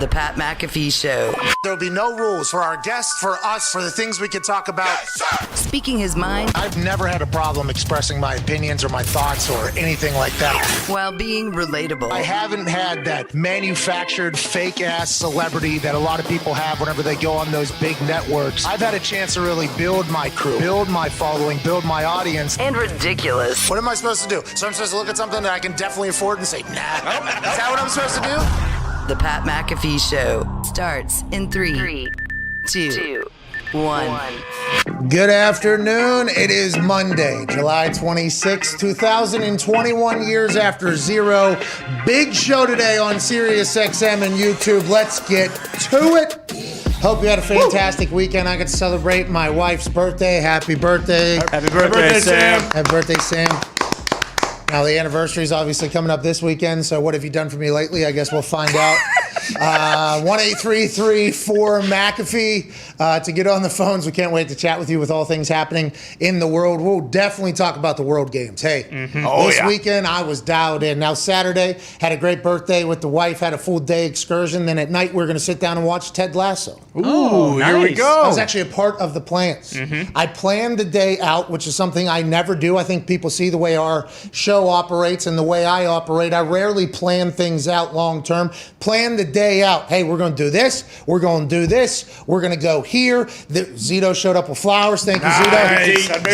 The Pat McAfee Show. There'll be no rules for our guests, for us, for the things we can talk about. Speaking his mind. I've never had a problem expressing my opinions or my thoughts or anything like that. While being relatable. I haven't had that manufactured fake-ass celebrity that a lot of people have whenever they go on those big networks. I've had a chance to really build my crew, build my following, build my audience. And ridiculous. What am I supposed to do? So I'm supposed to look at something that I can definitely afford and say, nah. Is that what I'm supposed to do? The Pat McAfee Show starts in 3, 2, 1. Good afternoon. It is Monday, July 26, 2021, years after zero. Big show today on SiriusXM and YouTube. Let's get to it. Hope you had a fantastic weekend. I got to celebrate my wife's birthday. Happy birthday. Happy birthday, Sam. Happy birthday, Sam. Now, the anniversary is obviously coming up this weekend, so what have you done for me lately? I guess we'll find out. 1-833-4-McAfee to get on the phones. We can't wait to chat with you with all things happening in the world. We'll definitely talk about the world games. Hey, this weekend I was dialed in. Now, Saturday, had a great birthday with the wife, had a full day excursion. Then at night, we're going to sit down and watch Ted Lasso. Ooh, nice. Here we go. I was actually a part of the plans. I planned the day out, which is something I never do. I think people see the way our show operates and the way I operate. I rarely plan things out long term. Plan the day out. Hey, we're going to do this. We're going to do this. We're going to go here. Zito showed up with flowers. Thank you, Zito.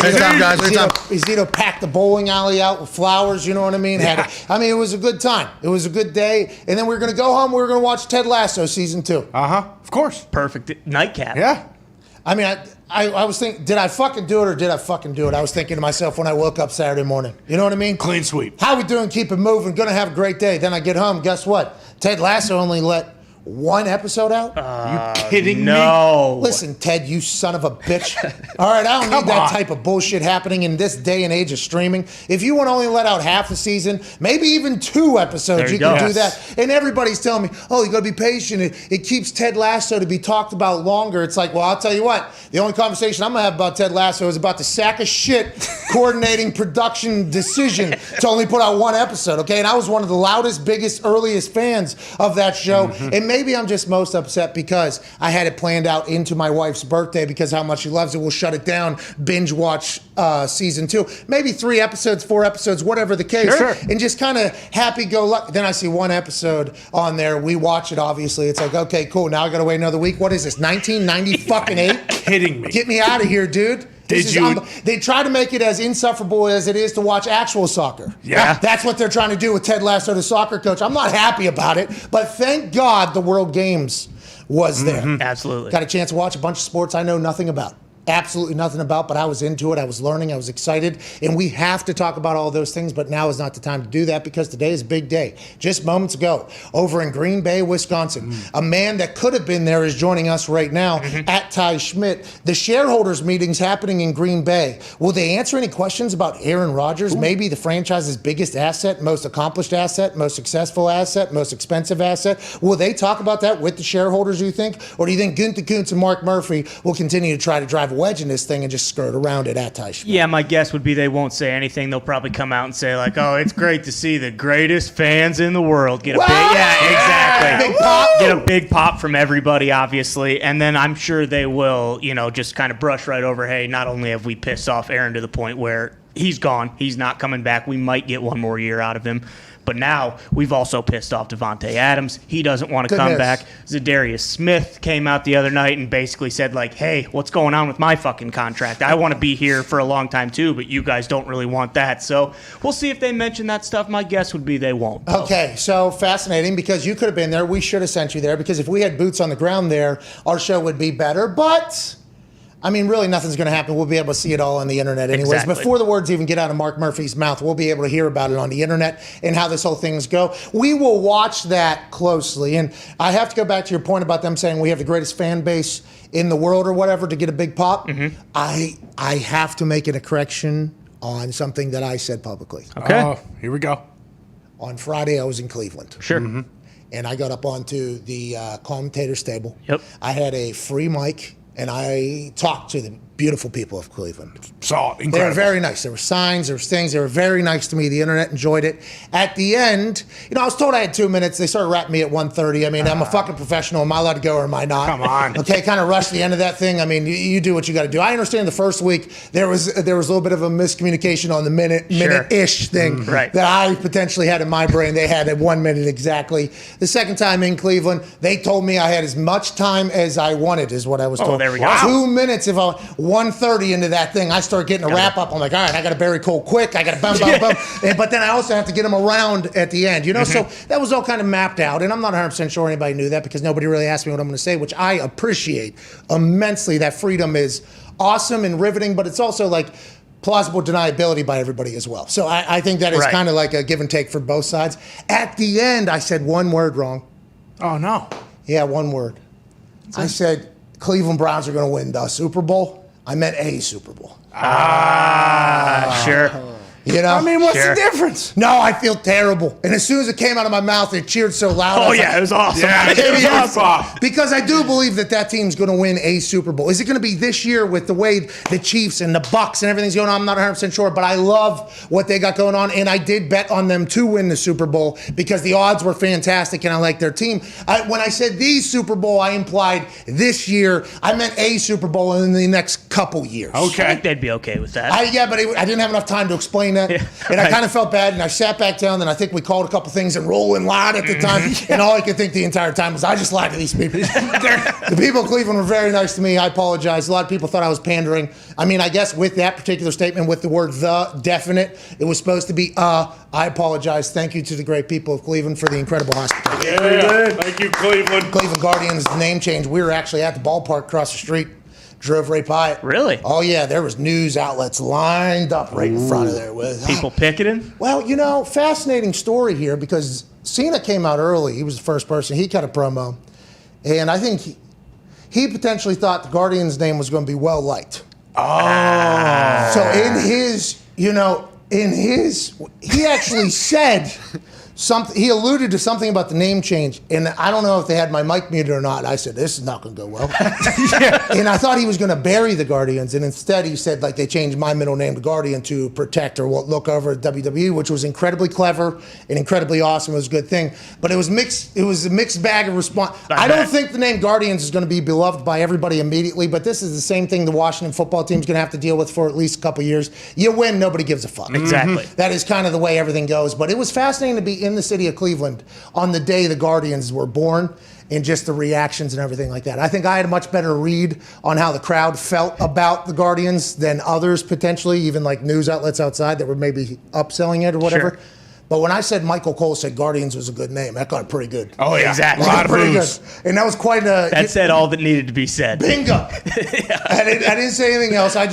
Anytime, guys. Anytime. Zito packed the bowling alley out with flowers. You know what I mean? It was a good time. It was a good day. And then we're going to go home. We're going to watch Ted Lasso season 2. Of course. Perfect nightcap. Yeah. I mean, I was thinking, did I fucking do it or did I fucking do it? I was thinking to myself when I woke up Saturday morning. You know what I mean? Clean sweep. How we doing? Keep it moving. Gonna have a great day. Then I get home. Guess what? Ted Lasso only let one episode out. You kidding me? No. Listen, Ted, you son of a bitch. All right, I don't need that type of bullshit happening in this day and age of streaming. If you want to only let out half the season, maybe even 2 episodes, There you you can go. do that. And everybody's telling me, oh, you got to be patient. It keeps Ted Lasso to be talked about longer. It's like, well, I'll tell you what. The only conversation I'm going to have about Ted Lasso is about the sack of shit coordinating production decision to only put out 1 episode, okay? And I was one of the loudest, biggest, earliest fans of that show. And maybe I'm just most upset because I had it planned out into my wife's birthday because how much she loves it. We'll shut it down, binge watch season 2. Maybe 3 episodes, 4 episodes, whatever the case. Sure. And just kind of happy-go-lucky. Then I see 1 episode on there. We watch it, obviously. It's like, okay, cool. Now I got to wait another week. What is this, 1990-fucking-8? Kidding me. Get me out of here, dude. They try to make it as insufferable as it is to watch actual soccer. Yeah. That's what they're trying to do with Ted Lasso, the soccer coach. I'm not happy about it, but thank God the World Games was there. Absolutely. Got a chance to watch a bunch of sports I know nothing about. Absolutely nothing about, but I was into it. I was learning. I was excited. And we have to talk about all those things, but now is not the time to do that because today is a big day. Just moments ago, over in Green Bay, Wisconsin, a man that could have been there is joining us right now at Ty Schmidt. The shareholders meeting's happening in Green Bay. Will they answer any questions about Aaron Rodgers? Maybe the franchise's biggest asset, most accomplished asset, most successful asset, most expensive asset. Will they talk about that with the shareholders, you think? Or do you think Gunther Kuntz and Mark Murphy will continue to try to drive a wedge in this thing and just skirt around it at Ty Schmidt? Yeah, my guess would be they won't say anything. They'll probably come out and say like, "Oh, it's great to see the greatest fans in the world get a Big pop. Get a big pop from everybody, obviously, and then I'm sure they will, just kind of brush right over. Hey, not only have we pissed off Aaron to the point where he's gone, he's not coming back. We might get 1 more year out of him. But now we've also pissed off Devontae Adams. He doesn't want to come back. Zadarius Smith came out the other night and basically said, like, hey, what's going on with my fucking contract? I want to be here for a long time, too, but you guys don't really want that. So we'll see if they mention that stuff. My guess would be they won't. Though. Okay, so fascinating because you could have been there. We should have sent you there because if we had boots on the ground there, our show would be better. But I mean, really, nothing's going to happen. We'll be able to see it all on the internet anyways. Exactly. Before the words even get out of Mark Murphy's mouth, we'll be able to hear about it on the internet and how this whole thing's go. We will watch that closely. And I have to go back to your point about them saying we have the greatest fan base in the world or whatever to get a big pop. I have to make it a correction on something that I said publicly. Okay. Here we go. On Friday, I was in Cleveland. Sure. And I got up onto the commentator's table. Yep. I had a free mic. And I talked to the beautiful people of Cleveland. Saw it. They Incredible. were very nice. There were signs, there was things. They were very nice to me. The internet enjoyed it. At the end, I was told I had 2 minutes. They started wrapping me at 1:30. I mean, I'm a fucking professional. Am I allowed to go or am I not? Come on. Okay, kind of rushed the end of that thing. I mean, you do what you got to do. I understand the first week there was a little bit of a miscommunication on the minute-ish thing Right. that I potentially had in my brain. They had at 1 minute exactly. The second time in Cleveland, they told me I had as much time as I wanted, is what I was told. Oh, there we go. 2 minutes. If I 1:30 into that thing, I start getting a wrap up. I'm like, all right, I got to bury Cole quick. I got to bum. But then I also have to get him around at the end. So that was all kind of mapped out. And I'm not 100% sure anybody knew that because nobody really asked me what I'm going to say, which I appreciate immensely. That freedom is awesome and riveting, but it's also like plausible deniability by everybody as well. So I think that is Right. kind of like a give and take for both sides. At the end, I said one word wrong. Oh, no. Yeah, one word. I said Cleveland Browns are going to win the Super Bowl. I meant a Super Bowl. Sure. I mean, what's Sure. the difference? No, I feel terrible. And as soon as it came out of my mouth, it cheered so loud. I Oh, was yeah, like, it was awesome. Yeah, It was awesome. awesome. Because I do believe that team's going to win a Super Bowl. Is it going to be this year with the way the Chiefs and the Bucks and everything's going on? I'm not 100% sure, but I love what they got going on, and I did bet on them to win the Super Bowl because the odds were fantastic, and I like their team. When I said the Super Bowl, I implied this year. I meant a Super Bowl in the next couple years. I Okay. think they'd be okay with that. I didn't have enough time to explain that, and I kind of felt bad, and I sat back down, and I think we called a couple things and Roland lied at the time, and all I could think the entire time was, I just lied to these people. The people of Cleveland were very nice to me. I apologize. A lot of people thought I was pandering. I mean, I guess with that particular statement, with the word the definite, it was supposed to be I apologize. Thank you to the great people of Cleveland for the incredible hospitality. Yeah. Thank you, Cleveland. Cleveland Guardians, the name change. We were actually at the ballpark across the street. Drove right by it. Really? Oh, yeah. There was news outlets lined up right in front of there. With People picketing? Well, fascinating story here because Cena came out early. He was the first person. He cut a promo. And I think he potentially thought the Guardians' name was going to be well liked. Oh. So he actually said something. He alluded to something about the name change, and I don't know if they had my mic muted or not. I said, this is not going to go well. And I thought he was going to bury the Guardians, and instead he said, like, they changed my middle name to Guardian to protect or look over at WWE, which was incredibly clever and incredibly awesome. It was a good thing. But it was mixed. It was a mixed bag of response. I don't think the name Guardians is going to be beloved by everybody immediately, but this is the same thing the Washington football team's going to have to deal with for at least a couple years. You win, nobody gives a fuck. Exactly. That is kind of the way everything goes. But it was fascinating to be in the city of Cleveland on the day the Guardians were born and just the reactions and everything like that. I think I had a much better read on how the crowd felt about the Guardians than others potentially, even like news outlets outside that were maybe upselling it or whatever. Sure. But when I said Michael Cole said Guardians was a good name, that got pretty good. Oh, yeah. Exactly. A lot of Pretty booze. good. And that was quite a... That said all that needed to be said. Bingo. I didn't say anything else. I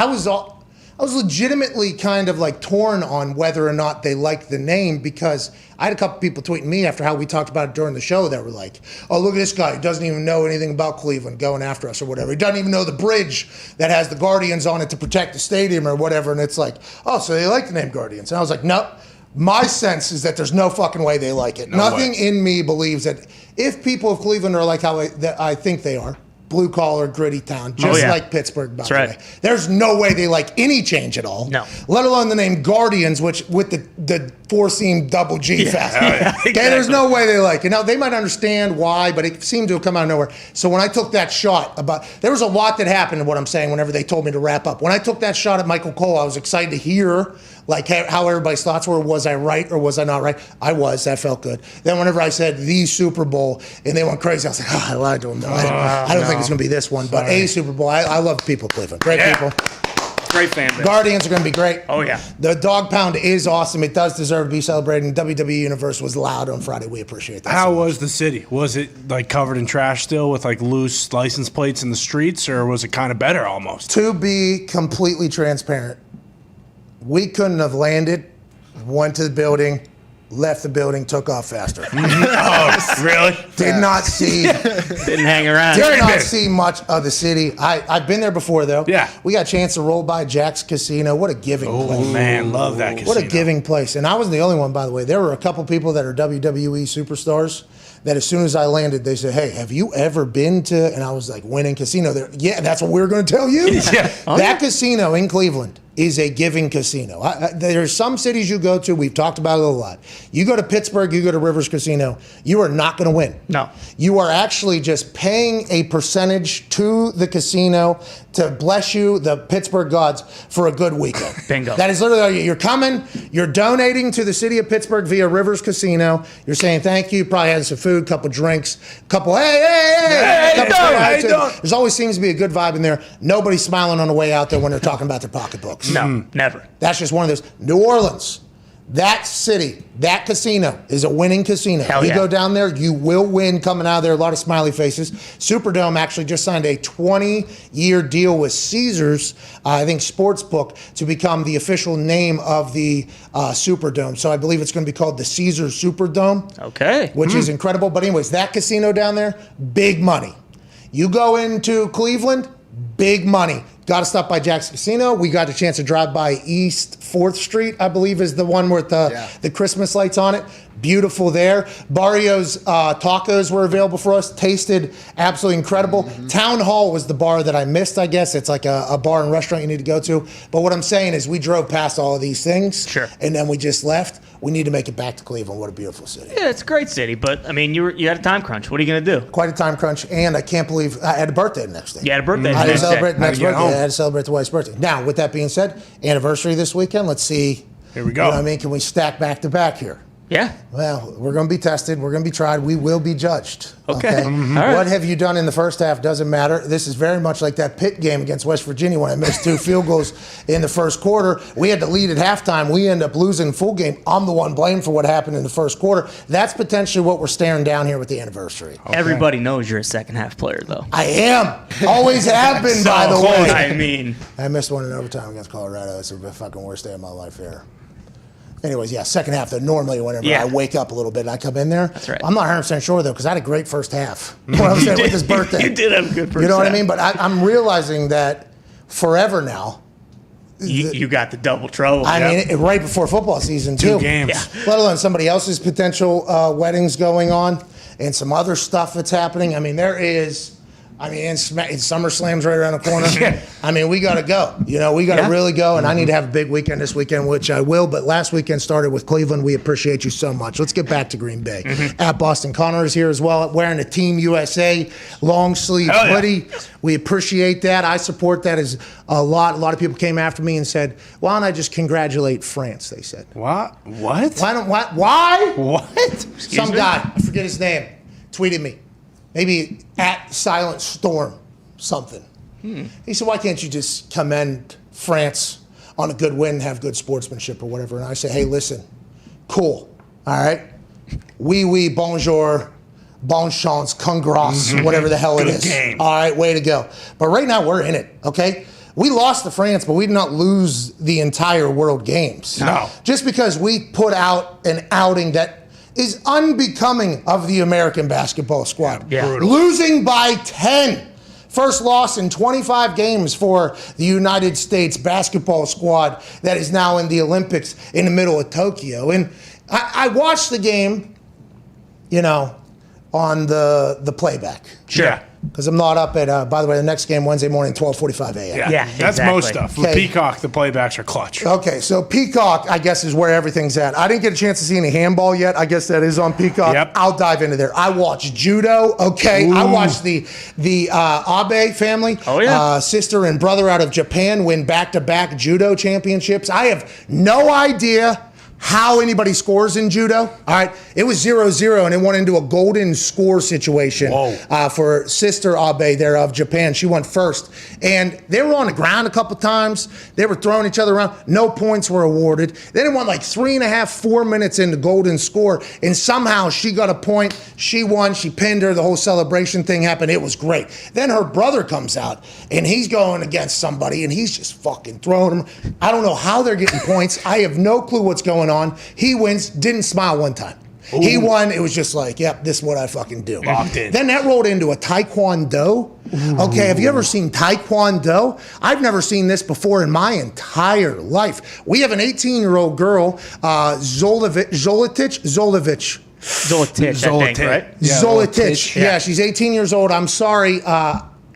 was legitimately kind of like torn on whether or not they liked the name because I had a couple people tweeting me after how we talked about it during the show that were like, oh, look at this guy. He doesn't even know anything about Cleveland going after us or whatever. He doesn't even know the bridge that has the Guardians on it to protect the stadium or whatever. And it's like, oh, so they like the name Guardians. And I was like, no. My sense is that there's no fucking way they like it. Nothing in me believes that if people of Cleveland are like how I think they are, blue collar, gritty town, just like Pittsburgh, by the way. There's no way they like any change at all. No. Let alone the name Guardians, which with the four-seam double G fast. Exactly. Okay, there's no way they like it. Now, they might understand why, but it seemed to have come out of nowhere. So when I took that shot there was a lot that happened in what I'm saying whenever they told me to wrap up. When I took that shot at Michael Cole, I was excited to hear like how everybody's thoughts were. Was I right or was I not right? I was. That felt good. Then whenever I said the Super Bowl and they went crazy, I was like, I lied to them. No, I don't think it's going to be this one, but a Super Bowl. I love the people of Cleveland. Great people. Great fan base. Guardians are going to be great. Oh, yeah. The dog pound is awesome. It does deserve to be celebrated. WWE Universe was loud on Friday. We appreciate that. How was the city? Was it like covered in trash still with like loose license plates in the streets, or was it kind of better almost? To be completely transparent, we couldn't have landed, went to the building, left the building, took off faster. Oh, really? Did not see. Didn't hang around. Did not see much of the city. I've been there before, though. Yeah. We got a chance to roll by Jack's Casino. What a giving place. Oh, man, love that casino. What a giving place. And I wasn't the only one, by the way. There were a couple people that are WWE superstars that as soon as I landed, they said, "Hey, have you ever been to?" And I was like, "Winning casino." There, yeah, that's what we were going to tell you. That casino in Cleveland is a giving casino. There's some cities you go to, we've talked about it a lot. You go to Pittsburgh, you go to Rivers Casino, you are not going to win. No. You are actually just paying a percentage to the casino to bless you, the Pittsburgh gods, for a good weekend. Bingo. That is literally, you're coming, you're donating to the city of Pittsburgh via Rivers Casino. You're saying thank you, probably having some food, couple drinks, couple, hey, There's always seems to be a good vibe in there. Nobody's smiling on the way out there when they're talking about their pocketbooks. No, never. That's just one of those. New Orleans, that city, that casino is a winning casino. Hell You yeah. go down there, you will win coming out of there. A lot of smiley faces. Superdome actually just signed a 20-year deal with Caesars, I think Sportsbook, to become the official name of the Superdome. So I believe it's going to be called the Caesars Superdome. Okay. Which is incredible. But anyways, that casino down there, big money. You go into Cleveland, big money. Got to stop by Jack's Casino. We got a chance to drive by East 4th Street, I believe is the one with the Christmas lights on it. Beautiful there. Barrio's tacos were available for us. Tasted absolutely incredible. Town Hall was the bar that I missed, I guess. It's like a bar and restaurant you need to go to. But what I'm saying is we drove past all of these things. Sure. And then we just left. We need to make it back to Cleveland. What a beautiful city. Yeah, it's a great city, but I mean, you had a time crunch. What are you going to do? Quite a time crunch. And I can't believe I had a birthday the next day. You had a birthday. I had to the next day. celebrate the next How'd you get birthday. home? I had to celebrate the wife's birthday. Now, with that being said, anniversary this weekend. Let's see. Here we You go. know what I mean? Can we stack back to back here? Yeah. Well, we're going to be tested. We're going to be tried. We will be judged. Okay. All right. What have you done in the first half doesn't matter. This is very much like that Pitt game against West Virginia when I missed 2 field goals in the first quarter. We had to lead at halftime. We end up losing full game. I'm the one blamed for what happened in the first quarter. That's potentially what we're staring down here with the anniversary. Everybody knows you're a second half player, though. I am. Always have been, by the way. I mean, I missed one in overtime against Colorado. It's the fucking worst day of my life here. Anyways, yeah, second half, though, normally whenever I wake up a little bit and I come in there, That's right. I'm not 100% sure, though, because I had a great first half. What I'm saying with his birthday. You did have a good first You know what I half. mean? But I'm realizing that forever now, you got the double trouble. I mean, right before football season, too. 2 games. Yeah. Let alone somebody else's potential weddings going on and some other stuff that's happening. I mean, there is... I mean, and SummerSlam's right around the corner. I mean, we got to go. You know, we got to really go, and I need to have a big weekend this weekend, which I will. But last weekend started with Cleveland. We appreciate you so much. Let's get back to Green Bay. At Boston Connor is here as well, wearing a Team USA long sleeve hoodie. We appreciate that. I support that as a lot. A lot of people came after me and said, "Why don't I just congratulate France?" They said. What? Why? What? Some guy, I forget his name, tweeted me. Maybe at Silent Storm something. He said, "Why can't you just commend France on a good win and have good sportsmanship or whatever?" And I say, "Hey, listen, cool, all right? Oui, bonjour, bon chance, congrats, whatever the hell it Good is. game. All right, way to go." But right now we're in it, okay? We lost to France, but we did not lose the entire World Games. No. Just because we put out an outing that is unbecoming of the American basketball squad. Yeah. Brutal. Losing by 10. First loss in 25 games for the United States basketball squad that is now in the Olympics in the middle of Tokyo. And I watched the game, you know, on the playback. Sure. Because I'm not up at, by the way, the next game Wednesday morning, 12:45 a.m. Yeah, Yeah, that's exactly. most stuff. With Okay. Peacock, the playbacks are clutch. Okay, so Peacock, I guess, is where everything's at. I didn't get a chance to see any handball yet. I guess that is on Peacock. Yep. I'll dive into there. I watched judo. Okay, I watched the Abe family, Oh, yeah. sister and brother out of Japan, win back-to-back judo championships. I have no idea how anybody scores in judo. All right, it was 0-0, and it went into a golden score situation for Sister Abe there of Japan. She went first, and they were on the ground a couple times. They were throwing each other around. No points were awarded. Then it went like 3.5, 4 minutes into golden score, and somehow she got a point. She won. She pinned her. The whole celebration thing happened. It was great. Then her brother comes out, and he's going against somebody, and he's just fucking throwing them. I don't know how they're getting points. I have no clue what's going on. He wins, didn't smile one time. He won, it was just like, yep, this is what I fucking do. Locked in. Then that rolled into a Taekwondo. Okay, have you ever seen Taekwondo? I've never seen this before in my entire life. We have an 18-year-old girl, Zolovich. Zolotich, I think, right? Yeah, Zolotich. Yeah. Yeah, she's 18 years old. I'm sorry.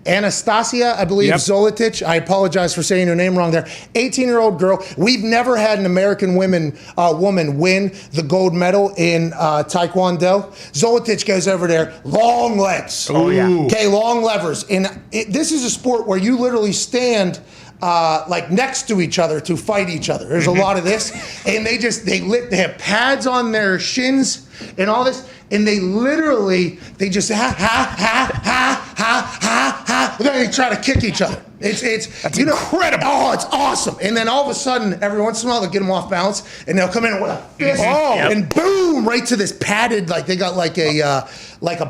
Anastasia, I believe, Yep. Zolotich. I apologize for saying her name wrong there. 18-year-old girl. We've never had an American woman win the gold medal in Taekwondo. Zolotich goes over there, long legs. Oh, yeah. Okay, long levers. And this is a sport where you literally stand like next to each other to fight each other. There's a lot of this. And they have pads on their shins and all this. And they just they try to kick each other. That's incredible. Oh, it's awesome. And then all of a sudden, every once in a while, they'll get them off balance, and they'll come in with a fist, and boom, right to this padded, like they got like a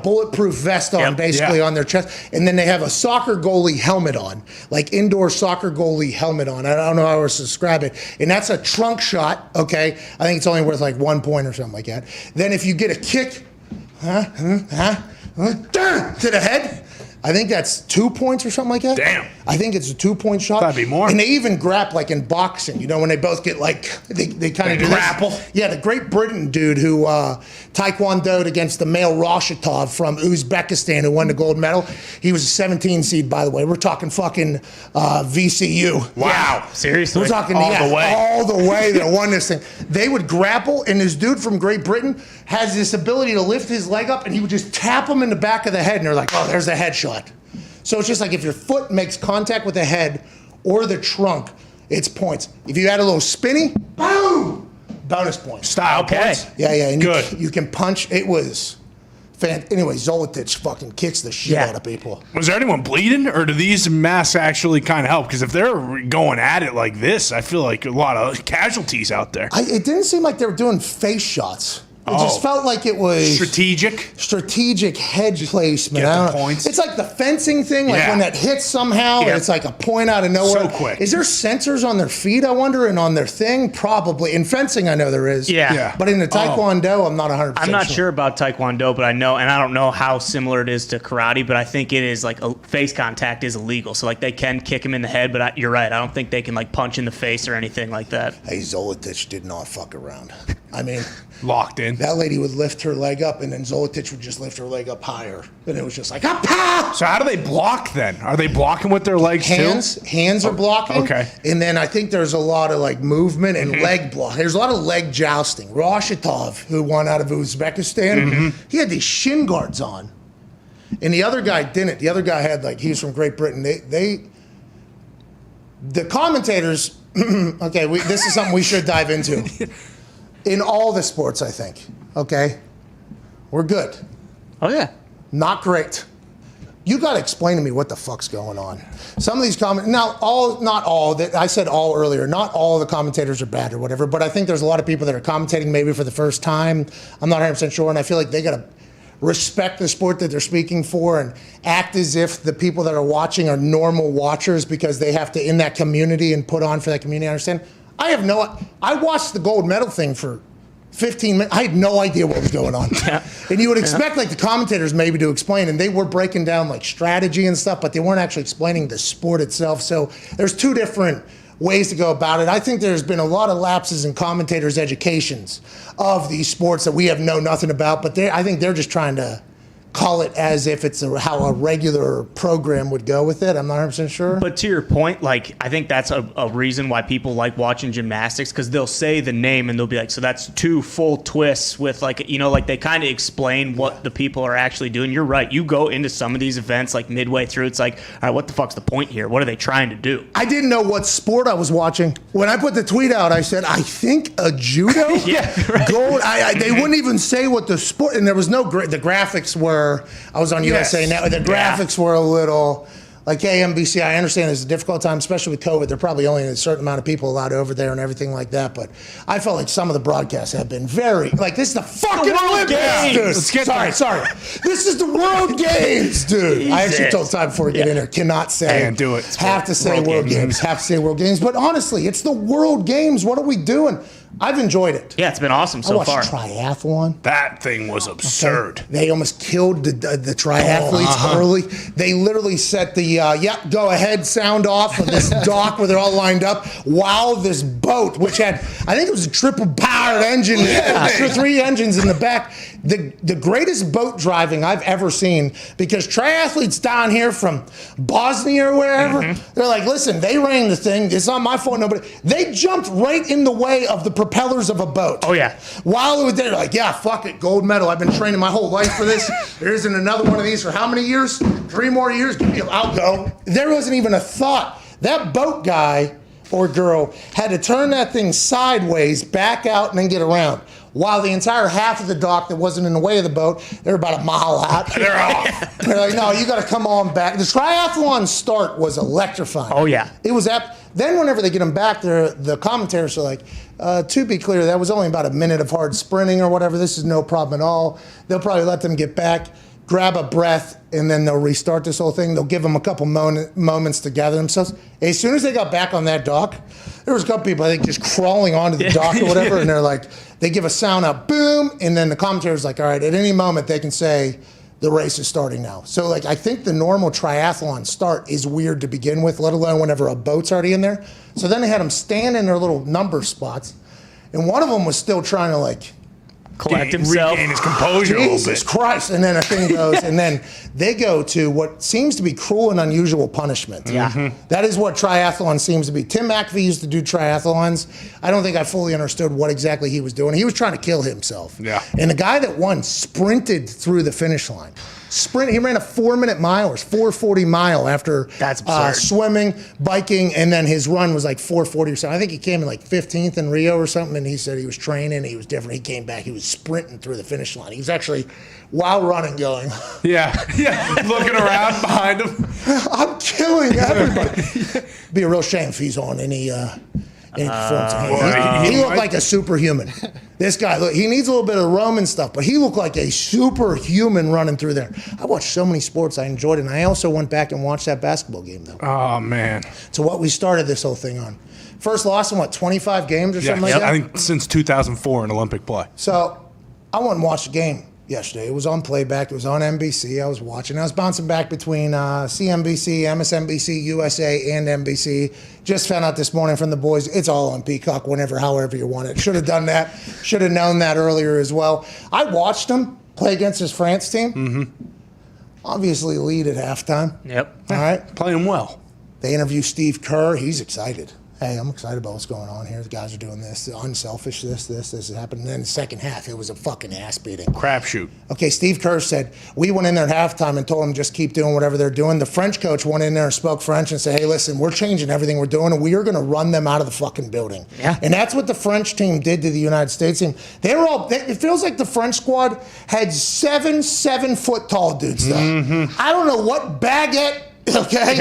bulletproof vest on, basically on their chest, and then they have a soccer goalie helmet on, like indoor soccer goalie helmet on. I don't know how else to describe it. And that's a trunk shot. Okay, I think it's only worth like 1 point or something like that. Then if you get a kick, to the head, I think that's 2 points or something like that. Damn. I think it's a 2-point shot. That'd be more. And they even grapple like in boxing, when they both get like, they kind of do grapple. This. Yeah, the Great Britain dude who taekwondoed against the male Rapoport from Uzbekistan who won the gold medal. He was a 17 seed, by the way. We're talking fucking VCU. Wow. Yeah, seriously. We're talking All the way. They won this thing. They would grapple, and this dude from Great Britain has this ability to lift his leg up, and he would just tap him in the back of the head, and they're like, oh, there's a headshot. So it's just like if your foot makes contact with the head or the trunk, it's points. If you add a little spinny, boom, bonus points. Style points. Yeah, and Good. you can punch. It was anyway, Zolotich fucking kicks the shit out of people. Was there anyone bleeding, or do these masks actually kind of help? Because if they're going at it like this, I feel like a lot of casualties out there. It didn't seem like they were doing face shots. It just felt like it was strategic head placement. Get the points. It's like the fencing thing, like when that hits somehow, it's like a point out of nowhere. So quick. Is there sensors on their feet, I wonder, and on their thing? Probably. In fencing, I know there is. Yeah. But in the Taekwondo, I'm not 100% I'm not sure about Taekwondo, but I know, and I don't know how similar it is to karate, but I think it is like face contact is illegal. So like they can kick him in the head, but you're right. I don't think they can like punch in the face or anything like that. Hey, Zolotich did not fuck around. I mean, Locked in. that lady would lift her leg up, and then Zolotich would just lift her leg up higher. And it was just like, ah! So how do they block then? Are they blocking with their legs too? Hands are blocking. Okay. And then I think there's a lot of like movement and leg block. There's a lot of leg jousting. Rapoport, who won out of Uzbekistan, he had these shin guards on. And the other guy didn't. The other guy had he was from Great Britain. The commentators, okay, this is something we should dive into. In all the sports, I think, okay, we're good. Oh, yeah. Not great. You got to explain to me what the fuck's going on. Some of these not all, I said all earlier, not all the commentators are bad or whatever, but I think there's a lot of people that are commentating maybe for the first time. I'm not 100% sure, and I feel like they got to respect the sport that they're speaking for and act as if the people that are watching are normal watchers because they have to in that community and put on for that community. I understand. I watched the gold medal thing for 15 minutes. I had no idea what was going on. And you would expect the commentators maybe to explain, and they were breaking down strategy and stuff, but they weren't actually explaining the sport itself. So there's two different ways to go about it. I think there's been a lot of lapses in commentators' educations of these sports that we have know nothing about, but I think they're just trying to call it as if it's how a regular program would go with it. I'm not 100% sure. But to your point, I think that's a reason why people like watching gymnastics, because they'll say the name and they'll be like, so that's 2 full twists with they kind of explain what the people are actually doing. You're right. You go into some of these events midway through, it's like, all right, what the fuck's the point here? What are they trying to do? I didn't know what sport I was watching. When I put the tweet out, I said, I think a judo? Right. Gold. They wouldn't even say what the sport, and there was no, the graphics were, I was on USA Now. The graphics were a little hey, NBC, I understand it's a difficult time, especially with COVID. There are probably only a certain amount of people allowed over there and everything like that. But I felt like some of the broadcasts have been very, this is the fucking Olympics, dude. Sorry. This is the World Games, dude. Jesus. I actually told Ty before we get in there, cannot say. Can't do it. Have to say World Games. Have to say World Games. But honestly, it's the World Games. What are we doing? I've enjoyed it. Yeah, it's been awesome so far. I watched triathlon. That thing was absurd. Okay. They almost killed the triathletes early. They literally set the go ahead sound off of this dock where they're all lined up while this boat, which had, I think it was a triple powered engine, 3 engines in the back. the greatest boat driving I've ever seen, because triathletes down here from Bosnia or wherever, they're like, listen, they ran the thing. It's not my fault. Nobody. They jumped right in the way of the propellers of a boat. Oh, yeah. While it was there, like, yeah, fuck it, gold medal. I've been training my whole life for this. There isn't another one of these for how many years? 3 more years? I'll go. There wasn't even a thought. That boat guy or girl had to turn that thing sideways, back out, and then get around. While the entire half of the dock that wasn't in the way of the boat, they're about a mile out. They're off. They're like, no, you got to come on back. The triathlon start was electrifying. Oh, yeah. It was then whenever they get them back, the commentators are like, to be clear, that was only about a minute of hard sprinting or whatever. This is no problem at all. They'll probably let them get back, grab a breath, and then they'll restart this whole thing. They'll give them a couple moments to gather themselves. As soon as they got back on that dock, there was a couple people, I think, just crawling onto the dock or whatever, and they're like, they give a sound out, boom, and then the commentator's like, all right, at any moment they can say the race is starting now. So, like, I think the normal triathlon start is weird to begin with, let alone whenever a boat's already in there. So then they had them stand in their little number spots, and one of them was still trying to, like, collect himself, regain his composure a little bit. Jesus Christ. And then a thing goes, and then they go to what seems to be cruel and unusual punishment. Yeah. That is what triathlon seems to be. Tim McAfee used to do triathlons. I don't think I fully understood what exactly he was doing. He was trying to kill himself. Yeah. And the guy that won sprinted through the finish line. He ran a 4-minute mile or 4:40 mile after That's absurd. swimming, biking, and then his run was like 4:40 or something. I think he came in like 15th in Rio or something, and he said he was training, he was different. He came back, he was sprinting through the finish line. He was actually, while running, going, Yeah, looking around behind him. I'm killing everybody. Be a real shame if he's on any performance. He looked like a superhuman. This guy, look, he needs a little bit of Roman stuff, but he looked like a superhuman running through there. I watched so many sports, I enjoyed it, and I also went back and watched that basketball game, though. Oh, man. To what we started this whole thing on. First loss in, 25 games or something like that? I think since 2004 in Olympic play. So I went and watched the game yesterday. It was on playback. It was on NBC. I was watching. I was bouncing back between CNBC, MSNBC, USA, and NBC. Just found out this morning from the boys, it's all on Peacock however you want it. Should have done that. Should have known that earlier as well. I watched him play against his France team. Mm-hmm. Obviously lead at halftime. Yep. All right. Playing well. They interview Steve Kerr. He's excited. Hey, I'm excited about what's going on here. The guys are doing this, unselfish, this is happening. And then the second half, it was a fucking ass beating. Crapshoot. Okay, Steve Kerr said, we went in there at halftime and told them just keep doing whatever they're doing. The French coach went in there and spoke French and said, hey, listen, we're changing everything we're doing, and we are going to run them out of the fucking building. Yeah. And that's what the French team did to the United States team. It feels like the French squad had 7-foot tall dudes, though. Mm-hmm. I don't know what baguette. Okay,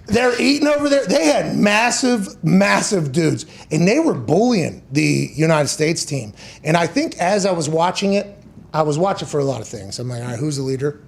they're eating over there. They had massive dudes, and they were bullying the United States team. And I think as I was watching it, I was watching for a lot of things. I'm like, all right, who's the leader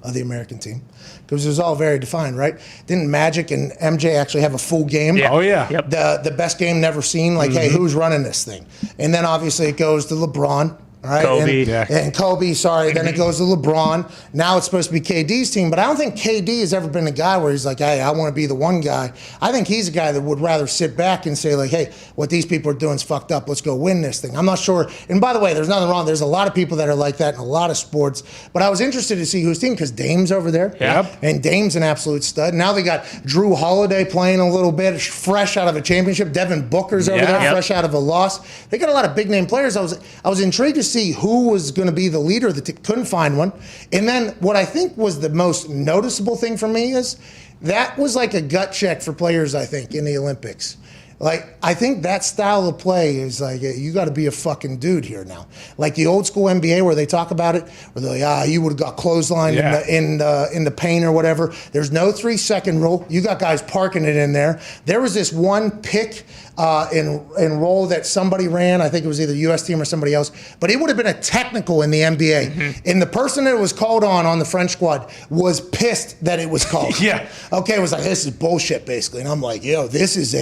of the American team? Because it was all very defined, right? Didn't Magic and MJ actually have a full game? Yeah. Oh, yeah. Yep. The best game never seen. Like, hey, who's running this thing? And then obviously it goes to LeBron. All right, Kobe. and Kobe, sorry. Then it goes to LeBron. Now it's supposed to be KD's team, but I don't think KD has ever been a guy where he's like, hey, I want to be the one guy. I think he's a guy that would rather sit back and say, like, hey, what these people are doing is fucked up. Let's go win this thing. I'm not sure. And by the way, there's nothing wrong. There's a lot of people that are like that in a lot of sports. But I was interested to see whose team, because Dame's over there. Yep. And Dame's an absolute stud. Now they got Drew Holiday playing a little bit, fresh out of a championship. Devin Booker's over there, fresh out of a loss. They got a lot of big name players. I was intrigued to see who was going to be the leader. Couldn't find one. And then what I think was the most noticeable thing for me is that was like a gut check for players, I think, in the Olympics. Like, I think that style of play is like, you got to be a fucking dude here now. Like the old school NBA where they talk about it, where they're like, you would have got clotheslined in the paint or whatever. There's no 3-second rule. You got guys parking it in there. There was this one pick and roll that somebody ran. I think it was either U.S. team or somebody else. But it would have been a technical in the NBA. Mm-hmm. And the person that was called on the French squad was pissed that it was called. Yeah. Okay, it was like, this is bullshit, basically. And I'm like, yo, this is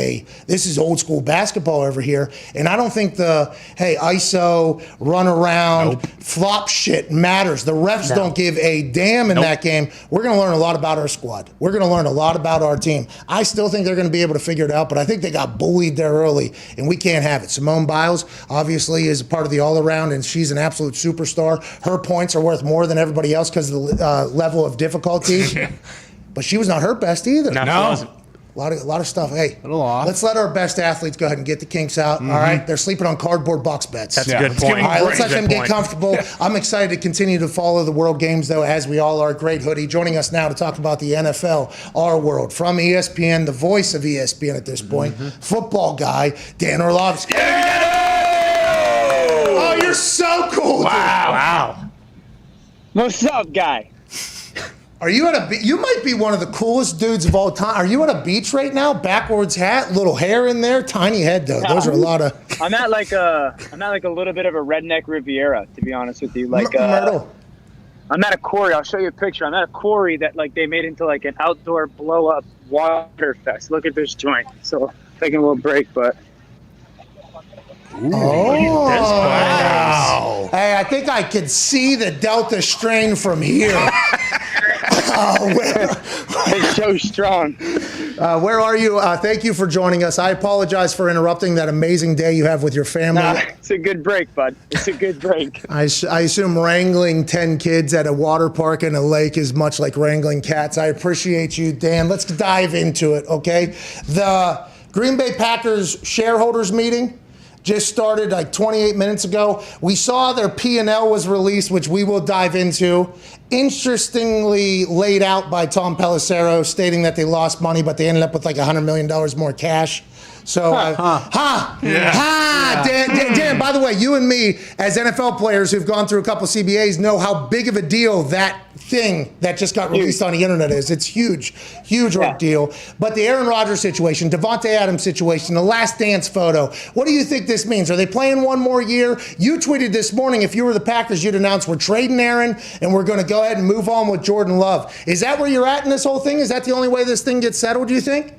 this is old school basketball over here. And I don't think the, hey, ISO, run around, flop shit matters. The refs don't give a damn in that game. We're going to learn a lot about our squad. We're going to learn a lot about our team. I still think they're going to be able to figure it out, but I think they got bullied there early, and we can't have it. Simone Biles, obviously, is a part of the all-around, and she's an absolute superstar. Her points are worth more than everybody else because of the level of difficulty. But she was not her best either. No, she wasn't. A lot of stuff. Hey, off. let's let our best athletes go ahead and get the kinks out. All right, they're sleeping on cardboard box beds. That's a good point. All right, let's let them get point. comfortable. I'm excited to continue to follow the World Games, though, as we all are. Great Hoodie joining us now to talk about the NFL, our world, from ESPN, the voice of ESPN at this point, football guy, Dahn Orlovsky. Oh, you're so cool, dude. Wow. What's up, guy? Are you at a? You might be one of the coolest dudes of all time. Are you at a beach right now? Backwards hat, little hair in there, tiny head though. Those are a lot of. I'm at like a little bit of a redneck Riviera, to be honest with you. Like Myrtle. I'm at a quarry. I'll show you a picture. I'm at a quarry that like they made into like an outdoor blow up water fest. Look at this joint. So taking a little break, but. Oh, Wow. Hey, I think I could see the Delta strain from here. It's so strong. Where are you? Thank you for joining us. I apologize for interrupting that amazing day you have with your family. It's a good break, bud. It's a good break. I assume wrangling 10 kids at a water park and a lake is much like wrangling cats. I appreciate you, Dan. Let's dive into it, okay? The Green Bay Packers shareholders meeting just started like 28 minutes ago. We saw their P&L was released, which we will dive into. Interestingly laid out by Tom Pelissero, stating that they lost money, but they ended up with like $100 million more cash. So, Dan, by the way, you and me, as NFL players who've gone through a couple CBAs, know how big of a deal that thing that just got released on the internet is. It's huge deal. But the Aaron Rodgers situation, Devontae Adams situation, the Last Dance photo, what do you think this means? Are they playing one more year? You tweeted this morning, if you were the Packers, you'd announce we're trading Aaron and we're going to go ahead and move on with Jordan Love. Is that where you're at in this whole thing? Is that the only way this thing gets settled, do you think?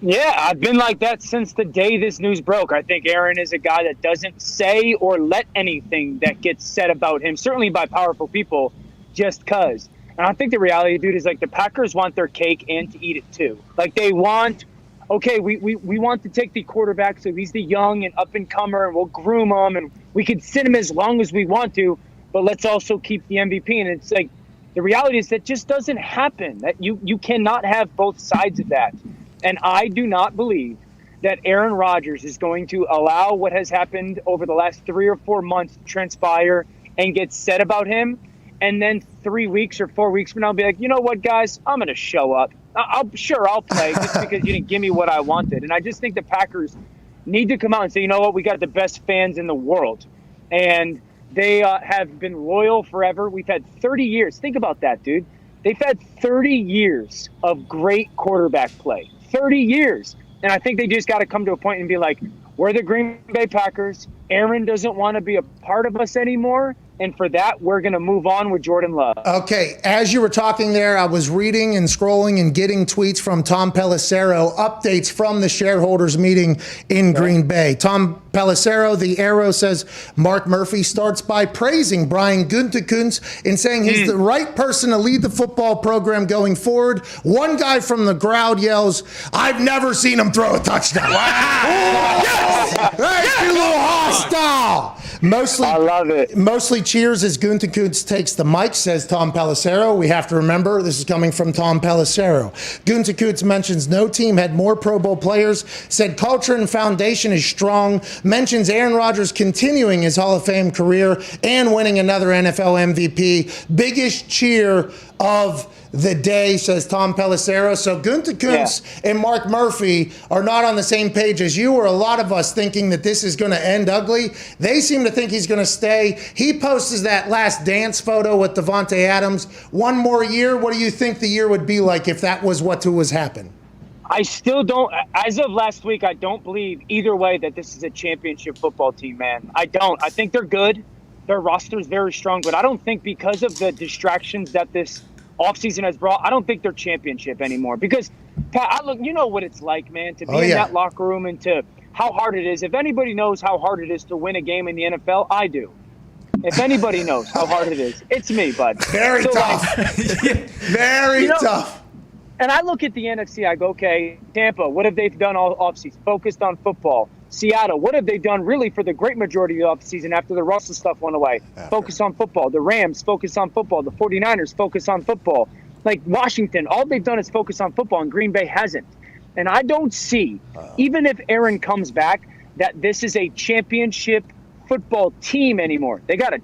Yeah, I've been like that since the day this news broke. I think Aaron is a guy that doesn't say or let anything that gets said about him, certainly by powerful people, just because. And I think the reality, dude, is like the Packers want their cake and to eat it too. Like they want, okay, we want to take the quarterback, so he's the young and up-and-comer, and we'll groom him, and we can sit him as long as we want to, but let's also keep the MVP. And it's like the reality is that just doesn't happen. That you cannot have both sides of that. And I do not believe that Aaron Rodgers is going to allow what has happened over the last 3 or 4 months to transpire and get said about him. And then 3 weeks or 4 weeks from now, be like, you know what, guys, I'm going to show up. I'll play just because you didn't give me what I wanted. And I just think the Packers need to come out and say, you know what, we got the best fans in the world. And they have been loyal forever. We've had 30 years. Think about that, dude. They've had 30 years of great quarterback play. 30 years. And I think they just got to come to a point and be like, we're the Green Bay Packers. Aaron doesn't want to be a part of us anymore. And for that, we're going to move on with Jordan Love. Okay, as you were talking there, I was reading and scrolling and getting tweets from Tom Pelissero, updates from the shareholders meeting in Green Bay. Tom Pelissero, the Arrow, says Mark Murphy starts by praising Brian Gutekunst and saying he's the right person to lead the football program going forward. One guy from the crowd yells, "I've never seen him throw a touchdown." Wow! Yes! That's a little hostile. I love it. Mostly cheers as Gutekunst takes the mic, says Tom Pelissero. We have to remember this is coming from Tom Pelissero. Gutekunst mentions no team had more Pro Bowl players, said culture and foundation is strong, mentions Aaron Rodgers continuing his Hall of Fame career and winning another NFL MVP. Biggest cheer of the day, says Tom Pelissero. So Gutekunst and Mark Murphy are not on the same page as you or a lot of us, thinking that this is going to end ugly. They seem to think he's going to stay. He posted that Last Dance photo with Devontae Adams. One more year, what do you think the year would be like if that was what was happening? I still don't, as of last week, I don't believe either way that this is a championship football team, man. I don't. I think they're good. Their roster is very strong, but I don't think because of the distractions that this offseason has brought, I don't think they're championship anymore. Because Pat, you know what it's like, man, to be in that locker room and to how hard it is. If anybody knows how hard it is to win a game in the NFL, I do. If anybody knows how hard it is, it's me, bud. Very tough. Very tough. And I look at the NFC, I go, okay, Tampa, what have they done all offseason? Focused on football. Seattle, what have they done really for the great majority of the offseason after the Russell stuff went away? Focus on football. The Rams, focus on football. The 49ers, focus on football. Like Washington, all they've done is focus on football, and Green Bay hasn't. And I don't see, even if Aaron comes back, that this is a championship football team anymore. They got a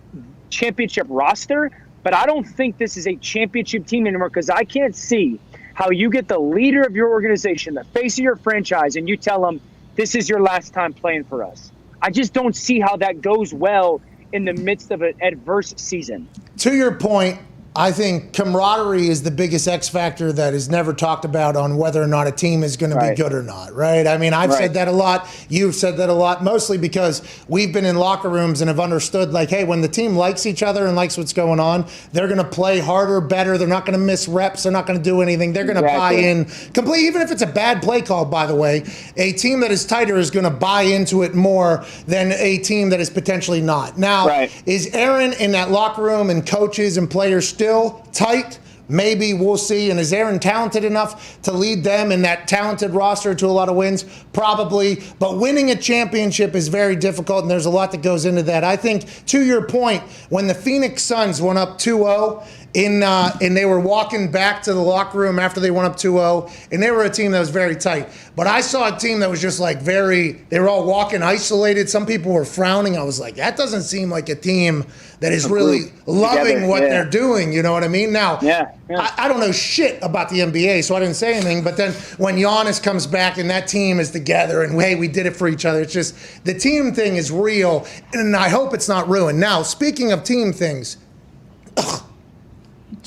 championship roster, but I don't think this is a championship team anymore because I can't see how you get the leader of your organization, the face of your franchise, and you tell them, this is your last time playing for us. I just don't see how that goes well in the midst of an adverse season. To your point, I think camaraderie is the biggest X factor that is never talked about on whether or not a team is going to be good or not, right? I mean, I've said that a lot. You've said that a lot, mostly because we've been in locker rooms and have understood, like, hey, when the team likes each other and likes what's going on, they're going to play harder, better. They're not going to miss reps. They're not going to do anything. They're going to buy in completely, even if it's a bad play call, by the way. A team that is tighter is going to buy into it more than a team that is potentially not. Now, is Aaron in that locker room and coaches and players still tight? Maybe, we'll see. And is Aaron talented enough to lead them in that talented roster to a lot of wins? Probably. But winning a championship is very difficult, and there's a lot that goes into that. I think, to your point, when the Phoenix Suns went up 2-0, and they were walking back to the locker room after they went up 2-0, and they were a team that was very tight. But I saw a team that was just like they were all walking isolated. Some people were frowning. I was like, that doesn't seem like a team that is really loving what they're doing. You know what I mean? Now, I don't know shit about the NBA, so I didn't say anything. But then when Giannis comes back and that team is together and, hey, we did it for each other, it's just the team thing is real, and I hope it's not ruined. Now, speaking of team things,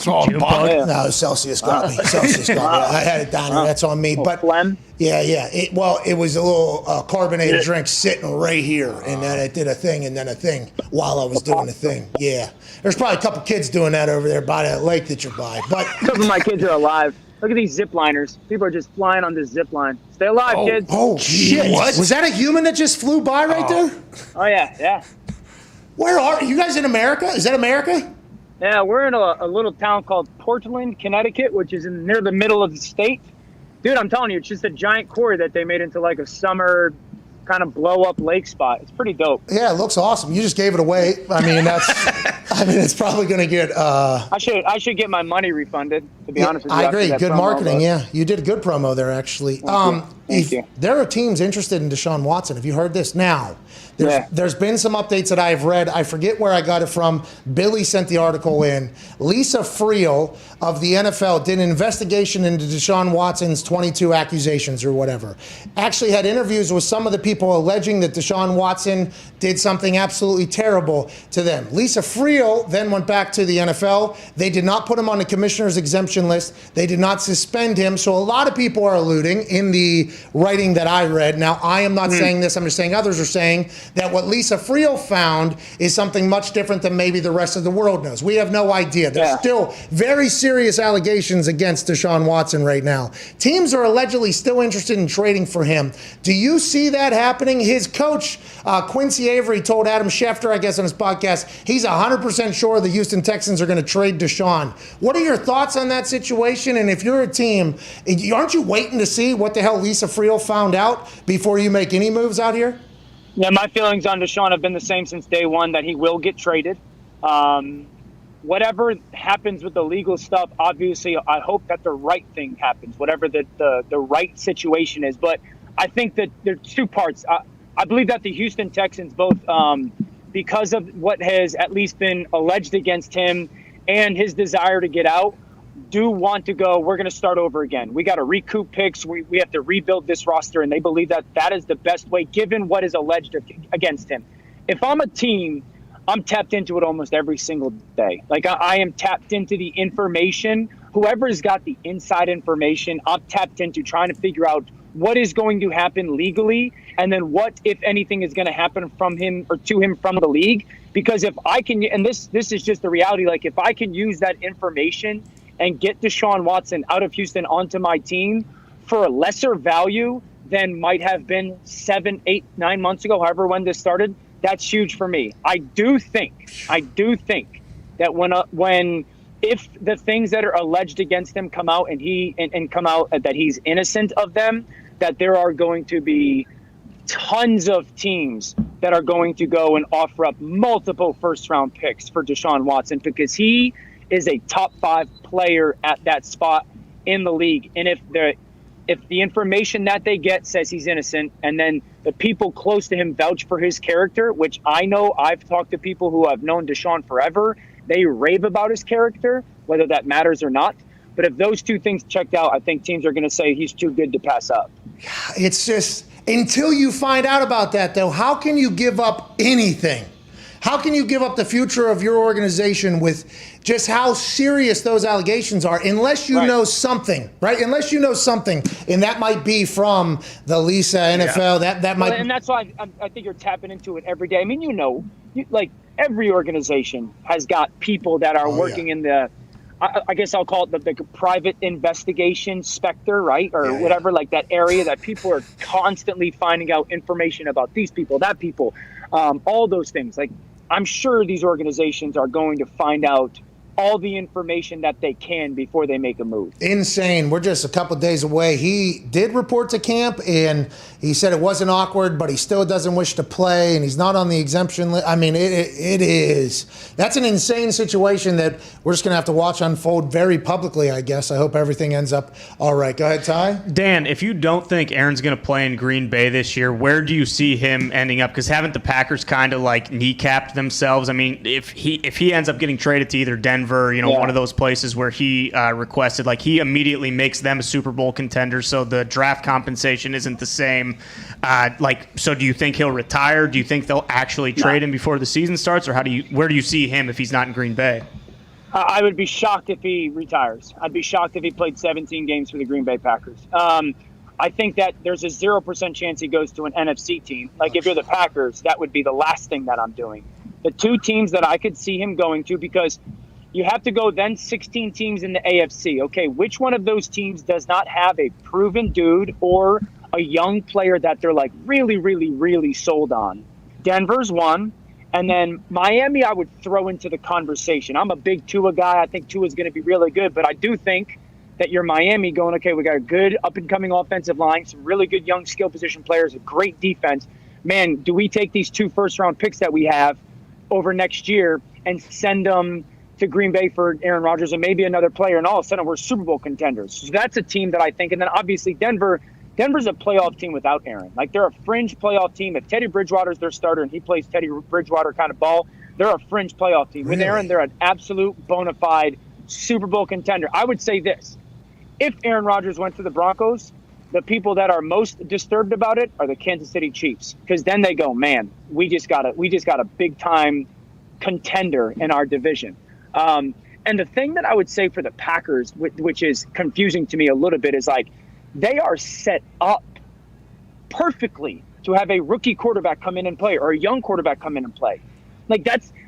no, Celsius got me. Celsius got me. I had it down here. That's on me. But phlegm? Yeah. It was a little carbonated drink sitting right here, and then it did a thing and then a thing while I was doing the thing. Yeah. There's probably a couple kids doing that over there by that lake that you're by. But some of my kids are alive. Look at these zip liners. People are just flying on this zip line. Stay alive, kids. Oh, shit. What? Was that a human that just flew by right there? Oh, yeah. Where are you guys in America? Is that America? Yeah, we're in a little town called Portland, Connecticut, which is near the middle of the state. Dude, I'm telling you, it's just a giant quarry that they made into like a summer kind of blow-up lake spot. It's pretty dope. Yeah, it looks awesome. You just gave it away. I mean, it's probably going to get... I should get my money refunded, to be honest with you. I agree. Good marketing, You did a good promo there, actually. Thank you. There are teams interested in Deshaun Watson. Have you heard this? Now, there's been some updates that I've read. I forget where I got it from. Billy sent the article in. Lisa Friel of the NFL did an investigation into Deshaun Watson's 22 accusations or whatever. Actually had interviews with some of the people alleging that Deshaun Watson did something absolutely terrible to them. Lisa Friel then went back to the NFL. They did not put him on the commissioner's exemption list. They did not suspend him. So a lot of people are alluding in the writing that I read. Now, I am not saying this. I'm just saying others are saying that what Lisa Friel found is something much different than maybe the rest of the world knows. We have no idea. There's still very serious allegations against Deshaun Watson right now. Teams are allegedly still interested in trading for him. Do you see that happening? His coach, Quincy Avery, told Adam Schefter, I guess on his podcast, he's 100% sure the Houston Texans are going to trade Deshaun. What are your thoughts on that situation? And if you're a team, aren't you waiting to see what the hell Lisa Friel found out before you make any moves out here? Yeah, my feelings on Deshaun have been the same since day one, that he will get traded. Whatever happens with the legal stuff, obviously, I hope that the right thing happens, whatever the right situation is. But I think that there's two parts. I believe that the Houston Texans, both because of what has at least been alleged against him and his desire to get out, do want to go, we're going to start over again. We got to recoup picks. We have to rebuild this roster, and they believe that that is the best way, given what is alleged against him. If I'm a team, I'm tapped into it almost every single day. Like, I am tapped into the information. Whoever's got the inside information, I'm tapped into trying to figure out what is going to happen legally, and then what, if anything, is going to happen from him or to him from the league. Because if I can, and this is just the reality, like, if I can use that information and get Deshaun Watson out of Houston onto my team for a lesser value than might have been 7, 8, 9 months ago, however when this started, that's huge for me. I do think that if the things that are alleged against him come out and come out that he's innocent of them, that there are going to be tons of teams that are going to go and offer up multiple first-round picks for Deshaun Watson, because he is a top 5 player at that spot in the league. And if the information that they get says he's innocent, and then the people close to him vouch for his character, which I know, I've talked to people who have known Deshaun forever, they rave about his character, whether that matters or not. But if those two things checked out, I think teams are going to say he's too good to pass up. It's just, until you find out about that, though, how can you give up anything? How can you give up the future of your organization with just how serious those allegations are, unless you know something, right? Unless you know something, and that might be from the Lisa NFL. Yeah. That might, and that's why I think you're tapping into it every day. I mean, like every organization has got people that are working in the, I guess I'll call it the private investigation specter, right? Or whatever, like that area that people are constantly finding out information about these people, that people, all those things. Like, I'm sure these organizations are going to find out all the information that they can before they make a move. Insane. We're just a couple of days away. He did report to camp, and he said it wasn't awkward, but he still doesn't wish to play, and he's not on the exemption list. I mean, it is. That's an insane situation that we're just going to have to watch unfold very publicly, I guess. I hope everything ends up all right. Go ahead, Ty. Dan, if you don't think Aaron's going to play in Green Bay this year, where do you see him ending up? Because haven't the Packers kind of like kneecapped themselves? I mean, if he ends up getting traded to either Denver, one of those places where he requested, like, he immediately makes them a Super Bowl contender, so the draft compensation isn't the same. So do you think he'll retire? Do you think they'll actually trade him before the season starts, or where do you see him if he's not in Green Bay? I would be shocked if he retires. I'd be shocked if he played 17 games for the Green Bay Packers. I think that there's a 0% chance he goes to an NFC team. Like, if you're the Packers, that would be the last thing that I'm doing. The two teams that I could see him going to, because you have to go then 16 teams in the AFC. Okay, which one of those teams does not have a proven dude or a young player that they're like really, really, really sold on? Denver's one. And then Miami, I would throw into the conversation. I'm a big Tua guy. I think Tua's going to be really good. But I do think that you're Miami going, okay, we got a good up-and-coming offensive line, some really good young skill position players, a great defense. Man, do we take these 2 first-round picks that we have over next year and send them to Green Bay for Aaron Rodgers and maybe another player, and all of a sudden we're Super Bowl contenders? So that's a team that I think. And then obviously Denver's a playoff team without Aaron. Like, they're a fringe playoff team. If Teddy Bridgewater's their starter and he plays Teddy Bridgewater kind of ball, they're a fringe playoff team. With Aaron, they're an absolute bona fide Super Bowl contender. I would say this: if Aaron Rodgers went to the Broncos, the people that are most disturbed about it are the Kansas City Chiefs, because then they go, man, we just got a big time contender in our division. And the thing that I would say for the Packers, which is confusing to me a little bit, is like, they are set up perfectly to have a rookie quarterback come in and play, or a young quarterback come in and play. Like,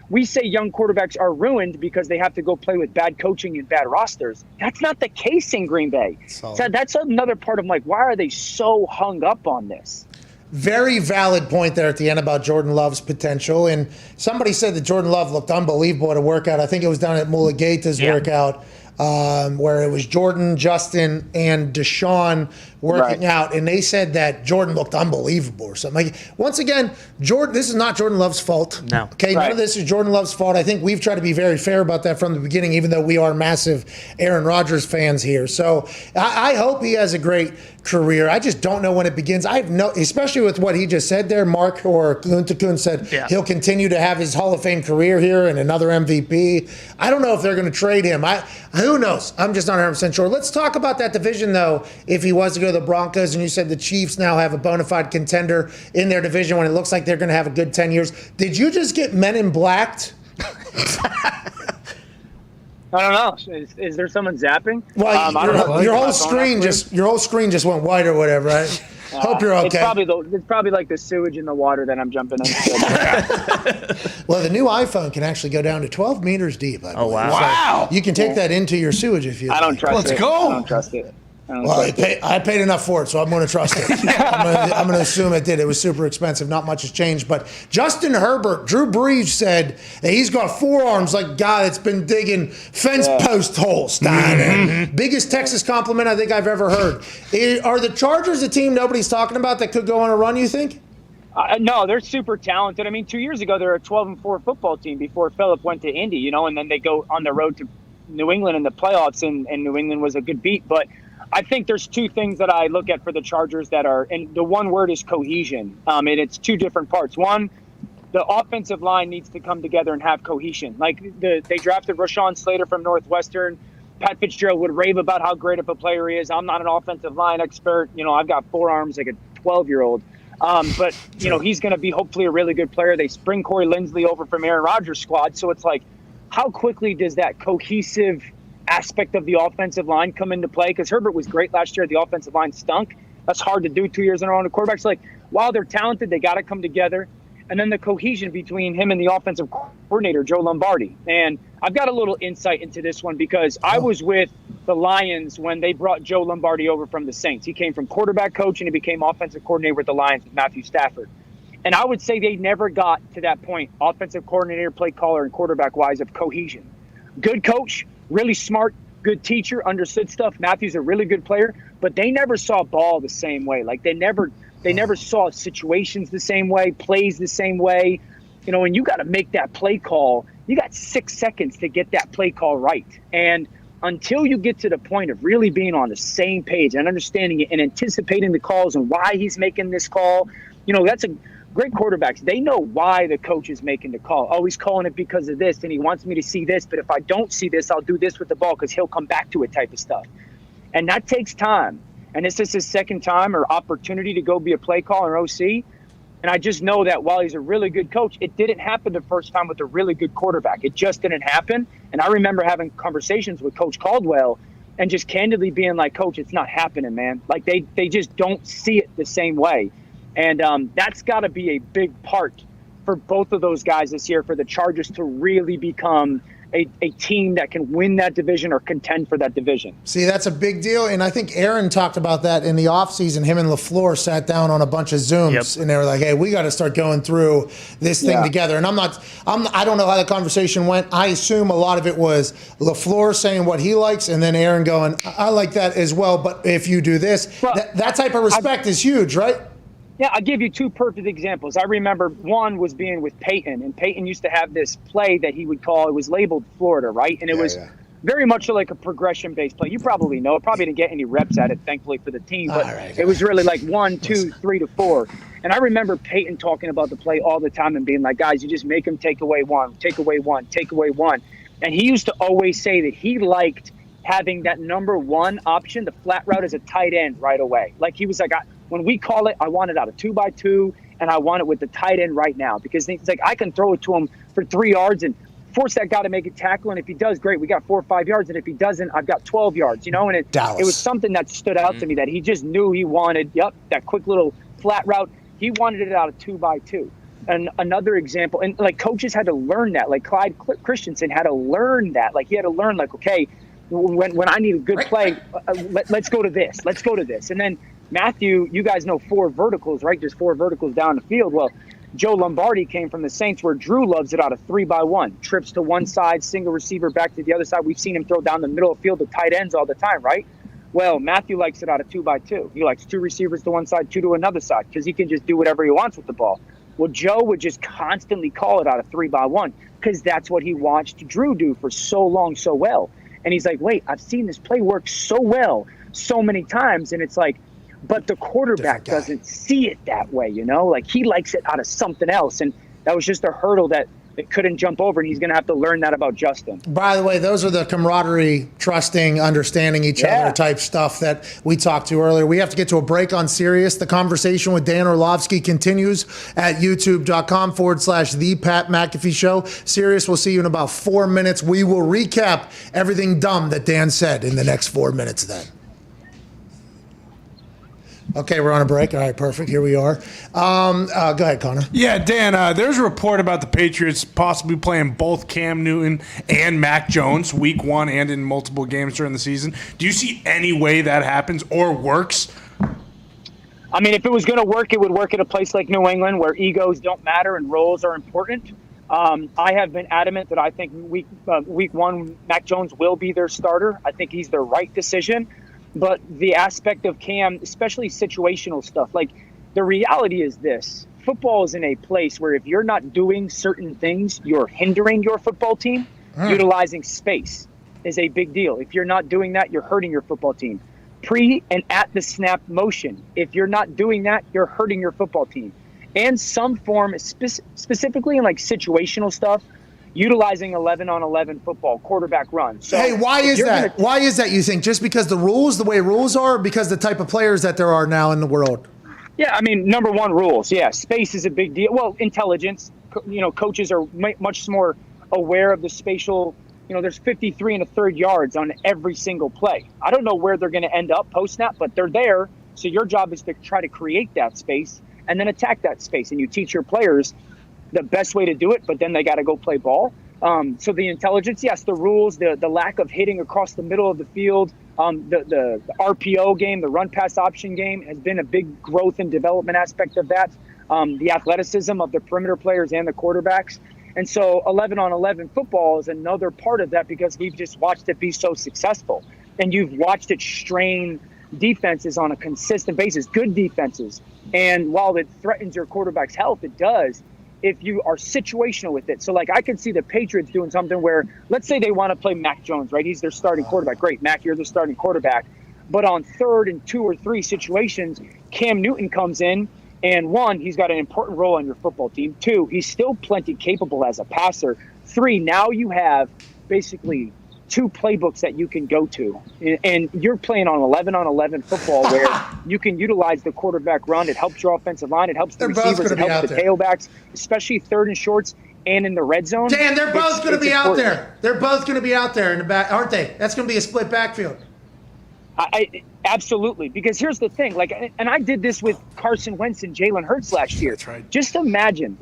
we say young quarterbacks are ruined because they have to go play with bad coaching and bad rosters. That's not the case in Green Bay. So that's another part of, like, why are they so hung up on this? Very valid point there at the end about Jordan Love's potential. And somebody said that Jordan Love looked unbelievable at a workout. I think it was down at Mulligata's workout, where it was Jordan, Justin, and Deshaun working out. And they said that Jordan looked unbelievable or something. Like, once again, this is not Jordan Love's fault. No. Okay, none of this is Jordan Love's fault. I think we've tried to be very fair about that from the beginning, even though we are massive Aaron Rodgers fans here. So I hope he has a great career. I just don't know when it begins. Especially with what he just said there, Mark or Kuntakun said he'll continue to have his Hall of Fame career here and another MVP. I don't know if they're going to trade him. Who knows? I'm just not 100% sure. Let's talk about that division, though, if he was to go to the Broncos, and you said the Chiefs now have a bona fide contender in their division when it looks like they're going to have a good 10 years. Did you just get Men in Blacked? I don't know. Is there someone zapping? Well, your whole screen just went white or whatever, right? Hope you're okay. It's probably like the sewage in the water that I'm jumping into. Well, the new iPhone can actually go down to 12 meters deep. Oh, wow. So you can take that into your sewage if you like. I don't trust it. Let's go. I don't trust it. Well, I paid enough for it, so I'm going to trust it. I'm going to assume it did. It was super expensive. Not much has changed. But Justin Herbert, Drew Brees said that he's got forearms like a guy that's been digging fence post holes. Biggest Texas compliment I think I've ever heard. Are the Chargers a team nobody's talking about that could go on a run, you think? No, they're super talented. I mean, 2 years ago, they were a 12-4 football team before Phillip went to Indy, and then they go on the road to New England in the playoffs, and New England was a good beat. But I think there's two things that I look at for the Chargers that are, and the one word is cohesion. And it's two different parts. One, the offensive line needs to come together and have cohesion. Like they drafted Rashawn Slater from Northwestern. Pat Fitzgerald would rave about how great of a player he is. I'm not an offensive line expert. I've got forearms like a 12-year-old. But he's going to be hopefully a really good player. They spring Corey Linsley over from Aaron Rodgers' squad. So it's like, how quickly does that cohesive aspect of the offensive line come into play? Because Herbert was great last year. The offensive line stunk. That's hard to do 2 years in a row. And the quarterback's like, while they're talented, they got to come together. And then the cohesion between him and the offensive coordinator, Joe Lombardi. And I've got a little insight into this one because I was with the Lions when they brought Joe Lombardi over from the Saints. He came from quarterback coach and he became offensive coordinator with the Lions with Matthew Stafford. And I would say they never got to that point, offensive coordinator, play caller, and quarterback-wise, of cohesion. Good coach, really smart, good teacher, understood stuff. Matthew's a really good player, but they never saw ball the same way. Like they never saw situations the same way, plays the same way. And you got to make that play call. You got 6 seconds to get that play call right. And until you get to the point of really being on the same page and understanding it and anticipating the calls and why he's making this call, that's a great quarterbacks. They know why the coach is making the call. Oh, he's calling it because of this, and he wants me to see this, but if I don't see this, I'll do this with the ball because he'll come back to it type of stuff. And that takes time. And this is his second time or opportunity to go be a play caller or OC. And I just know that while he's a really good coach, it didn't happen the first time with a really good quarterback. It just didn't happen. And I remember having conversations with Coach Caldwell and just candidly being like, Coach, it's not happening, man. Like they just don't see it the same way. And that's got to be a big part for both of those guys this year for the Chargers to really become a team that can win that division or contend for that division. See, that's a big deal. And I think Aaron talked about that in the offseason. Him and LaFleur sat down on a bunch of Zooms, and they were like, hey, we got to start going through this thing together. And I don't know how the conversation went. I assume a lot of it was LaFleur saying what he likes and then Aaron going, I like that as well, but if you do this, well, that type of respect is huge, right? Yeah, I'll give you two perfect examples. I remember one was being with Peyton, and Peyton used to have this play that he would call, it was labeled Florida, right? And it was very much like a progression-based play. You probably know it. Probably didn't get any reps at it, thankfully, for the team. But it was really like 1, 2, 3 to 4. And I remember Peyton talking about the play all the time and being like, guys, you just make him take away one, take away one, take away one. And he used to always say that he liked having that number one option, the flat route, as a tight end right away. Like he was like, when we call it, I want it out of 2x2, and I want it with the tight end right now. Because it's like I can throw it to him for 3 yards and force that guy to make a tackle. And if he does, great, we got 4 or 5 yards. And if he doesn't, I've got 12 yards, And it was something that stood out to me that he just knew he wanted, that quick little flat route. He wanted it out of 2x2. And another example, and like coaches had to learn that. Like Clyde Christensen had to learn that. Like he had to learn, like, okay, when I need a good play, let's go to this. Let's go to this. And then Matthew, you guys know 4 verticals, right? There's 4 verticals down the field. Well, Joe Lombardi came from the Saints where Drew loves it out of 3x1. Trips to one side, single receiver back to the other side. We've seen him throw down the middle of the field to tight ends all the time, right? Well, Matthew likes it out of 2x2. He likes 2 receivers to one side, 2 to another side because he can just do whatever he wants with the ball. Well, Joe would just constantly call it out of 3x1 because that's what he watched Drew do for so long, so well. And he's like, wait, I've seen this play work so well so many times. And it's like, but the quarterback doesn't see it that way, Like he likes it out of something else. And that was just a hurdle that they couldn't jump over, and he's going to have to learn that about Justin. By the way, those are the camaraderie, trusting, understanding each other type stuff that we talked to earlier. We have to get to a break on Sirius. The conversation with Dan Orlovsky continues at youtube.com/The Pat McAfee Show. Sirius, we'll see you in about 4 minutes. We will recap everything dumb that Dan said in the next 4 minutes then. Okay, we're on a break. All right, perfect. Here we are. Go ahead, Connor. Yeah, Dan, there's a report about the Patriots possibly playing both Cam Newton and Mac Jones week 1 and in multiple games during the season. Do you see any way that happens or works? I mean, if it was going to work, it would work at a place like New England where egos don't matter and roles are important. I have been adamant that I think week 1, Mac Jones will be their starter. I think he's the right decision. But the aspect of Cam, especially situational stuff, like the reality is this. Football is in a place where if you're not doing certain things, you're hindering your football team. Utilizing space is a big deal. If you're not doing that, you're hurting your football team. Pre and at the snap motion. If you're not doing that, you're hurting your football team. And some form, specifically in like situational stuff, utilizing 11-on-11 football, quarterback run. So hey, why is that? Why is that, you think? Just because the way rules are, or because the type of players that there are now in the world? Yeah, I mean, number one, rules. Yeah, space is a big deal. Well, intelligence. Coaches are much more aware of the spatial. There's 53 1/3 yards on every single play. I don't know where they're going to end up post-snap, but they're there. So your job is to try to create that space and then attack that space. And you teach your players the best way to do it, but then they got to go play ball. So the intelligence, yes, the rules, the lack of hitting across the middle of the field, the RPO game, the run pass option game has been a big growth and development aspect of that. The athleticism of the perimeter players and the quarterbacks. And so 11-on-11 football is another part of that because we've just watched it be so successful. And you've watched it strain defenses on a consistent basis, good defenses. And while it threatens your quarterback's health, it does if you are situational with it. So, like, I could see the Patriots doing something where, let's say they want to play Mac Jones, right? He's their starting quarterback. Great, Mac, you're the starting quarterback. But on 3rd and 2 or 3 situations, Cam Newton comes in, and 1, he's got an important role on your football team. 2, he's still plenty capable as a passer. 3, now you have basically 2 playbooks that you can go to. And you're playing on 11-on-11 football where you can utilize the quarterback run. It helps your offensive line. It helps the receivers. It helps the tailbacks, especially 3rd and shorts and in the red zone. Dan, they're both going to be out there. They're both going to be out there in the back, aren't they? That's going to be a split backfield. Absolutely. Because here's the thing. And I did this with Carson Wentz and Jalen Hurts last year. That's right. Just imagine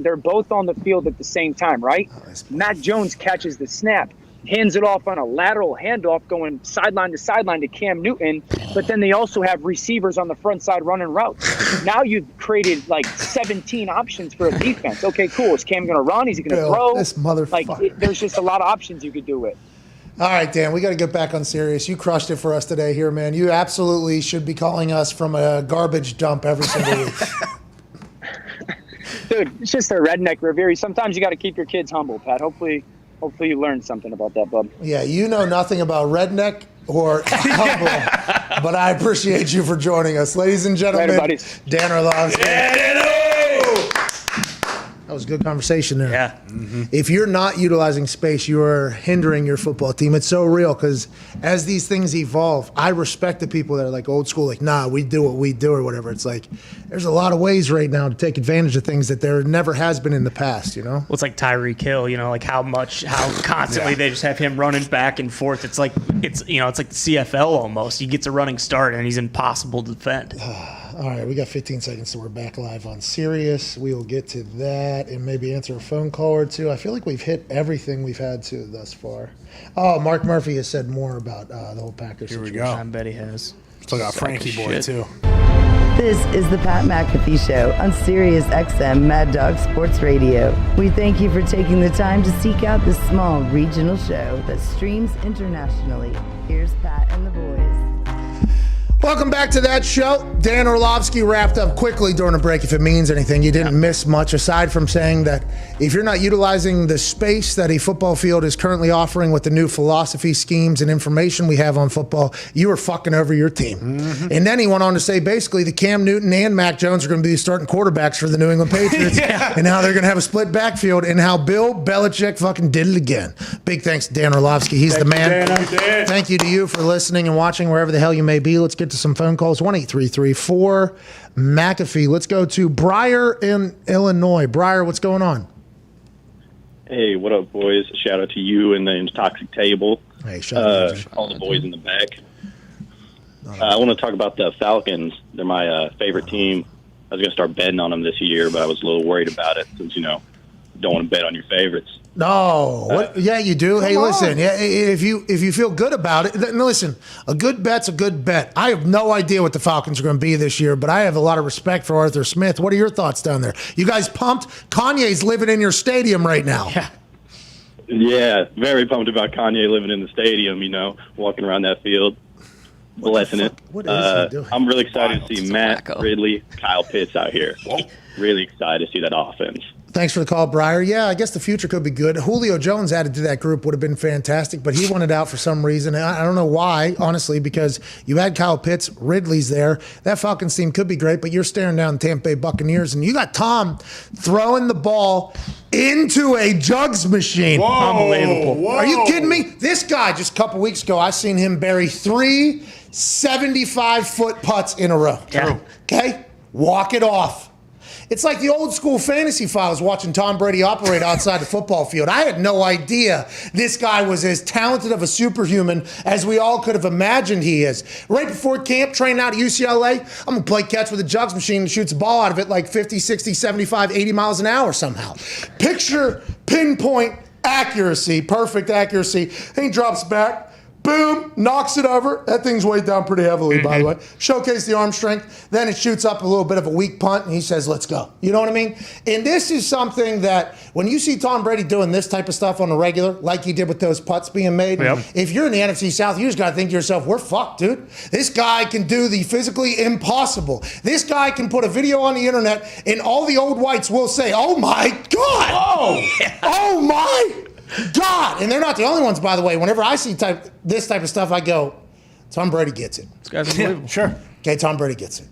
they're both on the field at the same time, right? Mac Jones catches the snap, hands it off on a lateral handoff going sideline to sideline to Cam Newton, but then they also have receivers on the front side running routes. Now you've created like 17 options for a defense. Okay, cool. Is Cam going to run? Is he going to throw? This motherfucker. There's just a lot of options you could do with. All right, Dan, we got to get back on serious. You crushed it for us today here, man. You absolutely should be calling us from a garbage dump every single week. Dude, it's just a redneck review. Sometimes you got to keep your kids humble, Pat. Hopefully you learned something about that, bub. Yeah, you know nothing about redneck or humble, but I appreciate you for joining us. Ladies and gentlemen, Later, Dan Orlovsky. Yeah, That was a good conversation there. Yeah. Mm-hmm. If you're not utilizing space, you are hindering your football team. It's so real because as these things evolve, I respect the people that are like old school, like, nah, we do what we do or whatever. It's like there's a lot of ways right now to take advantage of things that there never has been in the past, Well, it's like Tyreek Hill, like how constantly they just have him running back and forth. It's like the CFL almost. He gets a running start and he's impossible to defend. All right, we got 15 seconds, so we're back live on Sirius. We will get to that and maybe answer a phone call or two. I feel like we've hit everything we've had to thus far. Oh, Mark Murphy has said more about the whole Packers Here we situation. go. I bet he has. Still got Frankie Boy, too. This is the Pat McAfee Show on Sirius XM Mad Dog Sports Radio. We thank you for taking the time to seek out this small regional show that streams internationally. Here's Pat and the boys. Welcome back to that show. Dan Orlovsky wrapped up quickly during a break. If it means anything, you didn't miss much aside from saying that if you're not utilizing the space that a football field is currently offering with the new philosophy, schemes, and information we have on football, you are fucking over your team. Mm-hmm. And then he went on to say basically the Cam Newton and Mac Jones are going to be starting quarterbacks for the New England Patriots and how they're going to have a split backfield and how Bill Belichick fucking did it again. Big thanks to Dan Orlovsky. He's the man. Thank you to you for listening and watching wherever the hell you may be. Let's get to some phone calls. 1-833-4-McAfee. Let's go to Briar in Illinois. Briar, what's going on? Hey, what up, boys? Shout out to you and the Toxic Table. Hey, shout out to all the boys in the back. I want to talk about the Falcons. They're my favorite team. I was going to start betting on them this year, but I was a little worried about it since, don't want to bet on your favorites. No, yeah, you do. Hey, listen, yeah, if you feel good about it, then listen, a good bet's a good bet. I have no idea what the Falcons are going to be this year, but I have a lot of respect for Arthur Smith. What are your thoughts down there? You guys pumped? Kanye's living in your stadium right now. Yeah, very pumped about Kanye living in the stadium, walking around that field, blessing it. What is he doing? I'm really excited to see Matt, Ridley, Kyle Pitts out here. Really excited to see that offense. Thanks for the call, Breyer. Yeah, I guess the future could be good. Julio Jones added to that group would have been fantastic, but he wanted out for some reason. I don't know why, honestly, because you had Kyle Pitts, Ridley's there. That Falcons team could be great, but you're staring down the Tampa Bay Buccaneers, and you got Tom throwing the ball into a jugs machine. Whoa, Unbelievable. whoa. Are you kidding me? This guy, just a couple weeks ago, I seen him bury 3 75-foot putts in a row. Yeah. Okay? Walk it off. It's like the old school fantasy files watching Tom Brady operate outside the football field. I had no idea this guy was as talented of a superhuman as we all could have imagined he is. Right before camp, training out at UCLA, I'm going to play catch with a jugs machine and shoots a ball out of it like 50, 60, 75, 80 miles an hour somehow. Picture pinpoint accuracy, perfect accuracy. He drops back. Boom, knocks it over. That thing's weighed down pretty heavily, by the way. Showcase the arm strength. Then it shoots up a little bit of a weak punt, and he says, let's go. You know what I mean? And this is something that when you see Tom Brady doing this type of stuff on a regular, like he did with those putts being made, if you're in the NFC South, you just got to think to yourself, we're fucked, dude. This guy can do the physically impossible. This guy can put a video on the internet, and all the old whites will say, oh, my God. Oh, my God. And they're not the only ones, by the way. Whenever I see this type of stuff, I go, Tom Brady gets it. This guy's unbelievable. Yeah, sure. Okay, Tom Brady gets it.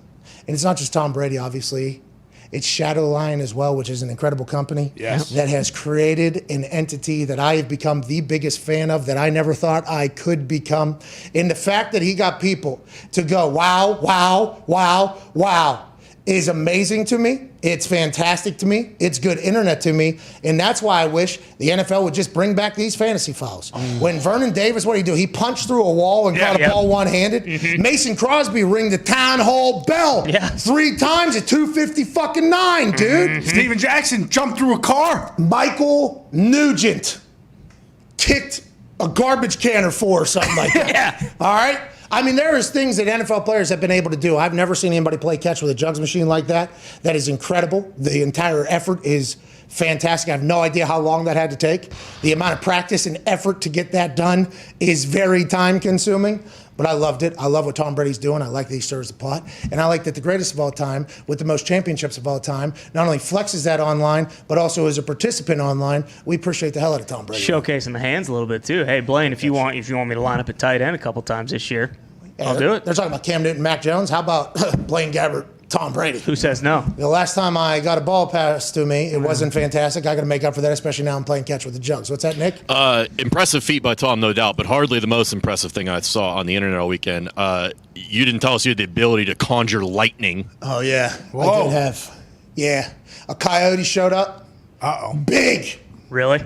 And it's not just Tom Brady, obviously. It's Shadow Lion as well, which is an incredible company that has created an entity that I have become the biggest fan of that I never thought I could become. And the fact that he got people to go, wow, wow, wow, wow, is amazing to me. It's fantastic to me. It's good internet to me. And that's why I wish the NFL would just bring back these fantasy fouls. When Vernon Davis, what did he do? He punched through a wall and caught a ball one-handed. Mason Crosby ring the town hall bell 3 times at 2:59, dude. Steven Jackson jumped through a car. Michael Nugent kicked a garbage can or 4 or something like that. All right? I mean, there is things that NFL players have been able to do. I've never seen anybody play catch with a jugs machine like that. That is incredible. The entire effort is fantastic. I have no idea how long that had to take. The amount of practice and effort to get that done is very time-consuming. But I loved it. I love what Tom Brady's doing. I like that he stirs the pot. And I like that the greatest of all time, with the most championships of all time, not only flexes that online, but also as a participant online. We appreciate the hell out of Tom Brady. Showcasing the hands a little bit too. Hey, Blaine, if you want me to line up at tight end a couple times this year, I'll do it. They're talking about Cam Newton, Mac Jones. How about Blaine Gabbert, Tom Brady? Who says no? The last time I got a ball passed to me, it wasn't fantastic. I got to make up for that, especially now I'm playing catch with the jugs. What's that, Nick? Impressive feat by Tom, no doubt, but hardly the most impressive thing I saw on the internet all weekend. You didn't tell us you had the ability to conjure lightning. Oh, yeah. I did have. Yeah. A coyote showed up. Uh-oh. Big. Really?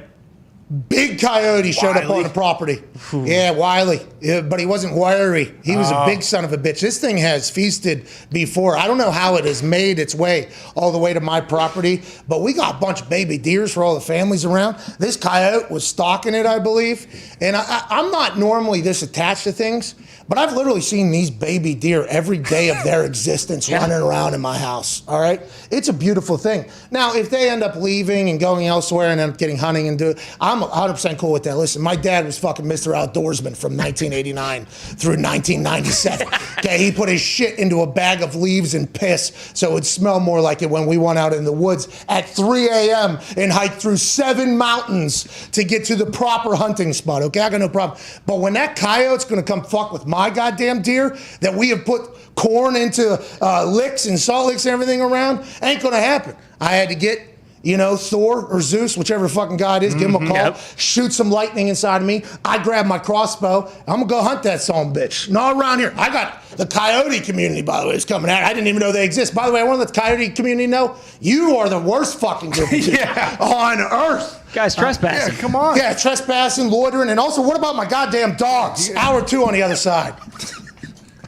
Big coyote showed up on the property. Yeah, Wiley. Yeah, but he wasn't wiry. He was a big son of a bitch. This thing has feasted before. I don't know how it has made its way all the way to my property, but we got a bunch of baby deers for all the families around. This coyote was stalking it, I believe. And I'm not normally this attached to things, but I've literally seen these baby deer every day of their existence running around in my house, all right? It's a beautiful thing. Now, if they end up leaving and going elsewhere and end up getting hunting and do it, I'm 100% cool with that. Listen, my dad was fucking Mr. Outdoorsman from 1989 through 1997. Okay, he put his shit into a bag of leaves and piss so it would smell more like it when we went out in the woods at 3 a.m. and hiked through 7 mountains to get to the proper hunting spot, okay? I got no problem. But when that coyote's gonna come fuck with my goddamn deer that we have put corn into licks and salt licks and everything around, ain't gonna happen. I had to get, Thor or Zeus, whichever fucking god it is, give him a call, shoot some lightning inside of me. I grab my crossbow. I'm going to go hunt that son of a bitch. Not around here. I got the coyote community, by the way, is coming out. I didn't even know they exist. By the way, I want to let the coyote community know you are the worst fucking group of people on earth. Guys, trespassing. Come on. Yeah, trespassing, loitering, and also, what about my goddamn dogs? Hour 2 on the other side.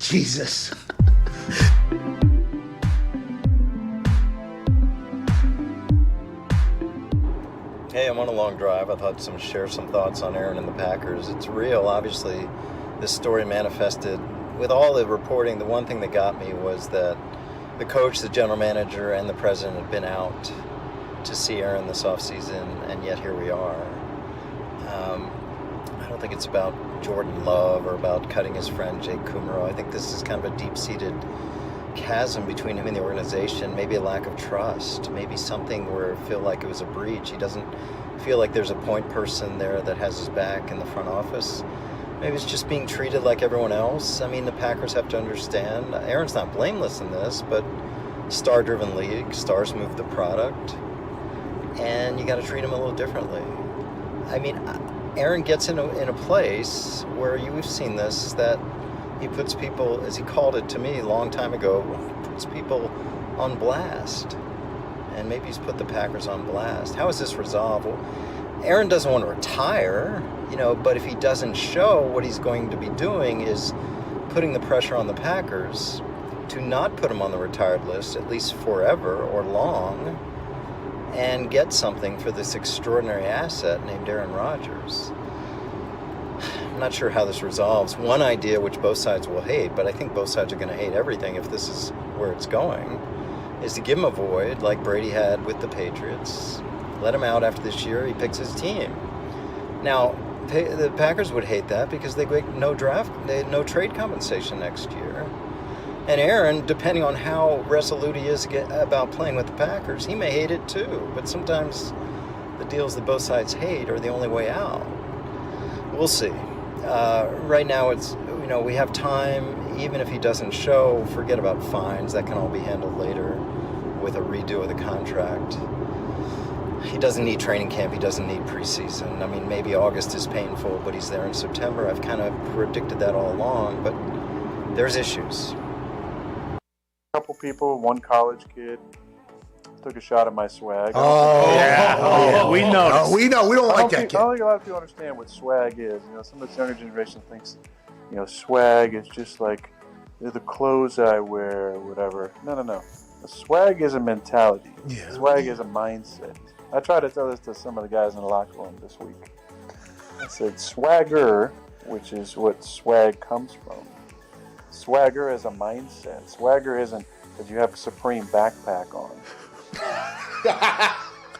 Jesus. Hey, I'm on a long drive. I thought to share some thoughts on Aaron and the Packers. It's real. Obviously, this story manifested with all the reporting. The one thing that got me was that the coach, the general manager, and the president had been out to see Aaron this offseason, and yet here we are. I don't think it's about Jordan Love or about cutting his friend Jake Kummerow. I think this is kind of a deep-seated chasm between him and the organization, maybe a lack of trust, maybe something where I feel like it was a breach. He doesn't feel like there's a point person there that has his back in the front office. Maybe it's just being treated like everyone else. I mean, the Packers have to understand, Aaron's not blameless in this, but star-driven league, stars move the product, and you got to treat him a little differently. I mean, Aaron gets in a place where we've seen this, that he puts people, as he called it to me a long time ago, puts people on blast. And maybe he's put the Packers on blast. How is this resolved? Well, Aaron doesn't want to retire, but if he doesn't show, what he's going to be doing is putting the pressure on the Packers to not put him on the retired list, at least forever or long, and get something for this extraordinary asset named Aaron Rodgers. I'm not sure how this resolves. One idea, which both sides will hate, but I think both sides are going to hate everything if this is where it's going, is to give him a void like Brady had with the Patriots. Let him out after this year, he picks his team. Now, the Packers would hate that because they get no trade compensation next year. And Aaron, depending on how resolute he is about playing with the Packers, he may hate it too. But sometimes the deals that both sides hate are the only way out. We'll see. Right now, it's we have time. Even if he doesn't show, forget about fines. That can all be handled later with a redo of the contract. He doesn't need training camp. He doesn't need preseason. I mean, maybe August is painful, but he's there in September. I've kind of predicted that all along, but there's issues. A couple people, one college kid, took a shot at my swag. We know. We know. We don't like that kid. I don't think a lot of people understand what swag is. Some of this younger generation thinks, swag is just like the clothes I wear or whatever. No. The swag is a mentality. Yeah. Swag is a mindset. I tried to tell this to some of the guys in the locker room this week. I said, swagger, which is what swag comes from. Swagger is a mindset. Swagger isn't that you have a Supreme backpack on.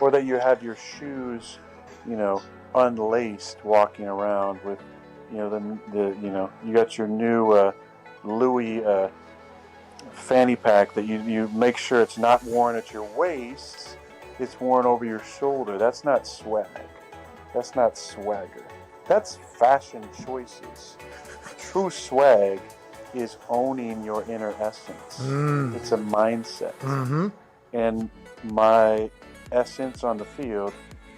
Or that you have your shoes, unlaced walking around with, you got your new Louis fanny pack that you make sure it's not worn at your waist, it's worn over your shoulder. That's not swag. That's not swagger. That's fashion choices. True swag is owning your inner essence. It's a mindset. Mm-hmm. And my essence on the field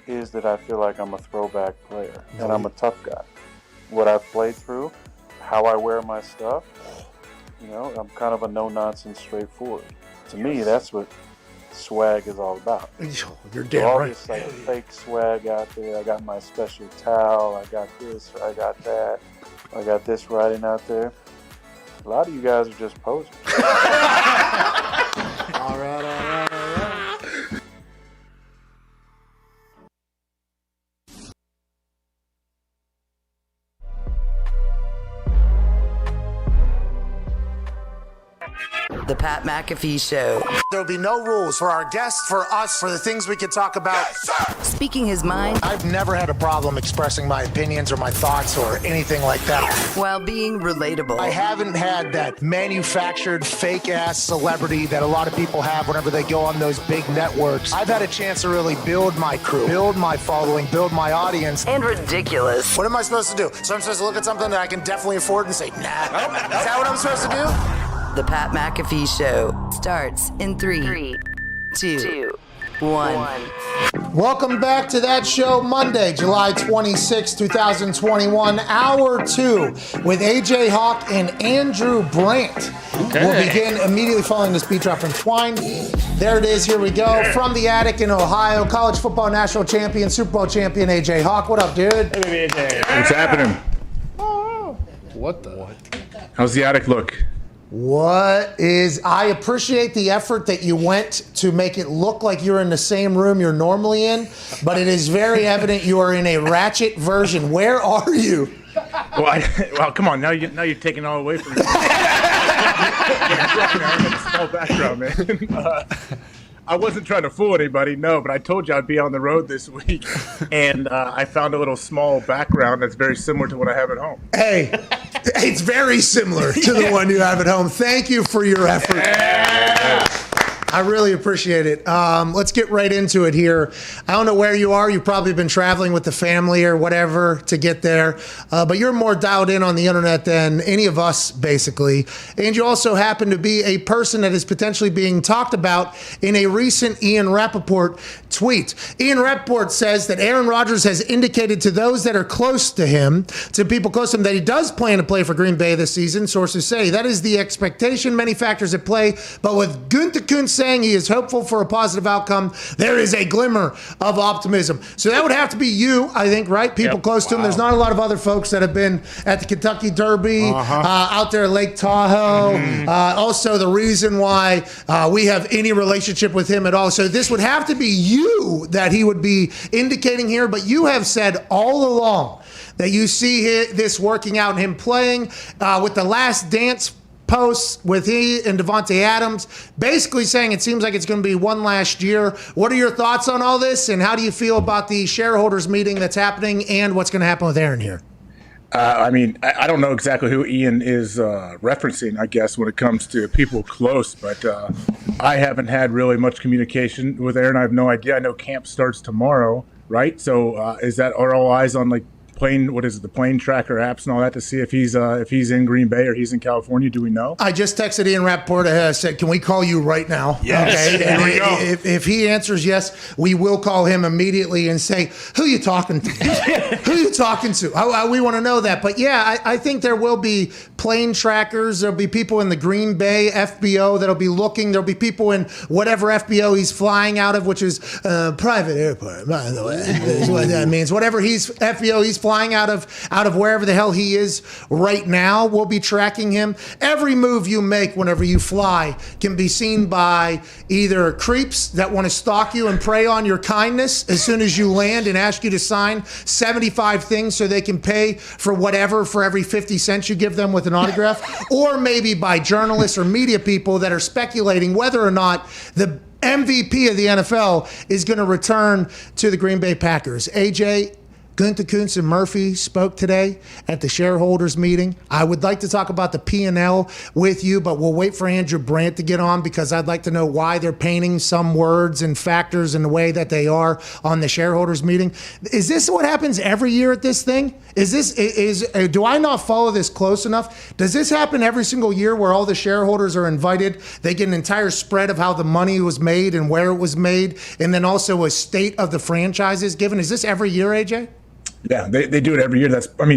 is that I feel like I'm a throwback player and I'm a tough guy. What I've played through, how I wear my stuff, I'm kind of a no-nonsense straightforward. To me, that's what swag is all about. You're damn right. All this like fake swag out there. I got my special towel. I got this. I got that. I got this writing out there. A lot of you guys are just posing. All right. The Pat McAfee Show. There'll be no rules for our guests, for us, for the things we can talk about. Yes, Speaking his mind. I've never had a problem expressing my opinions or my thoughts or anything like that. While being relatable. I haven't had that manufactured fake-ass celebrity that a lot of people have whenever they go on those big networks. I've had a chance to really build my crew, build my following, build my audience. And ridiculous. What am I supposed to do? So I'm supposed to look at something that I can definitely afford and say, nah. Is that what I'm supposed to do? The Pat McAfee Show starts in 3, 2, 1. Welcome back to that show, Monday, July 26, 2021, Hour 2 with AJ Hawk and Andrew Brandt. Okay. We'll begin immediately following this beat drop from Twine. There it is. Here we go. From the attic in Ohio, college football national champion, Super Bowl champion, AJ Hawk. What up, dude? Hey, AJ. What's happening? What the? How's the attic look? I appreciate the effort that you went to make it look like you're in the same room you're normally in, but it is very evident you are in a ratchet version. Where are you? Well, come on. Now you're taking it all away from me. Small background, man. I wasn't trying to fool anybody, no, but I told you I'd be on the road this week, and I found a little small background that's very similar to what I have at home. Hey, it's very similar to the one you have at home. Thank you for your effort. Yeah. I really appreciate it. Let's get right into it here. I don't know where you are. You've probably been traveling with the family or whatever to get there. But you're more dialed in on the internet than any of us, basically. And you also happen to be a person that is potentially being talked about in a recent Ian Rapoport tweet. Ian Rapoport says that Aaron Rodgers has indicated to those that are close to him, to people close to him, that he does plan to play for Green Bay this season. Sources say that is the expectation. Many factors at play. But with Gunther Kuntz saying he is hopeful for a positive outcome, there is a glimmer of optimism. So that would have to be you, I think, right? People close to him. There's not a lot of other folks that have been at the Kentucky Derby, out there at Lake Tahoe. Also, the reason why we have any relationship with him at all. So this would have to be you that he would be indicating here. But you have said all along that you see this working out, him playing with the Last Dance posts with he and Devontae Adams, basically saying it seems like it's going to be one last year. What are your thoughts on all this, and how do you feel about the shareholders meeting that's happening and what's going to happen with Aaron here? I mean, I don't know exactly who Ian is referencing, I guess, when it comes to people close, but I haven't had really much communication with Aaron. I have no idea. I know camp starts tomorrow, right? So are all eyes on the plane tracker apps and all that to see if he's in Green Bay or he's in California? Do we know? I just texted Ian Rapoport. I said, can we call you right now? Yes. Okay. Here we go. If he answers yes, we will call him immediately and say, who are you talking to? Who are you talking to? We want to know that. But yeah, I think there will be plane trackers. There'll be people in the Green Bay FBO that'll be looking. There'll be people in whatever FBO he's flying out of, which is private airport, by the way. Is what that means. Whatever FBO he's flying out of wherever the hell he is right now, we'll be tracking him. Every move you make whenever you fly can be seen by either creeps that want to stalk you and prey on your kindness as soon as you land and ask you to sign 75 things so they can pay for whatever for every 50 cents you give them with an autograph, or maybe by journalists or media people that are speculating whether or not the MVP of the NFL is going to return to the Green Bay Packers. AJ, Gunther Kuntz and Murphy spoke today at the shareholders meeting. I would like to talk about the P&L with you, but we'll wait for Andrew Brandt to get on because I'd like to know why they're painting some words and factors in the way that they are on the shareholders meeting. Is this what happens every year at this thing? Do I not follow this close enough? Does this happen every single year where all the shareholders are invited? They get an entire spread of how the money was made and where it was made, and then also a state of the franchises given. Is this every year, AJ? Yeah, they do it every year.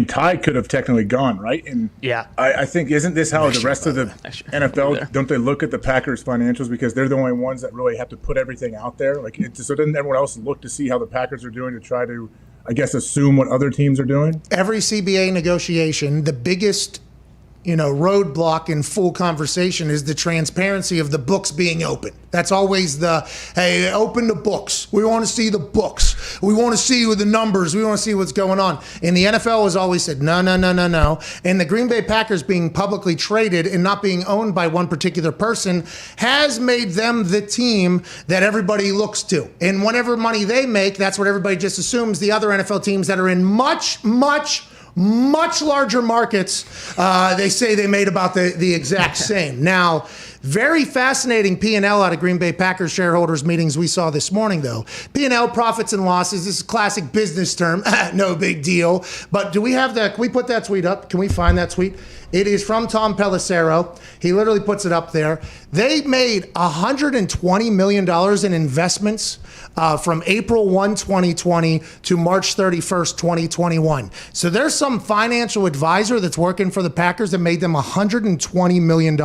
Ty could have technically gone, right? And yeah, I think, isn't this how the rest of the NFL, don't they look at the Packers financials because they're the only ones that really have to put everything out there? So doesn't everyone else look to see how the Packers are doing to try to, I guess, assume what other teams are doing? Every CBA negotiation, the biggest roadblock in full conversation is the transparency of the books being open. That's always hey, open the books. We want to see the books. We want to see the numbers. We want to see what's going on. And the NFL has always said, no. And the Green Bay Packers being publicly traded and not being owned by one particular person has made them the team that everybody looks to. And whatever money they make, that's what everybody just assumes the other NFL teams that are in much larger markets, they say they made about the exact same. Now, very fascinating P&L out of Green Bay Packers shareholders meetings we saw this morning, though. P&L, profits and losses. This is a classic business term. No big deal. But do we have that? Can we put that tweet up? Can we find that tweet? It is from Tom Pelissero. He literally puts it up there. They made $120 million in investments from April 1, 2020 to March 31st, 2021. So there's some financial advisor that's working for the Packers that made them $120 million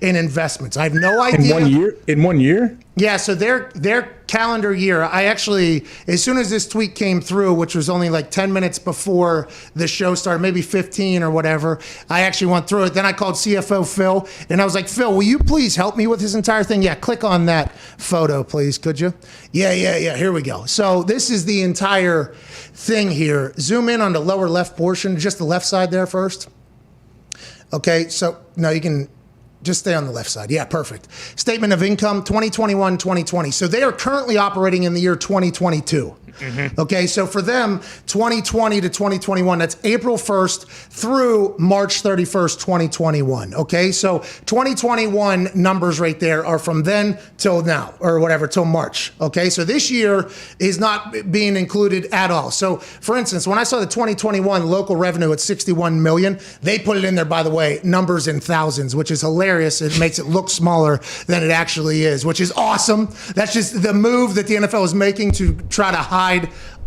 in investments. I have no idea. In 1 year? Yeah, so their calendar year, I actually, as soon as this tweet came through, which was only like 10 minutes before the show started, maybe 15 or whatever, I actually went through it. Then I called CFO Phil, and I was like, Phil, will you please help me with this entire thing? Yeah, click on that photo, please, could you? Yeah, here we go. So this is the entire thing here. Zoom in on the lower left portion, just the left side there first. Okay, so, no, you can... Just stay on the left side. Yeah, perfect. Statement of income, 2021, 2020. So they are currently operating in the year 2022. Mm-hmm. Okay, so for them, 2020 to 2021, that's April 1st through March 31st, 2021. Okay, so 2021 numbers right there are from then till now, or whatever, till March. Okay, so this year is not being included at all. So for instance, when I saw the 2021 local revenue at 61 million, they put it in there, by the way, numbers in thousands, which is hilarious. It makes it look smaller than it actually is, which is awesome. That's just the move that the NFL is making to try to hide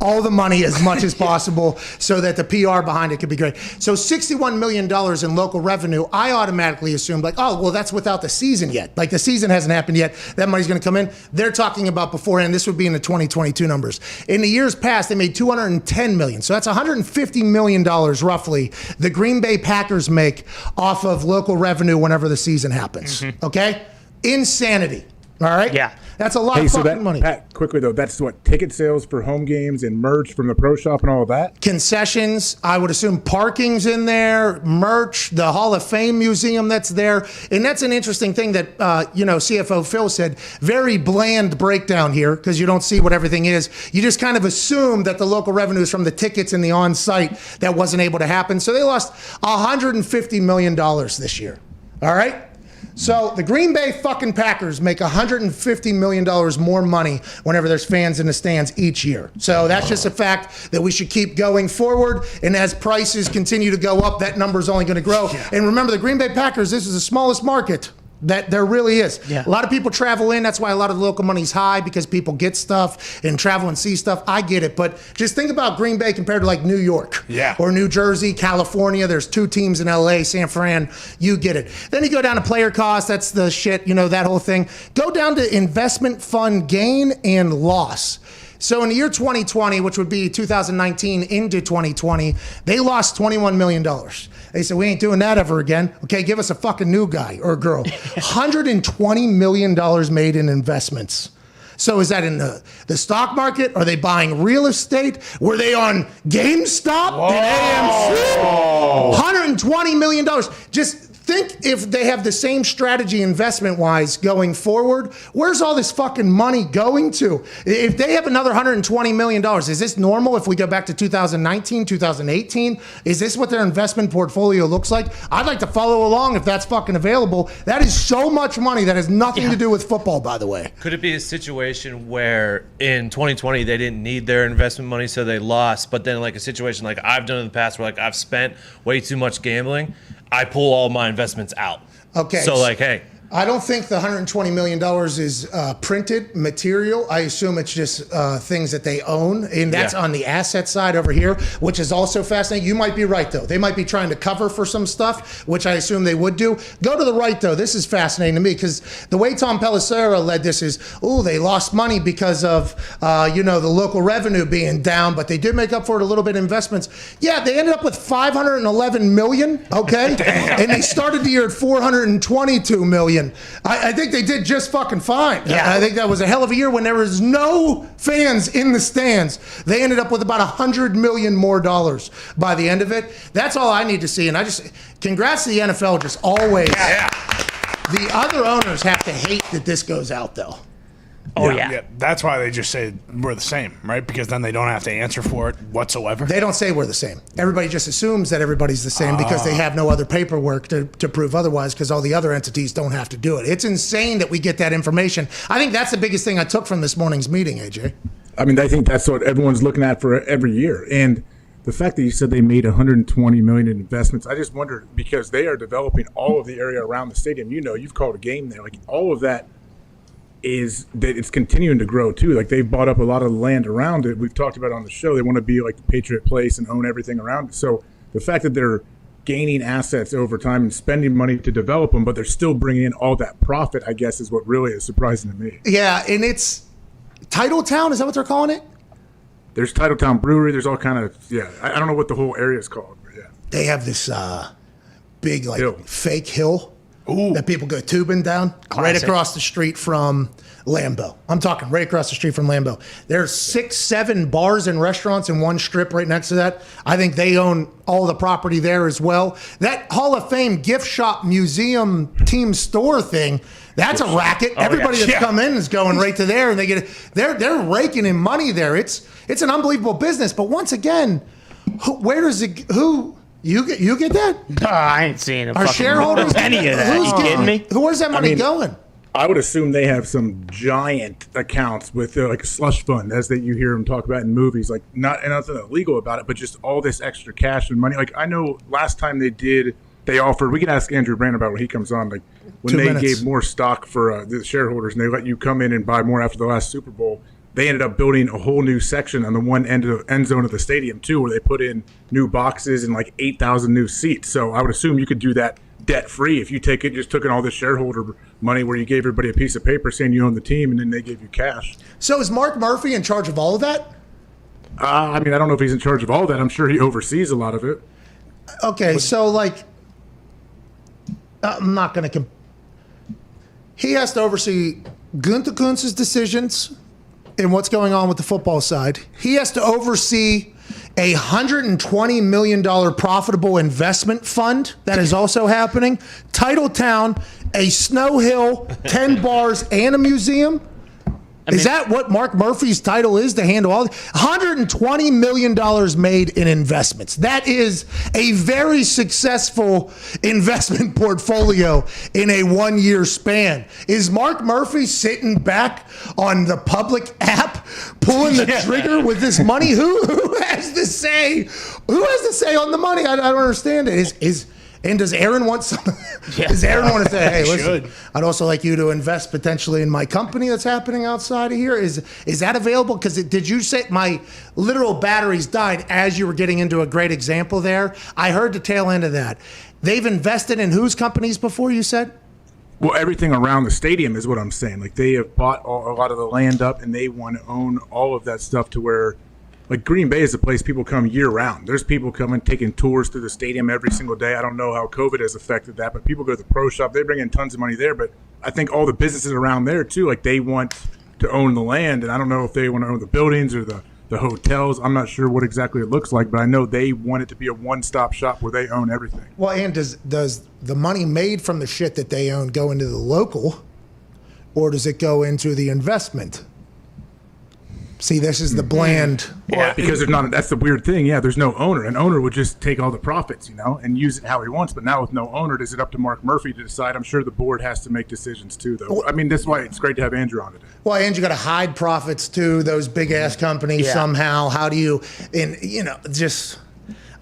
all the money as much as possible so that the PR behind it could be great. So $61 million in local revenue, I automatically assumed like, oh, well, that's without the season yet. Like the season hasn't happened yet. That money's going to come in. They're talking about beforehand. This would be in the 2022 numbers. In the years past, they made $210 million. So that's $150 million roughly the Green Bay Packers make off of local revenue whenever the season happens. Mm-hmm. Okay? Insanity. All right? Yeah. That's a lot of fucking money. Pat, quickly though, that's what, ticket sales for home games and merch from the pro shop and all of that? Concessions, I would assume parking's in there, merch, the Hall of Fame museum that's there. And that's an interesting thing that, CFO Phil said, very bland breakdown here because you don't see what everything is. You just kind of assume that the local revenue is from the tickets and the on-site that wasn't able to happen. So they lost $150 million this year. All right? So the Green Bay fucking Packers make $150 million more money whenever there's fans in the stands each year. So that's just a fact that we should keep going forward. And as prices continue to go up, that number is only going to grow. Yeah. And remember, the Green Bay Packers, this is the smallest market that there really is. Yeah. A lot of people travel in. That's why a lot of the local money's high because people get stuff and travel and see stuff. I get it. But just think about Green Bay compared to like New York or New Jersey, California. There's 2 teams in LA, San Fran. You get it. Then you go down to player costs. That's the shit, that whole thing. Go down to investment fund gain and loss. So in the year 2020, which would be 2019 into 2020, they lost $21 million. They said, we ain't doing that ever again. Okay, give us a fucking new guy or girl. $120 million made in investments. So is that in the stock market? Are they buying real estate? Were they on GameStop and AMC? $120 million. Just think if they have the same strategy investment-wise going forward, where's all this fucking money going to? If they have another $120 million, is this normal if we go back to 2019, 2018? Is this what their investment portfolio looks like? I'd like to follow along if that's fucking available. That is so much money that has nothing to do with football, by the way. Could it be a situation where in 2020 they didn't need their investment money, so they lost, but then like a situation like I've done in the past where like I've spent way too much gambling, I pull all my investments out. Okay. So like, hey. I don't think the $120 million is printed material. I assume it's just things that they own. And that's on the asset side over here, which is also fascinating. You might be right, though. They might be trying to cover for some stuff, which I assume they would do. Go to the right, though. This is fascinating to me because the way Tom Pelissero led this is, they lost money because of, the local revenue being down, but they did make up for it a little bit in investments. Yeah, they ended up with $511 million, okay? And they started the year at $422 million. I think they did just fucking fine. Yeah. I think that was a hell of a year when there was no fans in the stands. They ended up with about $100 million more by the end of it. That's all I need to see. And congrats to the NFL just always. Yeah. The other owners have to hate that this goes out, though. Yeah. That's why they just say we're the same, right? Because then they don't have to answer for it whatsoever. They don't say we're the same. Everybody just assumes that everybody's the same because they have no other paperwork to prove otherwise because all the other entities don't have to do it. It's insane that we get that information. I think that's the biggest thing I took from this morning's meeting, AJ. I mean, I think that's what everyone's looking at for every year. And the fact that you said they made $120 million in investments, I just wondered because they are developing all of the area around the stadium. You've called a game there. Like all of that is that it's continuing to grow too. Like they've bought up a lot of land around it. We've talked about it on the show. They want to be like the Patriot Place and own everything around it. So the fact that they're gaining assets over time and spending money to develop them, but they're still bringing in all that profit, I guess, is what really is surprising to me. Yeah, and it's Titletown, is that what they're calling it? There's Titletown Brewery. There's all kind of, I don't know what the whole area is called, but yeah. They have this big, Hill. fake hill that people go tubing down right across the street from Lambeau. I'm talking right across the street from Lambeau. There's 6, 7 bars and restaurants in one strip right next to that. I think they own all the property there as well. That Hall of Fame gift shop museum team store thing, that's a racket. Everybody that's come in is going right to there, and they're raking in money there. It's an unbelievable business. But once again, you get that? No, I ain't seeing Our shareholders, any of that. You kidding me? Where's that money going? I would assume they have some giant accounts with like a slush fund, as that you hear them talk about in movies. Like nothing illegal about it, but just all this extra cash and money. Like I know last time they offered. We can ask Andrew Brandt about when he comes on. Like when they gave more stock for the shareholders, and they let you come in and buy more after the last Super Bowl. They ended up building a whole new section on the one end zone of the stadium too, where they put in new boxes and like 8,000 new seats. So I would assume you could do that debt free if you just took in all this shareholder money where you gave everybody a piece of paper saying you own the team and then they gave you cash. So is Mark Murphy in charge of all of that? I mean, I don't know if he's in charge of all of that. I'm sure he oversees a lot of it. Okay, so like, I'm not going to. He has to oversee Gunther Kuntz's decisions and what's going on with the football side. He has to oversee a $120 million profitable investment fund that is also happening. Titletown, a snow hill, 10 bars, and a museum. Is that what Mark Murphy's title is, to handle all? $120 million made in investments. That is a very successful investment portfolio in a 1-year span. Is Mark Murphy sitting back on the public app, pulling the trigger with this money? Who has the say? Who has the say on the money? I don't understand it. And does Aaron want some? Does Aaron want to say, "Hey, listen, I'd also like you to invest potentially in my company that's happening outside of here"? Is that available? Because did you say my literal batteries died as you were getting into a great example there? I heard the tail end of that. They've invested in whose companies before, you said? Well, everything around the stadium is what I'm saying. Like they have bought a lot of the land up, and they want to own all of that stuff to where. Like Green Bay is a place people come year round. There's people coming, taking tours through the stadium every single day. I don't know how COVID has affected that, but people go to the pro shop. They bring in tons of money there. But I think all the businesses around there too, like they want to own the land. And I don't know if they want to own the buildings or the hotels. I'm not sure what exactly it looks like, but I know they want it to be a one-stop shop where they own everything. Well, and does the money made from the shit that they own go into the local, or does it go into the investment? See, this is the bland. Yeah, because there's not. That's the weird thing. Yeah, there's no owner. An owner would just take all the profits, and use it how he wants. But now with no owner, is it up to Mark Murphy to decide? I'm sure the board has to make decisions too, though. I mean, that's why it's great to have Andrew on today. Well, and you got to hide profits to those big ass companies somehow. How do you? Just.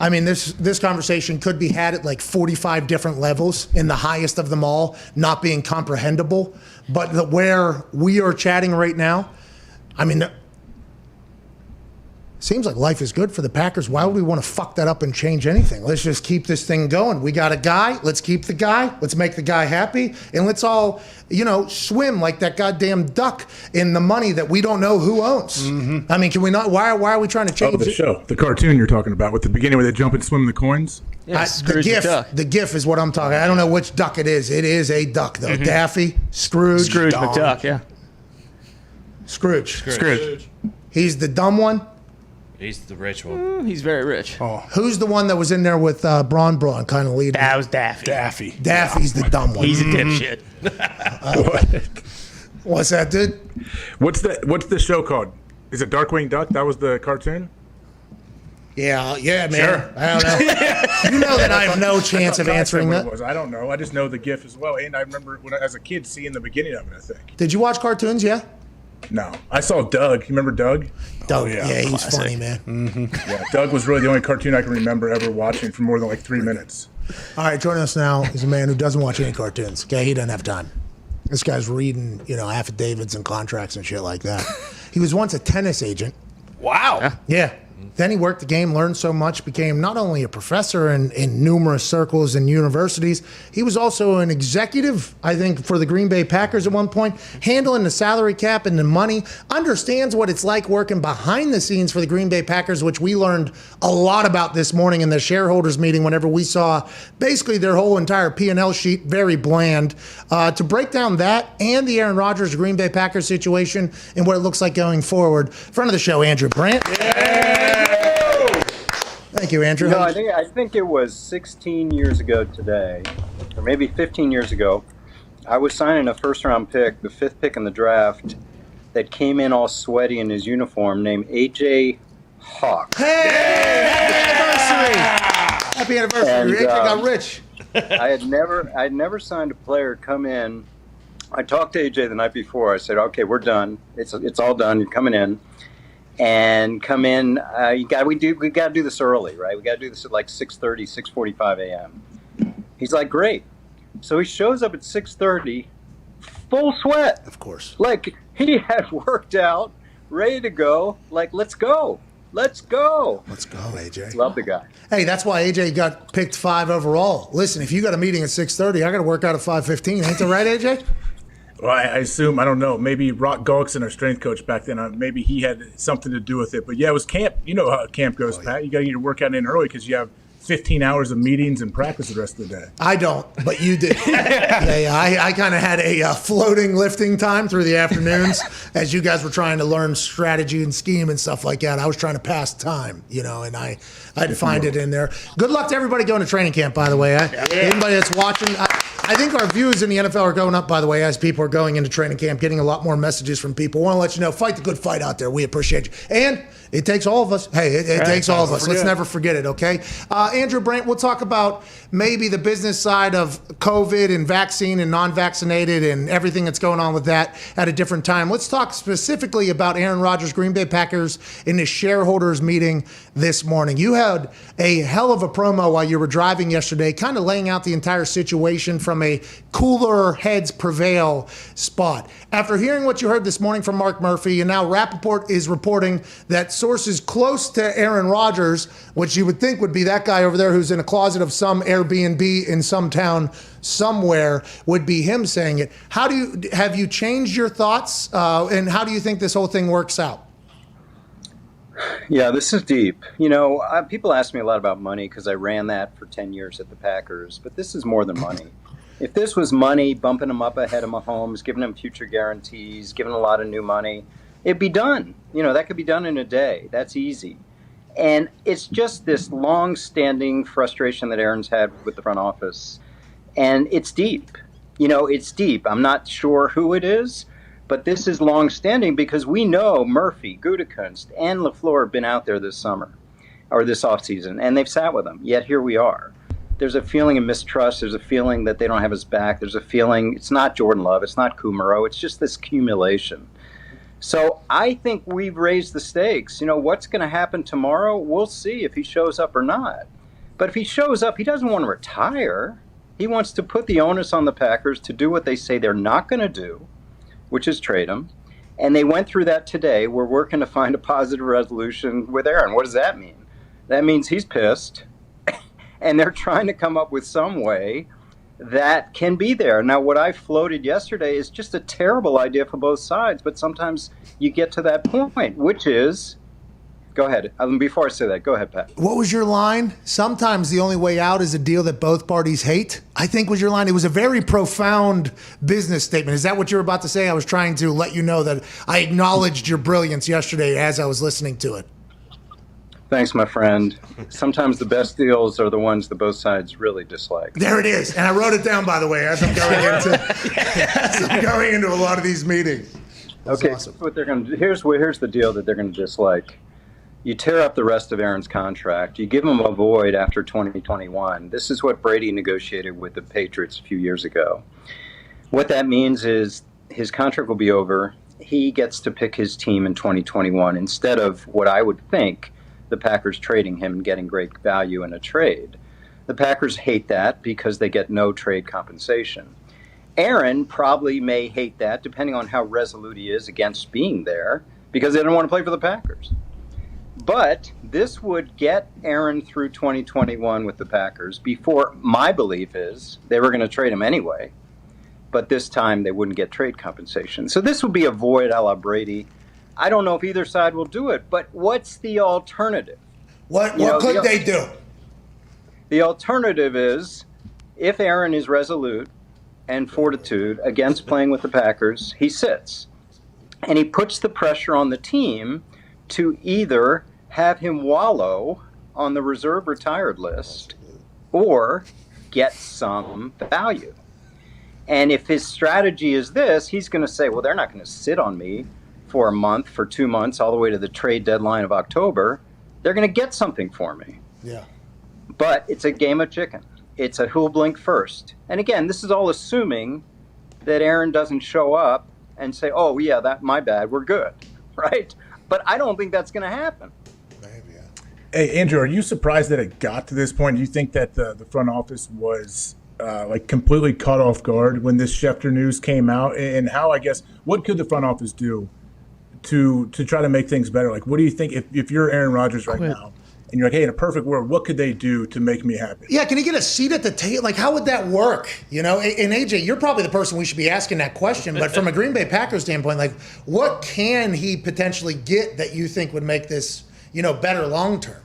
I mean, this conversation could be had at like 45 different levels, in the highest of them all, not being comprehensible. But where we are chatting right now, I mean. Seems like life is good for the Packers. Why would we want to fuck that up and change anything? Let's just keep this thing going. We got a guy. Let's keep the guy. Let's make the guy happy. And let's all, swim like that goddamn duck in the money that we don't know who owns. Mm-hmm. I mean, can we not? Why are we trying to change the show? The cartoon you're talking about with the beginning where they jump and swim in the coins? Yes, the GIF is what I'm talking. I don't know which duck it is. It is a duck, though. Mm-hmm. Daffy, Scrooge McDuck, yeah. Scrooge. He's the dumb one. He's the rich one. He's very rich. Oh. Who's the one that was in there with Braun kind of leading? That was Daffy. Daffy's the dumb one. He's a dipshit. What's that, dude? What's the show called? Is it Darkwing Duck? That was the cartoon? Yeah, man. Sure. I don't know. You know that I have no chance of answering that. I don't know. I just know the GIF as well. And I remember as a kid seeing the beginning of it, I think. Did you watch cartoons, yeah? No. I saw Doug. You remember Doug? Doug, yeah, he was funny, man. Mm-hmm. Yeah, Doug was really the only cartoon I can remember ever watching for more than like 3 minutes. All right, joining us now is a man who doesn't watch any cartoons. Okay, he doesn't have time. This guy's reading, affidavits and contracts and shit like that. He was once a tennis agent. Wow. Yeah. Then he worked the game, learned so much, became not only a professor in numerous circles and universities, he was also an executive, I think, for the Green Bay Packers at one point, handling the salary cap and the money, understands what it's like working behind the scenes for the Green Bay Packers, which we learned a lot about this morning in the shareholders meeting whenever we saw basically their whole entire P&L sheet, very bland. To break down that and the Aaron Rodgers Green Bay Packers situation and what it looks like going forward, front of the show, Andrew Brandt. Thank you, Andrew. I think it was 16 years ago today, or maybe 15 years ago, I was signing a first-round pick, the 5th pick in the draft, that came in all sweaty in his uniform, named A.J. Hawk. Hey! Happy anniversary! And, AJ got rich. I had never signed a player come in. I talked to AJ the night before. I said, "Okay, we're done. It's all done. You're coming in, and come in. We got to do this early, right? We got to do this at like 6:30, 6:45 a.m." He's like, "Great." So he shows up at 6:30, full sweat. Of course. Like he had worked out, ready to go. Like, let's go. Let's go. Let's go, AJ. Love the guy. Hey, that's why AJ got picked 5 overall. Listen, if you got a meeting at 6:30, I got to work out at 5:15. Ain't that right, AJ? Well, I assume, I don't know, maybe Rock Gullickson, our strength coach back then, maybe he had something to do with it. But yeah, it was camp. You know how camp goes, Pat. You got to get your workout in early because you have 15 hours of meetings and practice the rest of the day. I don't, but you did. I kind of had a floating lifting time through the afternoons as you guys were trying to learn strategy and scheme and stuff like that. I was trying to pass time, and I find it in there. Good luck to everybody going to training camp, by the way. Anybody that's watching, I think our views in the NFL are going up, by the way, as people are going into training camp, getting a lot more messages from people. I want to let you know, fight the good fight out there. We appreciate you. And it takes all of us. Hey, it takes all of us. Let's never forget it, okay? Andrew Brandt, we'll talk about maybe the business side of COVID and vaccine and non-vaccinated and everything that's going on with that at a different time. Let's talk specifically about Aaron Rodgers, Green Bay Packers, in the shareholders meeting this morning. You had a hell of a promo while you were driving yesterday, kind of laying out the entire situation from a cooler heads prevail spot. After hearing what you heard this morning from Mark Murphy, and now Rapoport is reporting that sources close to Aaron Rodgers, which you would think would be that guy over there who's in a closet of some Airbnb in some town somewhere, would be him saying it. Have you changed your thoughts, and how do you think this whole thing works out? Yeah, this is deep. People ask me a lot about money because I ran that for 10 years at the Packers, but this is more than money. If this was money, bumping them up ahead of Mahomes, giving them future guarantees, giving a lot of new money, it'd be done. That could be done in a day. That's easy. And it's just this long-standing frustration that Aaron's had with the front office. And it's deep. It's deep. I'm not sure who it is, but this is long-standing because we know Murphy, Gutekunst, and LaFleur have been out there this summer or this offseason, and they've sat with them. Yet here we are. There's a feeling of mistrust. There's a feeling that they don't have his back. There's a feeling it's not Jordan Love. It's not Kumaro. It's just this accumulation. So I think we've raised the stakes. What's going to happen tomorrow? We'll see if he shows up or not. But if he shows up, he doesn't want to retire. He wants to put the onus on the Packers to do what they say they're not going to do, which is trade him. And they went through that today. We're working to find a positive resolution with Aaron. What does that mean? That means he's pissed. And they're trying to come up with some way that can be there. Now, what I floated yesterday is just a terrible idea for both sides, but sometimes you get to that point, which is, go ahead. Before I say that, go ahead, Pat. What was your line? Sometimes the only way out is a deal that both parties hate, I think was your line. It was a very profound business statement. Is that what you were about to say? I was trying to let you know that I acknowledged your brilliance yesterday as I was listening to it. Thanks, my friend. Sometimes the best deals are the ones that both sides really dislike. There it is. And I wrote it down, by the way, as I'm going into a lot of these meetings. That's okay, awesome. What they're going to here's the deal that they're going to dislike. You tear up the rest of Aaron's contract. You give him a void after 2021. This is what Brady negotiated with the Patriots a few years ago. What that means is his contract will be over. He gets to pick his team in 2021 instead of what I would think the Packers trading him and getting great value in a trade. The Packers hate that because they get no trade compensation. Aaron probably may hate that, depending on how resolute he is against being there, because they don't want to play for the Packers. But this would get Aaron through 2021 with the Packers before my belief is they were going to trade him anyway. But this time they wouldn't get trade compensation. So this would be a void a la Brady. I don't know if either side will do it, but what's the alternative? What could they do? The alternative is if Aaron is resolute and fortitude against playing with the Packers, he sits. And he puts the pressure on the team to either have him wallow on the reserve retired list or get some value. And if his strategy is this, he's going to say, well, they're not going to sit on me for a month, for 2 months, all the way to the trade deadline of October. They're going to get something for me. Yeah. But it's a game of chicken. It's a who'll blink first. And again, this is all assuming that Aaron doesn't show up and say, oh, yeah, that my bad, we're good, right? But I don't think that's going to happen. Hey, Andrew, are you surprised that it got to this point? Do you think that the front office was completely caught off guard when this Schefter news came out? And how, I guess, what could the front office do to try to make things better? Like, what do you think if you're Aaron Rodgers right now and you're like, hey, in a perfect world, what could they do to make me happy? Yeah, can he get a seat at the table? Like, how would that work? And AJ, you're probably the person we should be asking that question. But from a Green Bay Packers standpoint, like, what can he potentially get that you think would make this, better long term?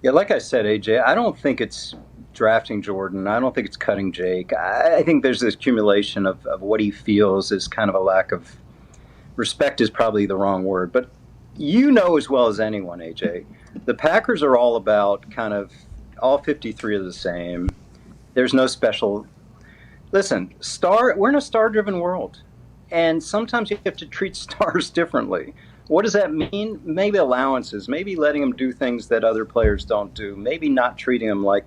Yeah, like I said, AJ, I don't think it's drafting Jordan. I don't think it's cutting Jake. I think there's this accumulation of what he feels is kind of a lack of respect is probably the wrong word. But you know as well as anyone, AJ, the Packers are all about kind of all 53 are the same. There's no special. Listen, we're in a star-driven world. And sometimes you have to treat stars differently. What does that mean? Maybe allowances, maybe letting them do things that other players don't do, maybe not treating them like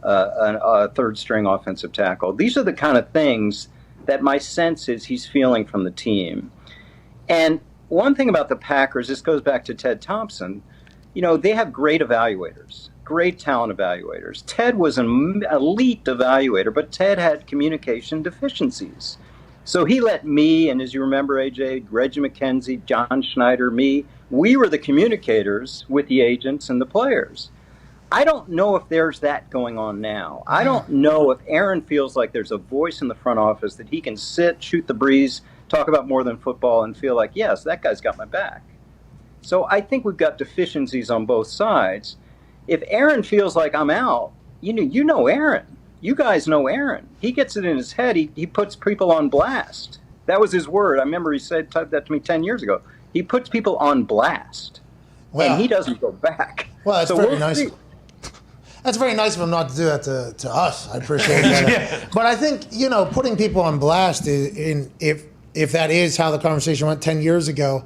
a third-string offensive tackle. These are the kind of things that my sense is he's feeling from the team. And one thing about the Packers, this goes back to Ted Thompson, they have great evaluators, great talent evaluators. Ted was an elite evaluator, but Ted had communication deficiencies. So he let me, and as you remember, AJ, Reggie McKenzie, John Schneider, me, we were the communicators with the agents and the players. I don't know if there's that going on now. I don't know if Aaron feels like there's a voice in the front office that he can sit, shoot the breeze, talk about more than football, and feel like, yes, that guy's got my back. So I think we've got deficiencies on both sides. If Aaron feels like I'm out, you know Aaron. You guys know Aaron. He gets it in his head. He puts people on blast. That was his word. I remember he said that to me 10 years ago. He puts people on blast, and he doesn't go back. Well, that's very nice. That's very nice of him not to do that to us. I appreciate that. Yeah. But I think, putting people on blast, if that is how the conversation went 10 years ago,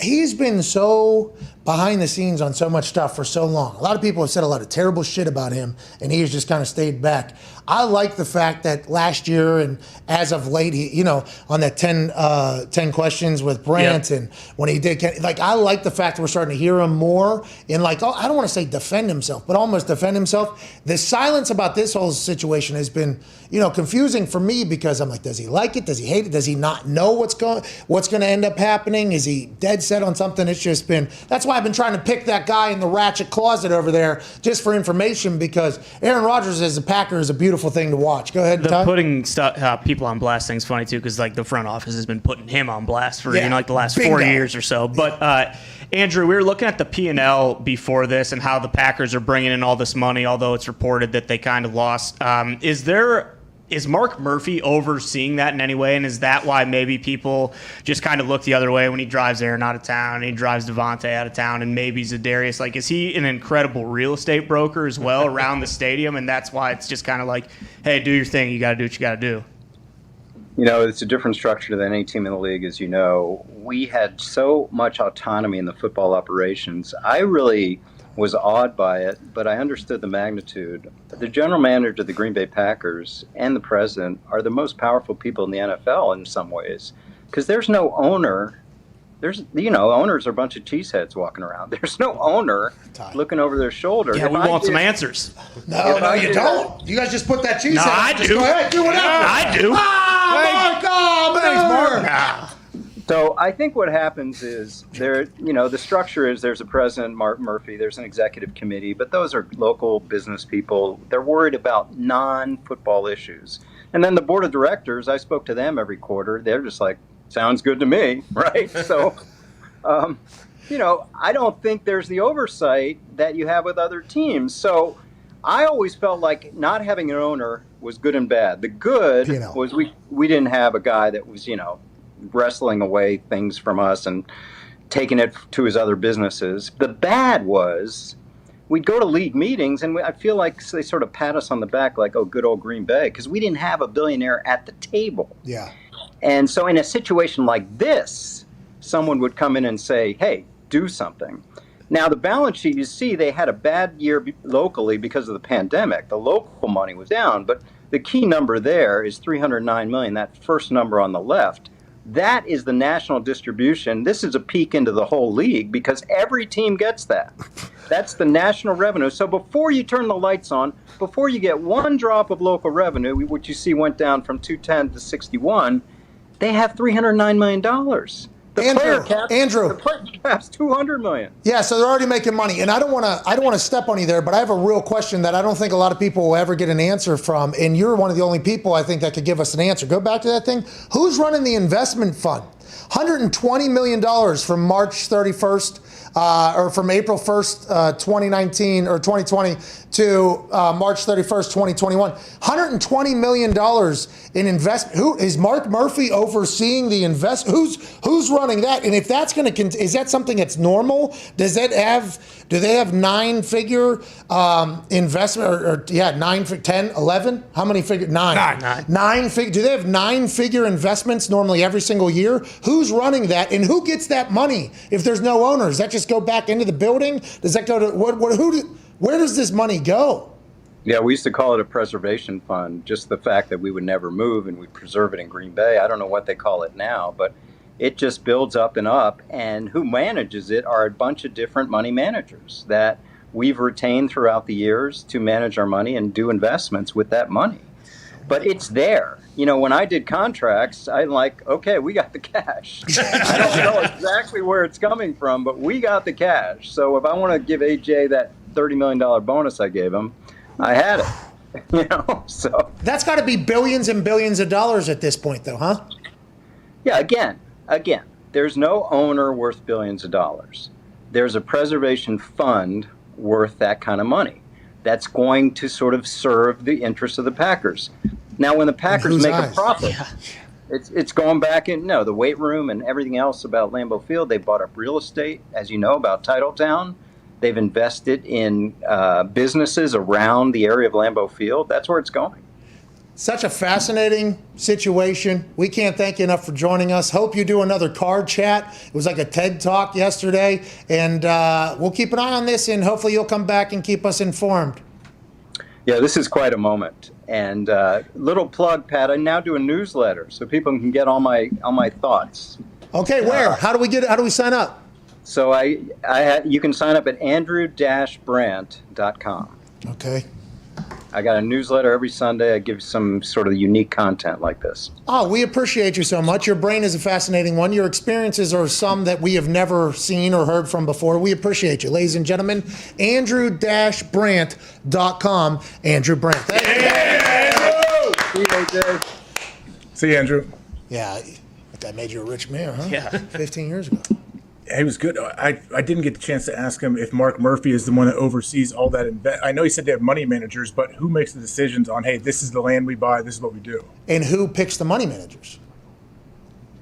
he's been so behind the scenes on so much stuff for so long. A lot of people have said a lot of terrible shit about him, and he's just kind of stayed back. I like the fact that last year and as of late, he, on that 10 questions with Brandt, and when he did, I like the fact that we're starting to hear him more in I don't want to say defend himself, but almost defend himself. The silence about this whole situation has been, confusing for me because I'm like, does he like it? Does he hate it? Does he not know what's going to end up happening? Is he dead set on something? It's just been, that's why I've been trying to pick that guy in the ratchet closet over there just for information, because Aaron Rodgers as a Packer is a beautiful thing to watch. Go ahead, Todd. Putting people on blast thing's funny too, because the front office has been putting him on blast for the last 4 years or so. But Andrew, we were looking at the P&L before this and how the Packers are bringing in all this money, although it's reported that they kind of lost. Is Mark Murphy overseeing that in any way? And is that why maybe people just kind of look the other way when he drives Aaron out of town and he drives Devontae out of town and maybe Za'Darius? Is he an incredible real estate broker as well around the stadium? And that's why it's just kind of like, hey, do your thing. You got to do what you got to do. It's a different structure than any team in the league, as you know. We had so much autonomy in the football operations. I really was awed by it, but I understood the magnitude. The general manager of the Green Bay Packers and the president are the most powerful people in the NFL in some ways, because there's no owner. Owners are a bunch of cheeseheads walking around. There's no owner looking over their shoulder. Yeah, we want some answers. No, you don't. You guys just put that cheesehead. No, I do. Go ahead, do whatever. I do. Oh, my God, Thanks, Mark. So I think what happens is the structure is there's a president, Mark Murphy, there's an executive committee, but those are local business people. They're worried about non-football issues. And then the board of directors, I spoke to them every quarter. They're just like, sounds good to me, right? So, I don't think there's the oversight that you have with other teams. So I always felt like not having an owner was good and bad. The good was we didn't have a guy that was, wrestling away things from us and taking it to his other businesses. The bad was we'd go to league meetings and I feel like they sort of pat us on the back like, oh, good old Green Bay, because we didn't have a billionaire at the table. Yeah. And so in a situation like this, someone would come in and say, hey, do something. Now, the balance sheet, you see, they had a bad year locally because of the pandemic. The local money was down, but the key number there is $309 million, that first number on the left. That is the national distribution. This is a peek into the whole league because every team gets that. That's the national revenue. So before you turn the lights on, before you get one drop of local revenue, which you see went down from 210 to 61, they have $309 million. The player cap's $200 million. Yeah, so they're already making money, and I don't want to step on you there, but I have a real question that I don't think a lot of people will ever get an answer from, and you're one of the only people I think that could give us an answer. Go back to that thing. Who's running the investment fund? $120 million from March 31st. Or from April 1st, 2019 or 2020 to March 31st, 2021. $120 million in investment. Who is Mark Murphy overseeing the investment? Who's running that? And if that's going to, is that something that's normal? Do they have 9-figure investment or 9, 10, 11? How many figure? 9. 9 figure. Do they have 9-figure investments normally every single year? Who's running that and who gets that money if there's no owners? That just go back into the building? Does that go to where does this money go? Yeah, we used to call it a preservation fund, just the fact that we would never move and we preserve it in Green Bay. I don't know what they call it now, but it just builds up and up, and who manages it are a bunch of different money managers that we've retained throughout the years to manage our money and do investments with that money. But it's there. When I did contracts, I'm like, okay, we got the cash. I don't know exactly where it's coming from, but we got the cash. So if I want to give AJ that $30 million bonus I gave him, I had it. So that's got to be billions and billions of dollars at this point, though, huh? Yeah, again, there's no owner worth billions of dollars. There's a preservation fund worth that kind of money that's going to sort of serve the interests of the Packers. Now, when the Packers make a profit, it's going back in, the weight room and everything else about Lambeau Field. They bought up real estate, as you know, about Titletown. They've invested in businesses around the area of Lambeau Field. That's where it's going. Such a fascinating situation. We can't thank you enough for joining us. Hope you do another card chat. It was like a TED Talk yesterday. And we'll keep an eye on this, and hopefully you'll come back and keep us informed. Yeah, this is quite a moment. And little plug, Pat, I now do a newsletter so people can get all my thoughts. Okay, where? How do we sign up? So you can sign up at andrew-brandt.com. Okay. I got a newsletter every Sunday. I give some sort of unique content like this. Oh, we appreciate you so much. Your brain is a fascinating one. Your experiences are some that we have never seen or heard from before. We appreciate you. Ladies and gentlemen, andrew-brandt.com. Andrew Brandt. Thank you. Andrew! See you, AJ. See you, Andrew. Yeah, that made you a rich man, huh? Yeah. 15 years ago. He was good. I didn't get the chance to ask him if Mark Murphy is the one that oversees all that. I know he said they have money managers, but who makes the decisions on, hey, this is the land we buy, this is what we do? And who picks the money managers?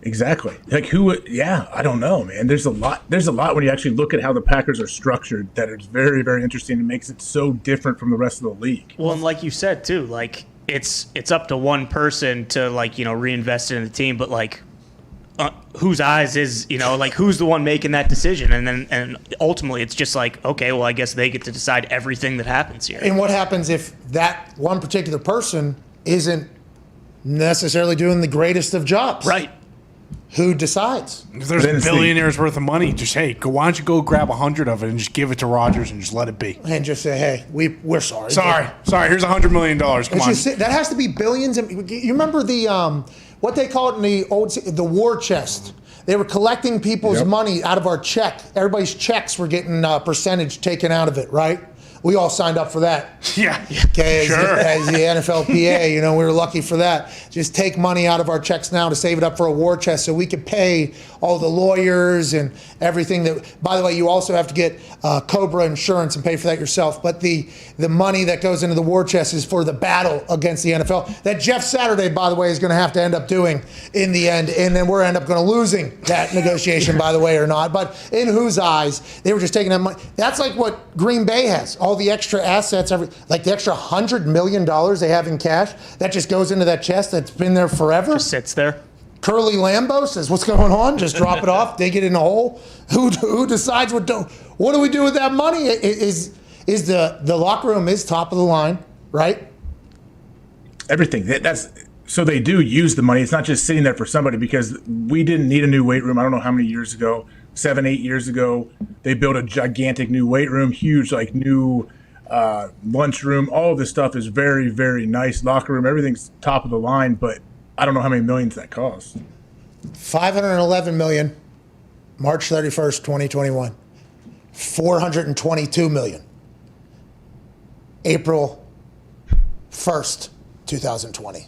Exactly. Like who? Yeah, I don't know, man. There's a lot when you actually look at how the Packers are structured that is very, very interesting and makes it so different from the rest of the league. Well, and like you said too, like it's up to one person to reinvest in the team, but whose eyes is, who's the one making that decision? And ultimately it's just okay, well, I guess they get to decide everything that happens here. And what happens if that one particular person isn't necessarily doing the greatest of jobs? Right. Who decides? If there's a billionaire's worth of money, just, hey, why don't you go grab 100 of it and just give it to Rodgers and just let it be. And just say, hey, we're sorry. Sorry, here's $100 million. Come on. That has to be billions. You remember the what they call it in the war chest? They were collecting people's money out of our check. Everybody's checks were getting a percentage taken out of it, right? We all signed up for that. Yeah. Okay, Sure. as the NFLPA, you know, we were lucky for that. Just take money out of our checks now to save it up for a war chest so we could pay all the lawyers and everything. That, by the way, you also have to get Cobra insurance and pay for that yourself. But the money that goes into the war chest is for the battle against the NFL. That Jeff Saturday, by the way, is going to have to end up doing in the end. And then we're end up going to losing that negotiation, by the way, or not. But in whose eyes, they were just taking that money. That's like what Green Bay has. All the extra assets, like the extra $100 million they have in cash, that just goes into that chest that's been there forever. Just sits there. Curly Lambeau says, "What's going on?" Just drop it off, dig it in a hole. Who decides what do we do with that money? Is the locker room is top of the line, right? Everything. That's so they do use the money. It's not just sitting there for somebody, because we didn't need a new weight room. I don't know how many years ago, 7, 8 years ago, they built a gigantic new weight room, huge, like new lunchroom. All of this stuff is very, very nice. Locker room, everything's top of the line, but I don't know how many millions that costs. $511 million, March 31st, 2021. $422 million, April 1st, 2020.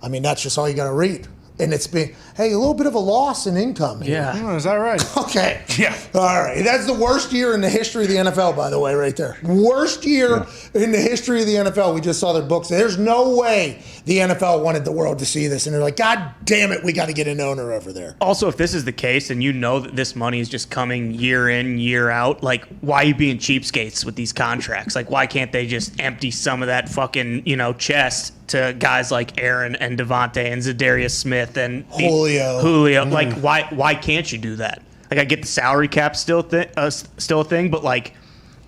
I mean, that's just all you got to read. And it's been, hey, a little bit of a loss in income here. Yeah. Oh, is that right? Okay. Yeah. All right. That's the worst year in the history of the NFL, by the way, right there. Worst year in the history of the NFL. We just saw their books. There's no way the NFL wanted the world to see this. And they're like, God damn it, we got to get an owner over there. Also, if this is the case and you know that this money is just coming year in, year out, like, why are you being cheapskates with these contracts? Like, why can't they just empty some of that fucking, chest to guys like Aaron and Devontae and Zadarius Smith and Julio? Like, why can't you do that? Like, I get the salary cap still a thing, but like,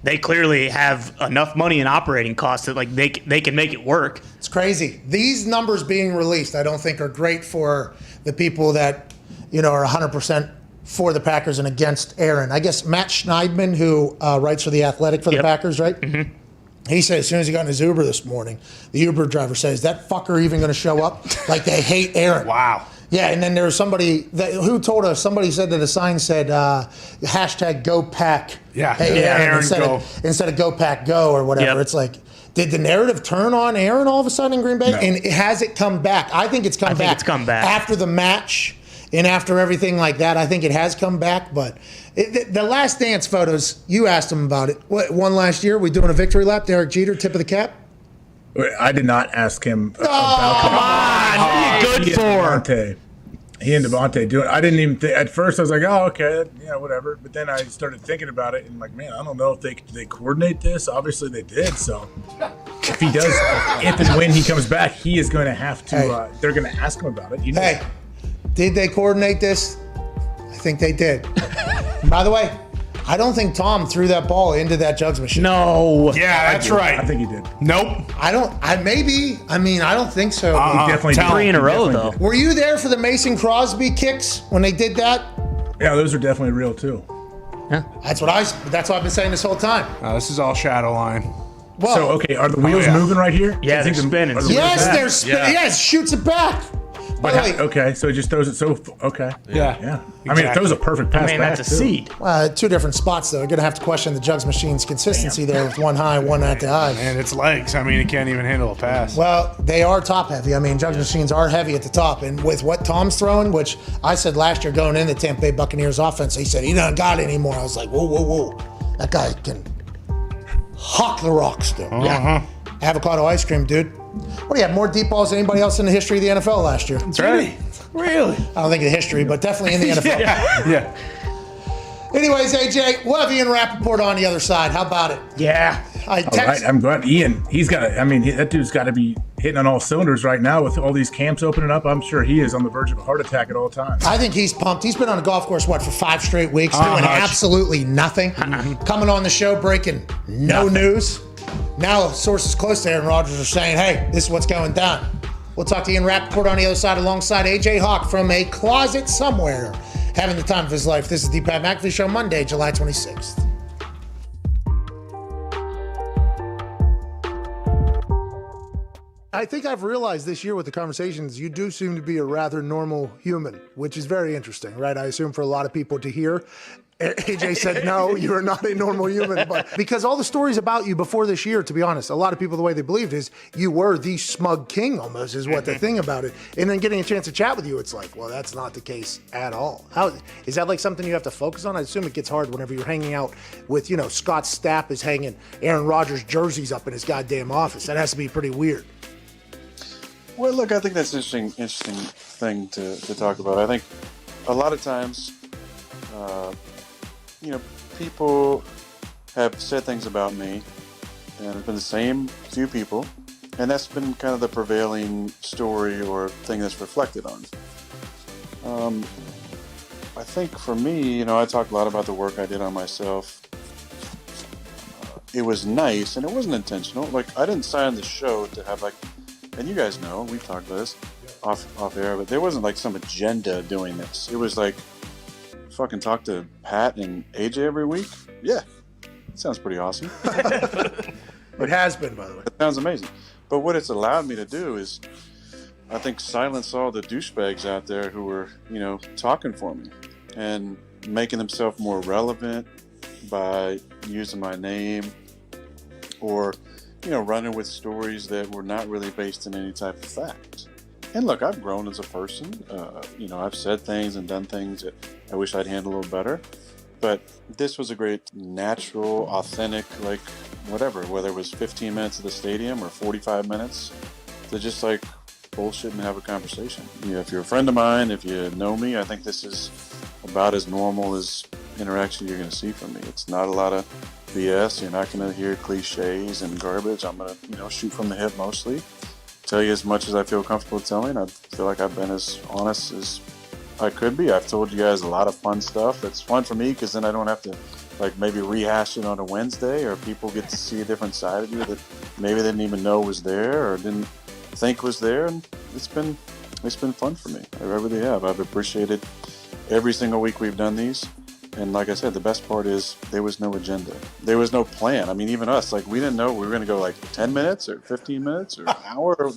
they clearly have enough money in operating costs that like they can make it work. It's crazy. These numbers being released, I don't think are great for the people that are 100% for the Packers and against Aaron. I guess Matt Schneidman, who writes for The Athletic for the Packers, right? Mm-hmm. He said as soon as he got in his Uber this morning, the Uber driver said, "Is that fucker even going to show up?" Like, they hate Aaron. Wow. Yeah, and then there was somebody who told us, somebody said that a sign said hashtag Go Pack. Yeah, hey, Aaron instead of Go Pack Go or whatever. Yep. It's like, did the narrative turn on Aaron all of a sudden in Green Bay? No. And has it come back? I think it's come back. It's come back. After the match and after everything like that, I think it has come back. But the Last Dance photos, you asked him about it. What, one last year? We doing a victory lap? Derek Jeter, tip of the cap? I did not ask him about Come on, good for. He and Devontae doing. I didn't even think at first. I was like, oh, okay, yeah, whatever. But then I started thinking about it, and like, man, I don't know if they coordinate this. Obviously, they did. So if he does, if and when he comes back, he is going to have to. Hey. They're going to ask him about it. Hey, did they coordinate this? I think they did. By the way, I don't think Tom threw that ball into that jugs machine. No. Yeah, that's right. I think he did. Nope. I don't think so. He definitely did. 3 in a row, though. Did. Were you there for the Mason Crosby kicks when they did that? Yeah, those are definitely real too. That's what I've been saying this whole time. This is all shadow line. Well, So okay, are the wheels moving right here? Yeah, I think they're spinning. are the wheels yes, back? they're spinning. Yes, shoots it back. By the way, Okay, so it just throws it so okay. Yeah. Yeah. I mean, it throws a perfect pass back. that's a too. seed. two different spots though. You're gonna have to question the jugs machine's consistency there with one high, one at the eye. And its legs. I mean, it can't even handle a pass. Well, they are top heavy. I mean, jugs machines are heavy at the top, and with what Tom's throwing, which I said last year going into Tampa Bay Buccaneers offense, he said he don't got it anymore. I was like, whoa, that guy can hawk the rock still. Yeah, avocado ice cream, dude. What do you have? More deep balls than anybody else in the history of the NFL last year? That's right. Really? I don't think in the history, but definitely in the NFL. Yeah. Anyways, AJ, we'll have Ian Rapoport on the other side. How about it? Yeah. All right, I'm glad Ian. He's got. That dude's got to be hitting on all cylinders right now with all these camps opening up. I'm sure he is on the verge of a heart attack at all times. I think he's pumped. He's been on a golf course, for 5 straight weeks, doing absolutely nothing. Coming on the show, breaking no news. Now, sources close to Aaron Rodgers are saying, hey, this is what's going down. We'll talk to Ian Rapoport on the other side alongside AJ Hawk from a closet somewhere, having the time of his life. This is the Pat McAfee Show, Monday, July 26th. I think I've realized this year with the conversations, you do seem to be a rather normal human, which is very interesting, right? I assume for a lot of people to hear. AJ said, no, you're not a normal human. But because all the stories about you before this year, to be honest, a lot of people, the way they believed is you were the smug king almost is what the thing about it. And then getting a chance to chat with you, it's like, well, that's not the case at all. How is that like something you have to focus on? I assume it gets hard whenever you're hanging out with, Scott Stapp is hanging Aaron Rodgers jerseys up in his goddamn office. That has to be pretty weird. Well, look, I think that's an interesting thing to talk about. I think a lot of times, people have said things about me, and it's been the same few people, and that's been kind of the prevailing story or thing that's reflected on. I think for me, I talk a lot about the work I did on myself. It was nice, and it wasn't intentional. Like, I didn't sign the show to have, and you guys know, we've talked about this off air, but there wasn't some agenda doing this. It was fucking talk to Pat and AJ every week. Yeah, it sounds pretty awesome. It has been, by the way. It sounds amazing. But what it's allowed me to do is, I think, silence all the douchebags out there who were, talking for me and making themselves more relevant by using my name or, running with stories that were not really based in any type of fact. And look, I've grown as a person. I've said things and done things that I wish I'd handled a little better. But this was a great, natural, authentic, whatever, whether it was 15 minutes at the stadium or 45 minutes, to just bullshit and have a conversation. If you're a friend of mine, if you know me, I think this is about as normal as interaction you're going to see from me. It's not a lot of BS. You're not going to hear cliches and garbage. I'm going to, shoot from the hip mostly. Tell you as much as I feel comfortable telling. I feel like I've been as honest as I could be. I've told you guys a lot of fun stuff. It's fun for me because then I don't have to maybe rehash it on a Wednesday, or people get to see a different side of you that maybe they didn't even know was there or didn't think was there. And it's been fun for me. I really have. I've appreciated every single week we've done these. And like I said, the best part is there was no agenda. There was no plan. I mean, even us, we didn't know we were going to go 10 minutes or 15 minutes or an hour.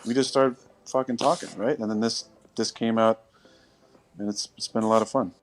We just started fucking talking, right? And then this came out, and it's been a lot of fun.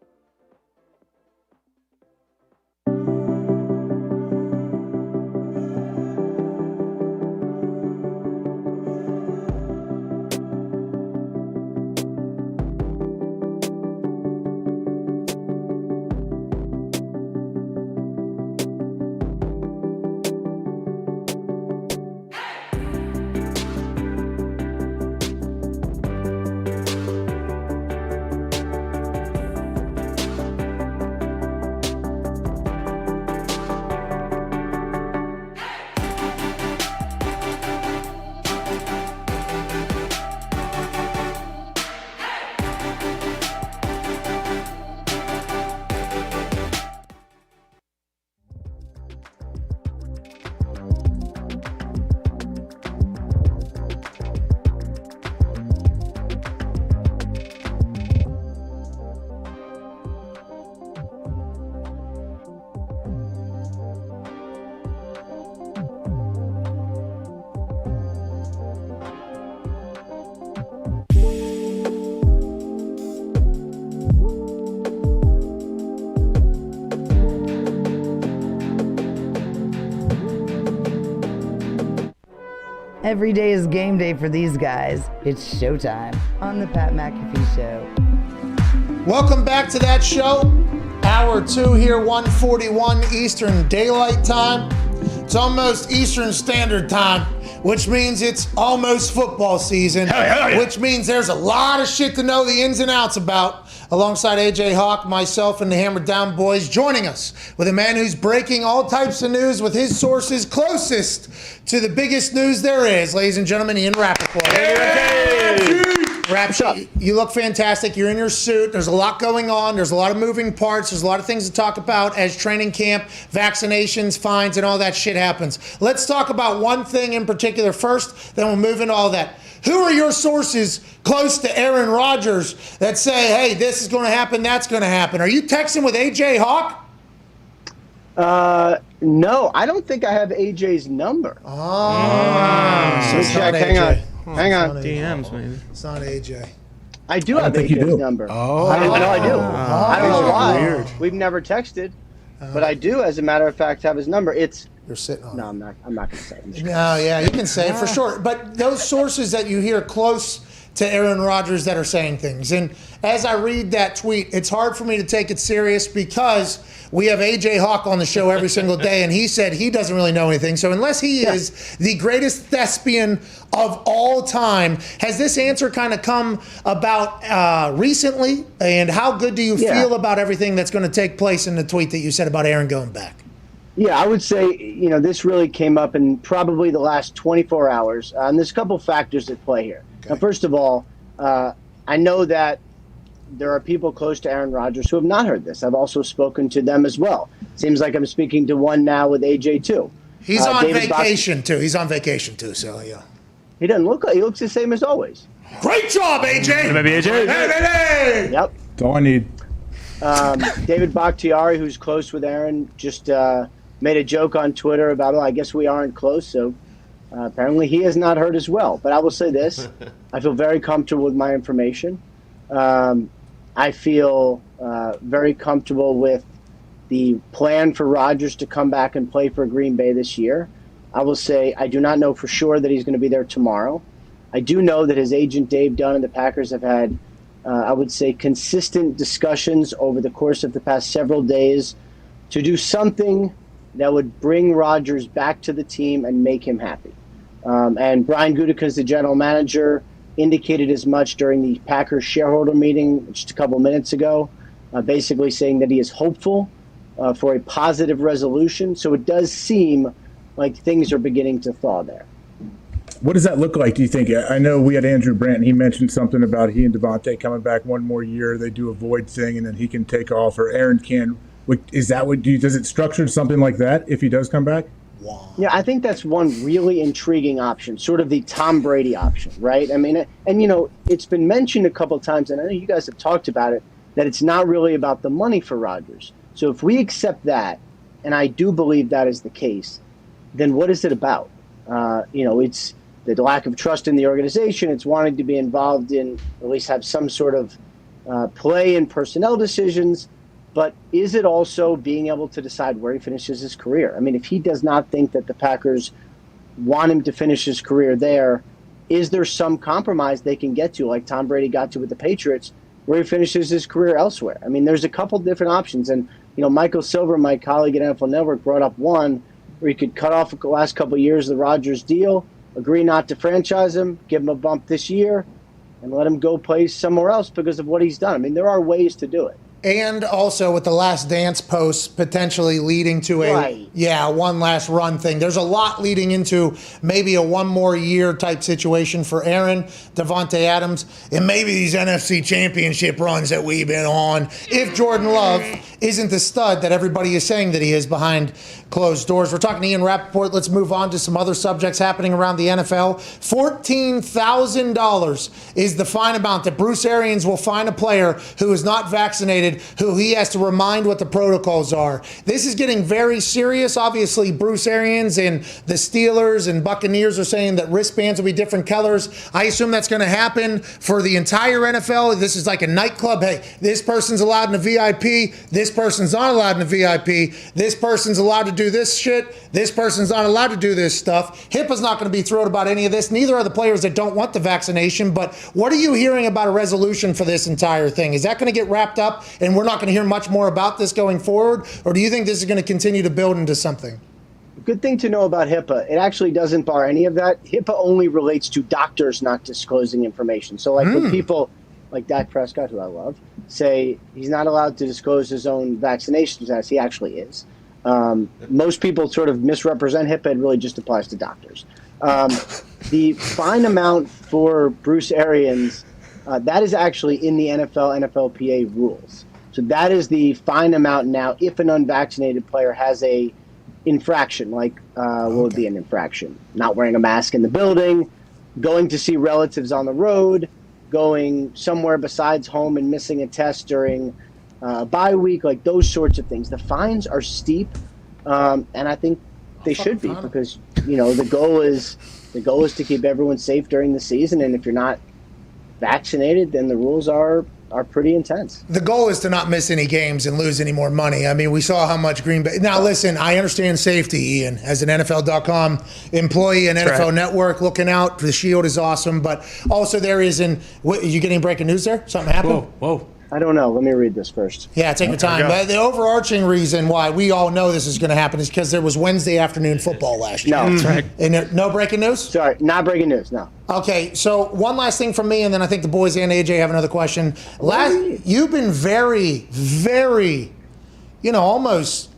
Every day is game day for these guys. It's showtime on the Pat McAfee Show. Welcome back to that show. Hour 2 here, 1:41 Eastern Daylight Time. It's almost Eastern Standard Time, which means it's almost football season, which means there's a lot of shit to know the ins and outs about. Alongside AJ Hawk, myself, and the Hammer Down Boys, joining us with a man who's breaking all types of news with his sources closest to the biggest news there is. Ladies and gentlemen, Ian Rapoport. Rap, you look fantastic. You're in your suit. There's a lot going on. There's a lot of moving parts. There's a lot of things to talk about as training camp, vaccinations, fines, and all that shit happens. Let's talk about one thing in particular first, then we'll move into all that. Who are your sources close to Aaron Rodgers that say, hey, this is going to happen, that's going to happen? Are you texting with AJ Hawk? No, I don't think I have AJ's number. So it's not Hang on. AJ. Hang on. DMs, maybe. It's not AJ. I do have think you AJ's do. number. Oh. I do. I don't know why. Weird. We've never texted, but I do, as a matter of fact, have his number. It's You're sitting on no, it. I'm not going to say it. No, yeah, you can say it for sure. But those sources that you hear close to Aaron Rodgers that are saying things. And as I read that tweet, it's hard for me to take it serious because we have AJ Hawk on the show every single day, and he said he doesn't really know anything. So unless he is the greatest thespian of all time, has this answer kind of come about recently? And how good do you feel about everything that's going to take place in the tweet that you said about Aaron going back? Yeah, I would say, this really came up in probably the last 24 hours. And there's a couple factors at play here. Okay. Now, first of all, I know that there are people close to Aaron Rodgers who have not heard this. I've also spoken to them as well. Seems like I'm speaking to one now with AJ, too. He's on vacation, too. He's on vacation, too, so yeah. He doesn't look like he looks the same as always. Great job, AJ! Maybe AJ. Hey! Yep. That's all I need. David Bakhtiari, who's close with Aaron, just made a joke on Twitter about, I guess we aren't close, so apparently he has not heard as well. But I will say this. I feel very comfortable with my information. I feel very comfortable with the plan for Rodgers to come back and play for Green Bay this year. I will say I do not know for sure that he's going to be there tomorrow. I do know that his agent, Dave Dahn, and the Packers have had, I would say, consistent discussions over the course of the past several days to do something that would bring Rodgers back to the team and make him happy. And Brian Gutekunst, the general manager, indicated as much during the Packers shareholder meeting just a couple minutes ago, basically saying that he is hopeful for a positive resolution. So it does seem like things are beginning to thaw there. What does that look like, do you think? I know we had Andrew Brandt, and he mentioned something about he and Devontae coming back one more year. They do a void thing, and then he can take off, or Aaron can. Is that what does it structure something like that if he does come back? Yeah, I think that's one really intriguing option, sort of the Tom Brady option, right? I mean, and it's been mentioned a couple of times, and I know you guys have talked about it, that it's not really about the money for Rodgers. So if we accept that, and I do believe that is the case, then what is it about? It's the lack of trust in the organization. It's wanting to be involved in, at least have some sort of play in personnel decisions. But is it also being able to decide where he finishes his career? I mean, if he does not think that the Packers want him to finish his career there, is there some compromise they can get to, like Tom Brady got to with the Patriots, where he finishes his career elsewhere? I mean, there's a couple different options. And, Michael Silver, my colleague at NFL Network, brought up one where he could cut off the last couple of years of the Rodgers deal, agree not to franchise him, give him a bump this year, and let him go play somewhere else because of what he's done. I mean, there are ways to do it. And also with the Last Dance post potentially leading to a one last run thing. There's a lot leading into maybe a one more year type situation for Aaron, Devontae Adams, and maybe these NFC championship runs that we've been on. If Jordan Love isn't the stud that everybody is saying that he is behind closed doors. We're talking to Ian Rapoport. Let's move on to some other subjects happening around the NFL. $14,000 is the fine amount that Bruce Arians will fine a player who is not vaccinated, who he has to remind what the protocols are. This is getting very serious. Obviously, Bruce Arians and the Steelers and Buccaneers are saying that wristbands will be different colors. I assume that's going to happen for the entire NFL. This is like a nightclub. Hey, this person's allowed in a VIP. This person's not allowed in a VIP. This person's allowed to do this shit. This person's not allowed to do this stuff. HIPAA's not going to be thrilled about any of this. Neither are the players that don't want the vaccination. But what are you hearing about a resolution for this entire thing? Is that going to get wrapped up and we're not going to hear much more about this going forward? Or do you think this is going to continue to build into something? Good thing to know about HIPAA. It actually doesn't bar any of that. HIPAA only relates to doctors not disclosing information. So like when people like Dak Prescott, who I love, say he's not allowed to disclose his own vaccination status, he actually is. Most people sort of misrepresent HIPAA. It really just applies to doctors. The fine amount for Bruce Arians, that is actually in the NFLPA rules. So that is the fine amount now if an unvaccinated player has a infraction, like what would be an infraction? Not wearing a mask in the building, going to see relatives on the road, going somewhere besides home and missing a test during a bye week, like those sorts of things. The fines are steep. And I think they should be, because the goal is to keep everyone safe during the season, and if you're not vaccinated, then the rules are pretty intense. The goal is to not miss any games and lose any more money. I mean, we saw how much Green Bay. Now, listen, I understand safety, Ian, as an NFL.com employee and NFL right. Network looking out. The Shield is awesome, but also there is you getting breaking news there? Something happened? Whoa. I don't know. Let me read this first. Yeah, take your time. But the overarching reason why we all know this is going to happen is because there was Wednesday afternoon football last year. No, that's right. And no breaking news? Sorry, not breaking news, no. Okay, so one last thing from me, and then I think the boys and AJ have another question. You've been very, very, almost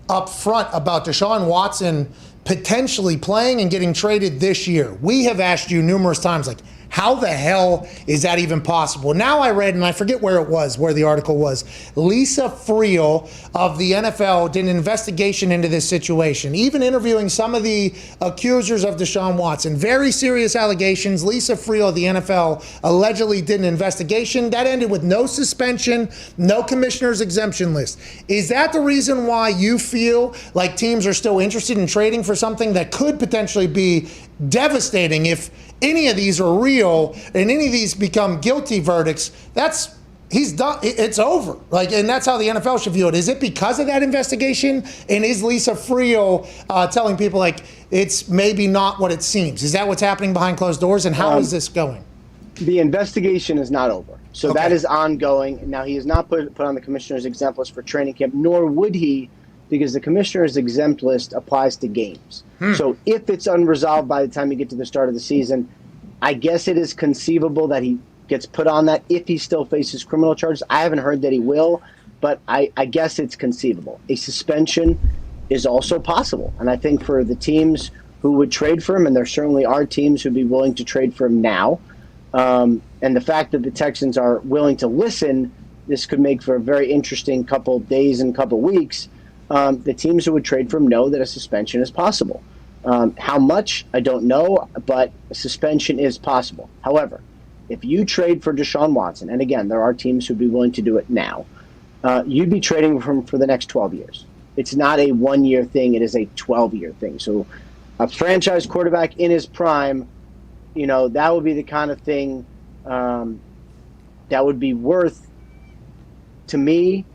upfront about Deshaun Watson potentially playing and getting traded this year. We have asked you numerous times, how the hell is that even possible? Now I read, and I forget where the article was, Lisa Friel of the NFL did an investigation into this situation, even interviewing some of the accusers of Deshaun Watson. Very serious allegations. Lisa Friel of the NFL allegedly did an investigation. That ended with no suspension, no commissioner's exemption list. Is that the reason why you feel like teams are still interested in trading for something that could potentially be devastating if any of these are real and any of these become guilty verdicts? He's done. It's over. And that's how the NFL should view it. Is it because of that investigation? And is Lisa Friel telling people it's maybe not what it seems? Is that what's happening behind closed doors? And how is this going? The investigation is not over. So that is ongoing. Now, he has not put on the commissioner's exempt list for training camp, nor would he, because the commissioner's exempt list applies to games. So if it's unresolved by the time you get to the start of the season, I guess it is conceivable that he gets put on that if he still faces criminal charges. I haven't heard that he will, but I guess it's conceivable. A suspension is also possible. And I think for the teams who would trade for him, and there certainly are teams who'd be willing to trade for him now, and the fact that the Texans are willing to listen, this could make for a very interesting couple days and couple weeks. The teams who would trade for him know that a suspension is possible. How much, I don't know, but a suspension is possible. However, if you trade for Deshaun Watson, and again, there are teams who'd be willing to do it now, you'd be trading for him for the next 12 years. It's not a one-year thing. It is a 12-year thing. So a franchise quarterback in his prime, that would be the kind of thing that would be worth, to me,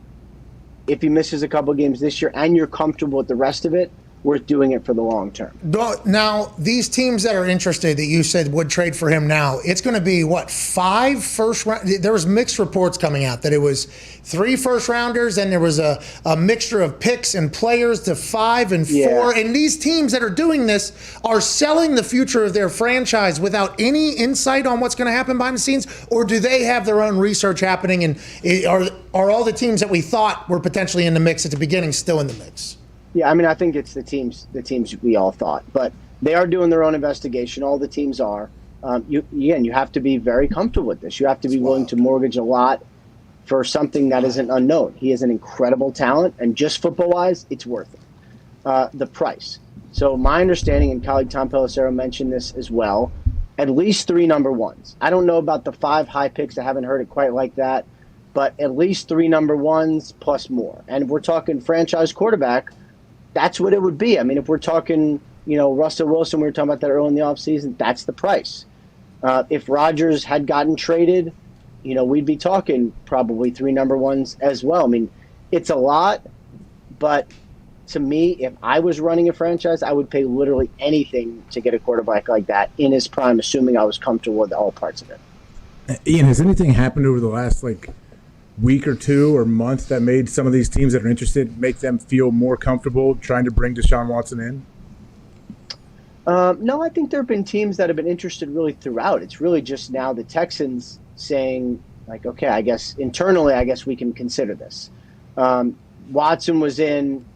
if he misses a couple games this year and you're comfortable with the rest of it, worth doing it for the long term. Now, these teams that are interested that you said would trade for him now, it's going to be, 5 first round? There was mixed reports coming out that it was 3 first rounders and there was a mixture of picks and players to 5 and 4. And these teams that are doing this are selling the future of their franchise without any insight on what's going to happen behind the scenes? Or do they have their own research happening, and are all the teams that we thought were potentially in the mix at the beginning still in the mix? Yeah, I mean, I think it's the teams we all thought, but they are doing their own investigation. All the teams are. You have to be very comfortable with this. You have to be willing to mortgage a lot for something that isn't unknown. He is an incredible talent, and just football-wise, it's worth it. The price. So my understanding, and colleague Tom Pelissero mentioned this as well, at least 3 number ones. I don't know about the 5 high picks. I haven't heard it quite like that, but at least 3 number ones plus more. And if we're talking franchise quarterback, that's what it would be. I mean, if we're talking, Russell Wilson, we were talking about that early in the offseason, that's the price. If Rodgers had gotten traded, we'd be talking probably 3 number ones as well. I mean, it's a lot, but to me, if I was running a franchise, I would pay literally anything to get a quarterback like that in his prime, assuming I was comfortable with all parts of it. Ian, has anything happened over the last, week or 2 or month that made some of these teams that are interested make them feel more comfortable trying to bring Deshaun Watson in? No, I think there have been teams that have been interested really throughout. It's really just now the Texans saying, okay, I guess internally, we can consider this. Watson was in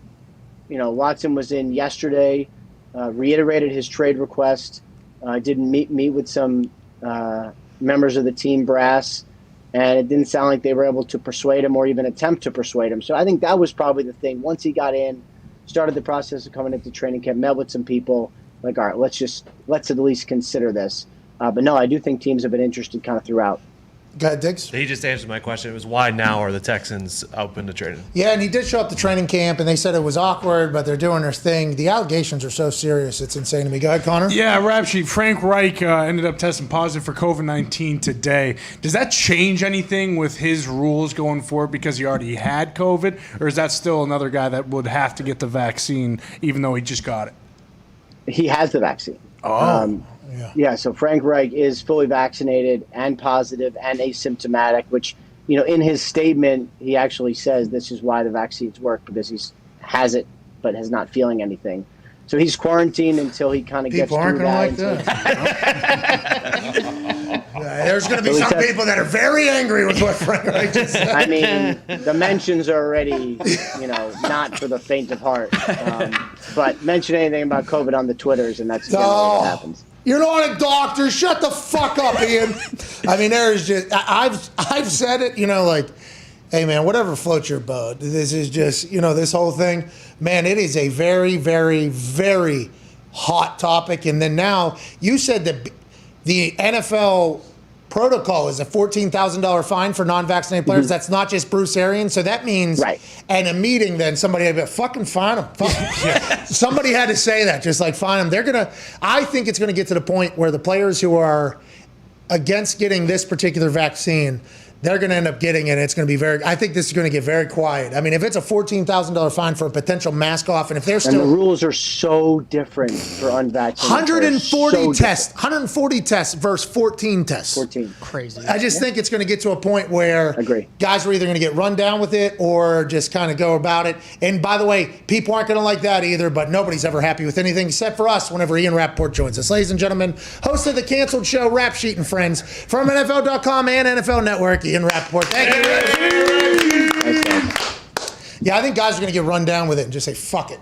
yesterday, reiterated his trade request, didn't meet with some members of the team brass, and it didn't sound like they were able to persuade him or even attempt to persuade him. So I think that was probably the thing. Once he got in, started the process of coming into training camp, met with some people, all right, let's at least consider this. But no, I do think teams have been interested kind of throughout. Go ahead, Diggs. He just answered my question. It was why now are the Texans open to trading? Yeah, and he did show up to training camp, and they said it was awkward, but they're doing their thing. The allegations are so serious, it's insane to me. Go ahead, Connor. Yeah, rap sheet. Frank Reich ended up testing positive for COVID-19 today. Does that change anything with his rules going forward because he already had COVID, or is that still another guy that would have to get the vaccine even though he just got it? He has the vaccine. Oh. Yeah, so Frank Reich is fully vaccinated and positive and asymptomatic, which, you know, in his statement, he actually says this is why the vaccines work, because he has it but is not feeling anything. So he's quarantined until he kind of gets through that. There's going to be some people that are very angry with what Frank Reich just said. I mean, the mentions are already, you know, not for the faint of heart. But mention anything about COVID on the Twitters, and that's generally what happens. You're not a doctor. Shut the fuck up, Ian. I mean, there's just I've said it. You know, like, hey man, whatever floats your boat. This is just, you know, this whole thing, man. It is a very, very, very hot topic. And then now you said that the NFL protocol is a $14,000 fine for non-vaccinated players. That's not just Bruce Arians. So that means, and a meeting, then somebody had to fucking fine them. Somebody had to say that, just like fine them. I think it's going to get to the point where the players who are against getting this particular vaccine, they're going to end up getting it. It's going to be I think this is going to get very quiet. I mean, if it's a $14,000 fine for a potential mask off, and if they're still. And the rules are so different for unvaccinated. 140 tests versus 14 tests. 14. Crazy. I just think it's going to get to a point where guys are either going to get run down with it or just kind of go about it. And by the way, people aren't going to like that either, but nobody's ever happy with anything except for us whenever Ian Rapoport joins us. Ladies and gentlemen, host of the canceled show, Rap Sheet and Friends, from NFL.com and NFL Network, Ian Rapoport. Thank you. Yeah, I think guys are going to get run down with it and just say, fuck it.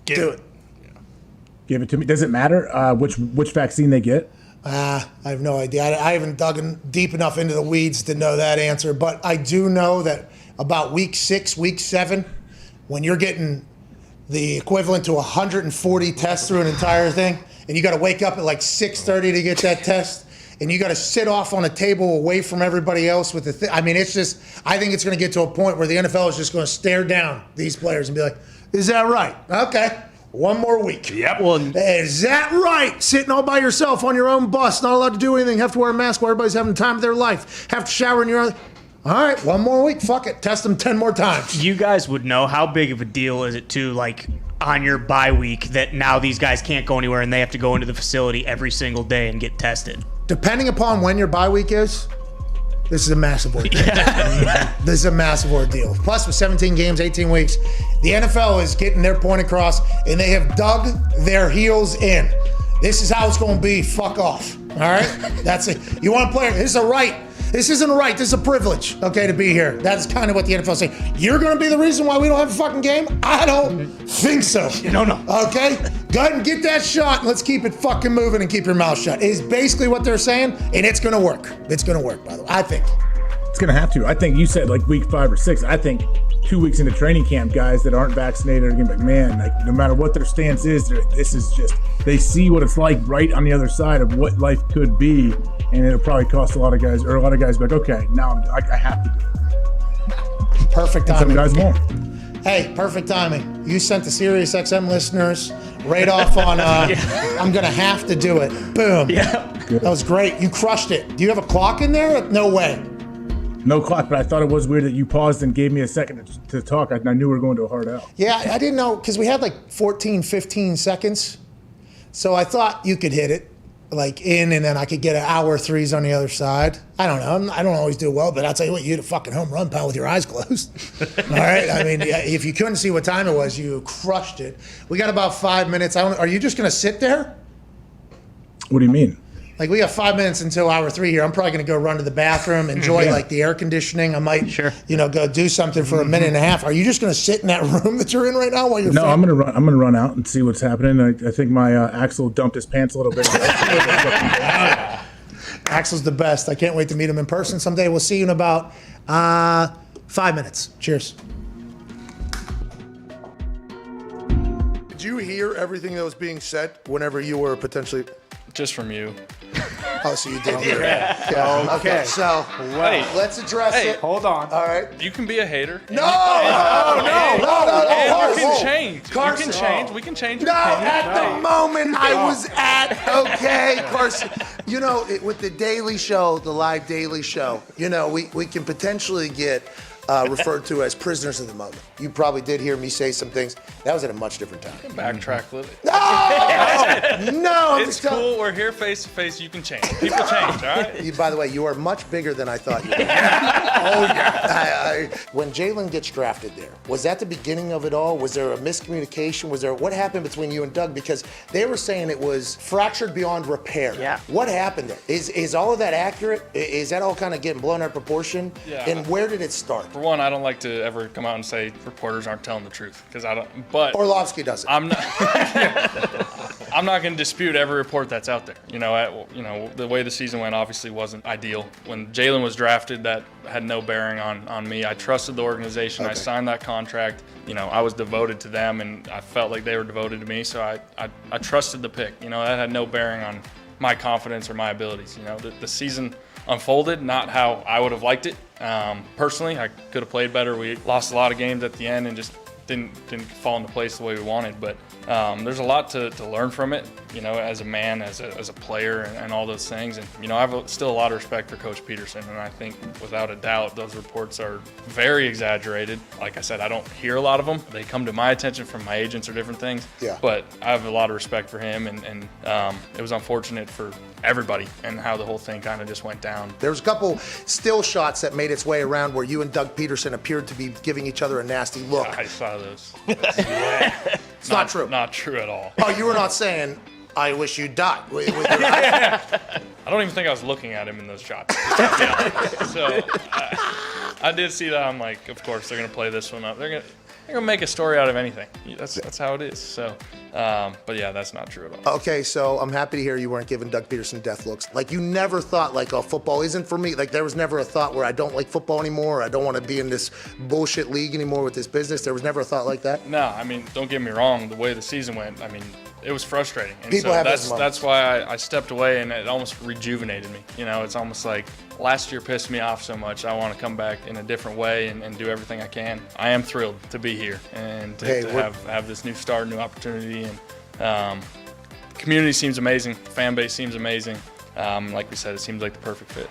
Do it. Give it to me. Does it matter which vaccine they get? I have no idea. I haven't dug deep enough into the weeds to know that answer, but I do know that about week 6, week 7, when you're getting the equivalent to 140 tests through an entire thing, and you got to wake up at like 6:30 to get that test, and you got to sit off on a table away from everybody else with the thing. I mean, it's just, I think it's going to get to a point where the NFL is just going to stare down these players and be like, is that right? Okay. One more week. Yep. Well, is that right? Sitting all by yourself on your own bus, not allowed to do anything, have to wear a mask while everybody's having the time of their life, have to shower in your own. All right, one more week. Fuck it. Test them 10 more times. You guys would know, how big of a deal is it to, like, on your bye week that now these guys can't go anywhere and they have to go into the facility every single day and get tested? Depending upon when your bye week is, this is a massive ordeal. This is a massive ordeal. Plus, with 17 games, 18 weeks, the NFL is getting their point across, and they have dug their heels in. This is how it's going to be. Fuck off. All right? That's it. You want to play? This is a right. This isn't a right. This is a privilege, okay, to be here. That's kind of what the NFL is saying. You're going to be the reason why we don't have a fucking game? I don't think so. No. Okay? Go ahead and get that shot, and let's keep it fucking moving and keep your mouth shut. Is basically what they're saying, and it's going to work. It's going to work, by the way, I think. It's going to have to. I think you said like week 5 or 6. I think 2 weeks into training camp, guys that aren't vaccinated are going to be like, man, like, no matter what their stance is, this is just, they see what it's like right on the other side of what life could be. And it'll probably cost a lot of guys, or a lot of guys be like, okay, now I have to do it. Perfect and timing. Some guys won't. Hey, perfect timing. You sent the Sirius XM listeners right off on, I'm going to have to do it. Boom. Yeah. That was great. You crushed it. Do you have a clock in there? No way. No clock, but I thought it was weird that you paused and gave me a second to talk. I knew we were going to a hard out. Yeah, I didn't know, because we had like 14, 15 seconds. So I thought you could hit it like in, and then I could get an hour threes on the other side. I don't know. I don't always do well, but I'll tell you what, you hit a fucking home run, pal, with your eyes closed. All right? I mean, if you couldn't see what time it was, you crushed it. We got about 5 minutes. Are you just going to sit there? What do you mean? Like, we got 5 minutes until hour 3 here. I'm probably going to go run to the bathroom, enjoy like the air conditioning. I might, go do something for a minute and a half. Are you just going to sit in that room that you're in right now while you're? No, I'm going to run. I'm going to run out and see what's happening. I think my Axel dumped his pants a little bit. Axel's the best. I can't wait to meet him in person someday. We'll see you in about 5 minutes. Cheers. Did you hear everything that was being said whenever you were potentially? Just from you. Oh, so you did hear it. Okay. Yeah. Okay. So let's address it. Hold on. All right. You can be a hater. No. And you can Whoa. change. Carson. You can change. We can change. No, at the moment I was at, okay, Carson. You know, with the Daily Show, the live Daily Show, you know, we can potentially get referred to as prisoners of the moment. You probably did hear me say some things. That was at a much different time. Backtrack a little. No, It's cool. We're here face to face. You can change. People change, all right? By the way, you are much bigger than I thought you were. Oh, yeah. When Jalen gets drafted there, was that the beginning of it all? Was there a miscommunication? What happened between you and Doug? Because they were saying it was fractured beyond repair. Yeah. What happened there? Is all of that accurate? Is that all kind of getting blown out of proportion? Yeah. And where did it start? For one, I don't like to ever come out and say reporters aren't telling the truth because I don't. But Orlovsky does it. I'm not. I'm not going to dispute every report that's out there. You know, the way the season went obviously wasn't ideal. When Jalen was drafted, that had no bearing on me. I trusted the organization. I signed that contract. You know, I was devoted to them, and I felt like they were devoted to me. So I trusted the pick. You know, that had no bearing on my confidence or my abilities. You know, the season unfolded not how I would have liked it. Personally, I could have played better. We lost a lot of games at the end and just didn't fall into place the way we wanted. But there's a lot to learn from it, you know, as a man, as a player, and all those things. And, you know, I have still a lot of respect for Coach Peterson, and I think without a doubt those reports are very exaggerated. Like I said, I don't hear a lot of them. They come to my attention from my agents or different things. Yeah. But I have a lot of respect for him, and it was unfortunate for everybody and how the whole thing kind of just went down. There was a couple still shots that made its way around where you and Doug Peterson appeared to be giving each other a nasty look. I saw those. It's not true. Not true at all. Oh, you were not saying, I wish you died. I don't even think I was looking at him in those shots. So I did see that. I'm like, of course, they're going to play this one up. They're going to make a story out of anything. That's how it is. So, but yeah, that's not true at all. Okay, so I'm happy to hear you weren't giving Doug Peterson death looks. Like, you never thought, like, oh, football isn't for me. Like, there was never a thought where I don't like football anymore. Or I don't want to be in this bullshit league anymore with this business. There was never a thought like that? No, I mean, don't get me wrong. The way the season went, I mean, it was frustrating. And People so have those moments. that's why I stepped away, and it almost rejuvenated me. You know, it's almost like last year pissed me off so much. I want to come back in a different way and do everything I can. I am thrilled to be here and to have this new start, new opportunity. And community seems amazing. Fan base seems amazing. Like we said, it seems like the perfect fit.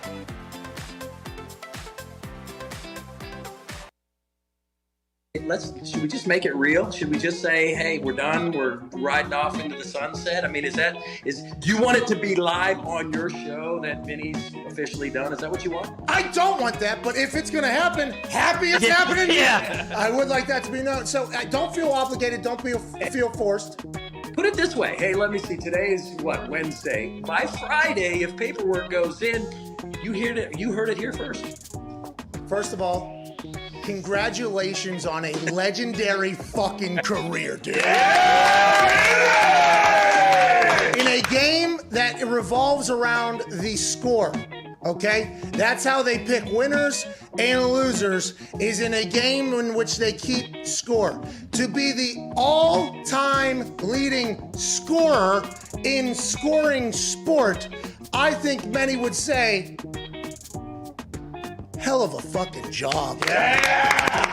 Should we just make it real? Should we just say, hey, we're done, we're riding off into the sunset? I mean, do you want it to be live on your show that Vinny's officially done? Is that what you want? I don't want that, but if it's going to happen, happy it's happening. Yeah. I would like that to be known. So don't feel obligated. Don't feel forced. Put it this way. Hey, let me see. Today is what, Wednesday? By Friday, if paperwork goes in, you heard it here first. First of all, congratulations on a legendary fucking career, dude. In a game that revolves around the score, okay? That's how they pick winners and losers, is in a game in which they keep score. To be the all-time leading scorer in scoring sport, I think many would say, hell of a fucking job. Yeah.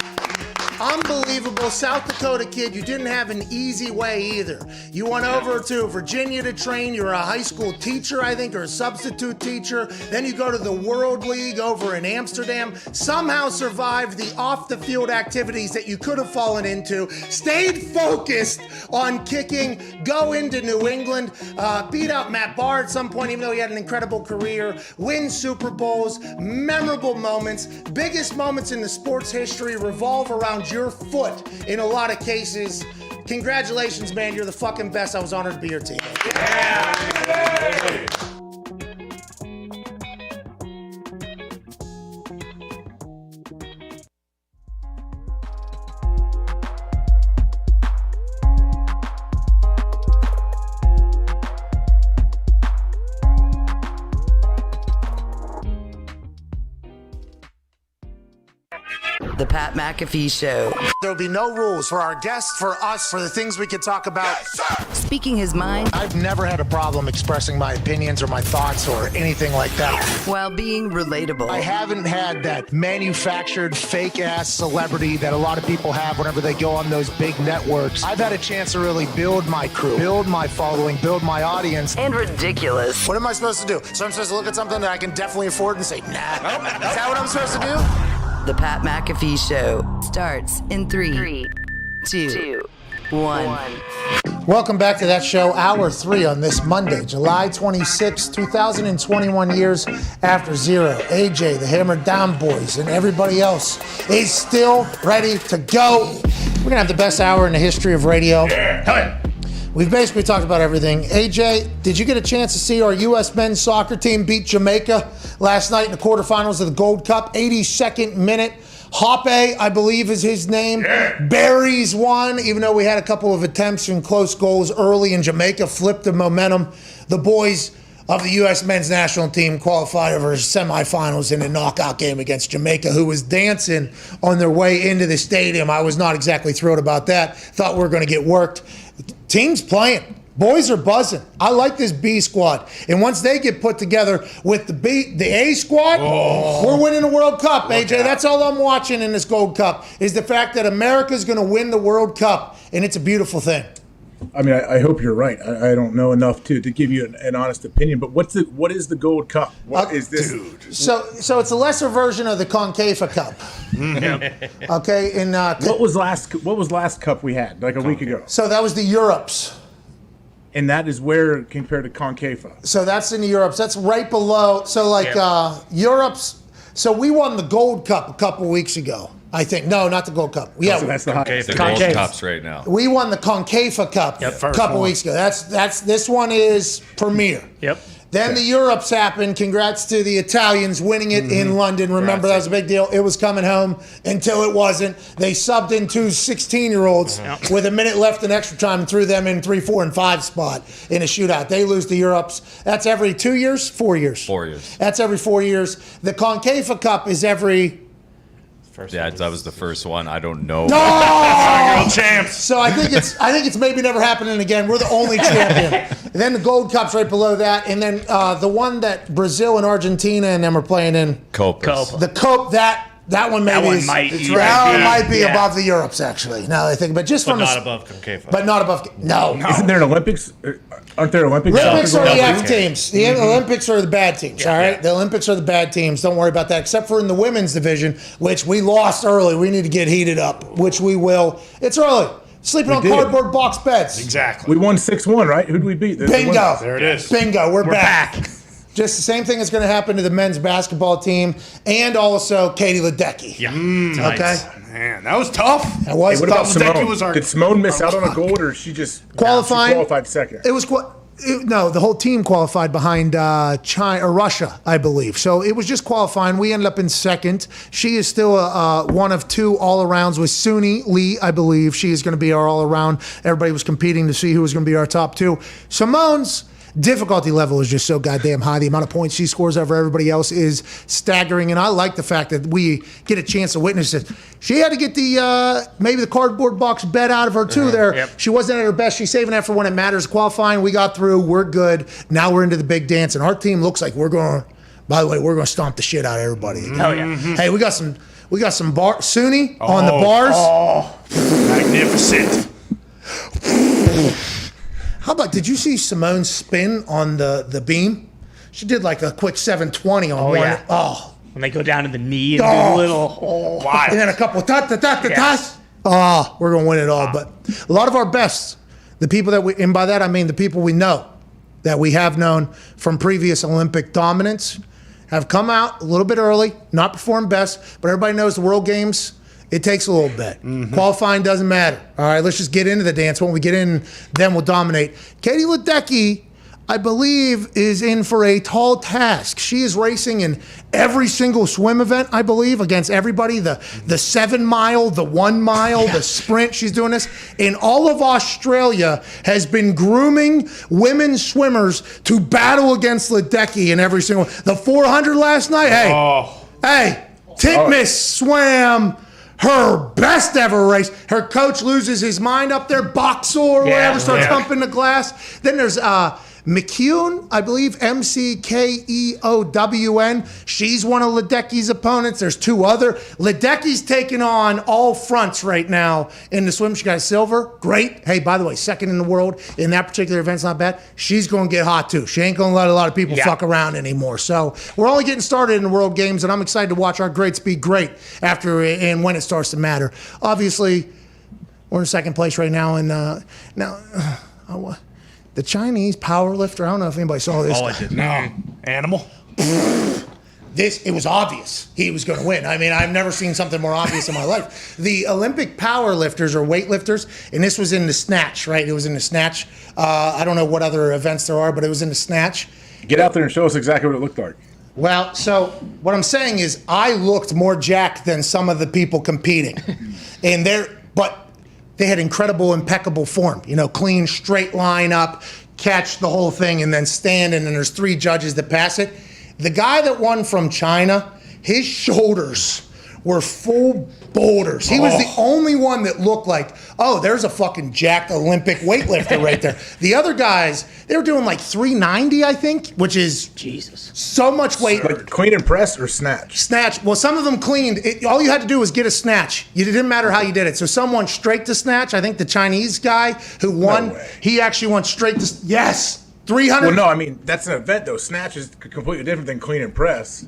Unbelievable. South Dakota kid, you didn't have an easy way either. You went over to Virginia to train. You're a high school teacher, I think, or a substitute teacher. Then you go to the World League over in Amsterdam. Somehow survived the off-the-field activities that you could have fallen into. Stayed focused on kicking. Go into New England. Beat out Matt Barr at some point, even though he had an incredible career. Win Super Bowls. Memorable moments. Biggest moments in the sports history revolve around your foot in a lot of cases. Congratulations, man. You're the fucking best. I was honored to be your teammate. Yeah. The Pat McAfee Show. There'll be no rules for our guests, for us, for the things we could talk about. Speaking his mind. I've never had a problem expressing my opinions or my thoughts or anything like that. While being relatable. I haven't had that manufactured fake-ass celebrity that a lot of people have whenever they go on those big networks. I've had a chance to really build my crew, build my following, build my audience. And ridiculous. What am I supposed to do? So I'm supposed to look at something that I can definitely afford and say, nah. Is that what I'm supposed to do? The Pat McAfee Show starts in 3, 2, 1. Welcome back to that show, Hour 3 on this Monday, July 26, 2021 years after zero. AJ, the Hammer Down Boys, and everybody else is still ready to go. We're going to have the best hour in the history of radio. Yeah. We've basically talked about everything. AJ, did you get a chance to see our U.S. men's soccer team beat Jamaica last night in the quarterfinals of the Gold Cup? 82nd minute. Hoppe, I believe is his name. Yeah. Barry's won, even though we had a couple of attempts and close goals early, and Jamaica flipped the momentum. The boys of the U.S. men's national team qualified over semifinals in a knockout game against Jamaica, who was dancing on their way into the stadium. I was not exactly thrilled about that. Thought we were going to get worked. Team's playing. Boys are buzzing. I like this B squad. And once they get put together with the A squad, we're winning the World Cup, AJ. That's all I'm watching in this Gold Cup, is the fact that America's going to win the World Cup. And it's a beautiful thing. I mean, I hope you're right. I don't know enough to give you an honest opinion. But what is the Gold Cup? What is this? Dude. So it's a lesser version of the Concava Cup. Okay. And what was last cup we had like a week ago? So that was the Europes. And that is where compared to Concava. So that's in the Europes. That's right below. So Europes. So we won the Gold Cup a couple weeks ago. I think. No, not the Gold Cup. Yeah, so that's the Gold Cups right now. We won the Concava Cup a couple weeks ago. That's this one is Premier. Yep. Then the Europes happened. Congrats to the Italians winning it in London. Remember, that was a big deal. It was coming home until it wasn't. They subbed in 2 16-year-olds with a minute left in extra time and threw them in 3, 4, and 5 spot in a shootout. They lose the Europes. That's every 2 years? 4 years. 4 years. That's every 4 years. The Concava Cup is every... that was the first one. I don't know. No! Champs. So I think it's maybe never happening again. We're the only champion. And then the Gold Cup's right below that, and then the one that Brazil and Argentina and them are playing in. Copa. The Copa that one might be above the Europes actually. Now I think, but just but not above Concava. But not above. No. Isn't there an Olympics? Aren't there Olympics? Olympics are the F teams. The Olympics are the bad teams. All right, the Olympics are the bad teams. Don't worry about that. Except for in the women's division, which we lost early. We need to get heated up, which we will. It's early. Sleeping on cardboard box beds. Exactly. We won 6-1, right? Who'd we beat? Bingo. There it is. Bingo. We're back. Just the same thing is going to happen to the men's basketball team and also Katie Ledecky. Yeah. Okay. Man, that was tough. That was what tough. about Simone? Did Simone miss out on a gold, or she just qualified second? It was no, the whole team qualified behind China or Russia, I believe. So it was just qualifying. We ended up in second. She is still one of 2 all-arounds with Suni Lee, I believe. She is going to be our all-around. Everybody was competing to see who was going to be our top 2. Simone's difficulty level is just so goddamn high. The amount of points she scores over everybody else is staggering, and I like the fact that we get a chance to witness it. She had to get the maybe the cardboard box bet out of her too there. Yep. She wasn't at her best. She's saving that for when it matters. Qualifying, we got through. We're good. Now we're into the big dance, and our team looks like we're going. By the way, we're going to stomp the shit out of everybody. Hell yeah! Hey, we got some Suni on the bars. Oh, magnificent. How about, did you see Simone's spin on the beam? She did like a quick 720 on one. Yeah. Oh. When they go down to the knee and do a little. Wow. And then a couple ta-ta-ta-ta-tas. Oh, we're going to win it all. But a lot of our best, the people that and by that I mean the people we know, that we have known from previous Olympic dominance, have come out a little bit early, not performed best, but everybody knows the World Games, it takes a little bit. Qualifying doesn't matter. All right, let's just get into the dance. When we get in, then we'll dominate. Katie Ledecky, I believe, is in for a tall task. She is racing in every single swim event, I believe, against everybody. The 7 mile, the 1 mile, the sprint. She's doing this. And all of Australia has been grooming women swimmers to battle against Ledecky in every single. The 400 last night. Hey, Titmus swam her best ever race. Her coach loses his mind up there, boxer or whatever, starts humping the glass. Then there's McKeown, I believe, Mckeown. She's one of Ledecky's opponents. There's two other. Ledecky's taking on all fronts right now in the swim. She got a silver. Great. Hey, by the way, second in the world in that particular event's not bad. She's going to get hot too. She ain't going to let a lot of people fuck around anymore. So we're only getting started in the World Games, and I'm excited to watch our greats be great after and when it starts to matter. Obviously, we're in second place right now, and the Chinese power lifter, I don't know if anybody saw this. Oh, I did. No. Animal? It was obvious he was going to win. I mean, I've never seen something more obvious in my life. The Olympic power lifters or weightlifters, and this was in the snatch, right? It was in the snatch. I don't know what other events there are, but it was in the snatch. Get out there and show us exactly what it looked like. Well, so what I'm saying is I looked more jacked than some of the people competing. But they had incredible, impeccable form. Clean, straight line up, catch the whole thing, and then stand, and then there's three judges that pass it. The guy that won from China, his shoulders were full boulders. He was the only one that looked like, oh, there's a fucking jacked Olympic weightlifter right there. The other guys, they were doing like 390, I think, which is Jesus, so much weight. Like clean and press or snatch? Snatch. Well, some of them cleaned. All you had to do was get a snatch. It didn't matter how you did it. So someone straight to snatch. I think the Chinese guy who won, he actually went straight to, yes. 300. Well, no, I mean, that's an event, though. Snatch is completely different than clean and press.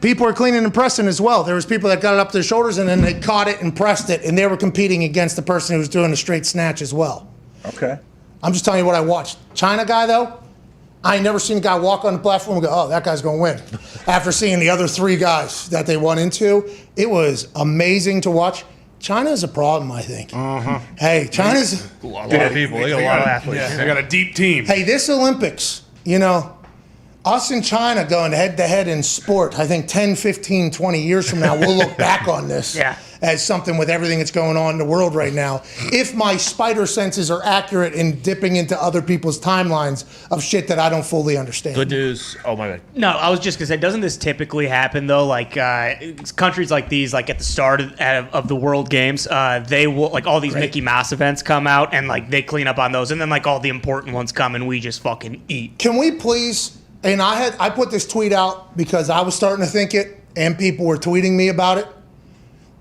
People are cleaning and pressing as well. There was people that got it up to their shoulders, and then they caught it and pressed it, and they were competing against the person who was doing a straight snatch as well. Okay. I'm just telling you what I watched. China guy, though, I ain't never seen a guy walk on the platform and go, oh, that guy's going to win. After seeing the other three guys that they won into, it was amazing to watch. China's a problem, I think. Hey, China's a lot of people. They got a lot of athletes. Yeah, they got a deep team. Hey, this Olympics, us and China going head to head in sport, I think 10, 15, 20 years from now, we'll look back on this as something with everything that's going on in the world right now. If my spider senses are accurate in dipping into other people's timelines of shit that I don't fully understand. Good news. Oh, my God. No, I was just going to say, doesn't this typically happen, though? Like, countries like these, like at the start of the World Games, they will, like, all these Mickey Mouse events come out, and, like, they clean up on those, and then, like, all the important ones come, and we just fucking eat. Can we please, and I put this tweet out because I was starting to think it, and people were tweeting me about it.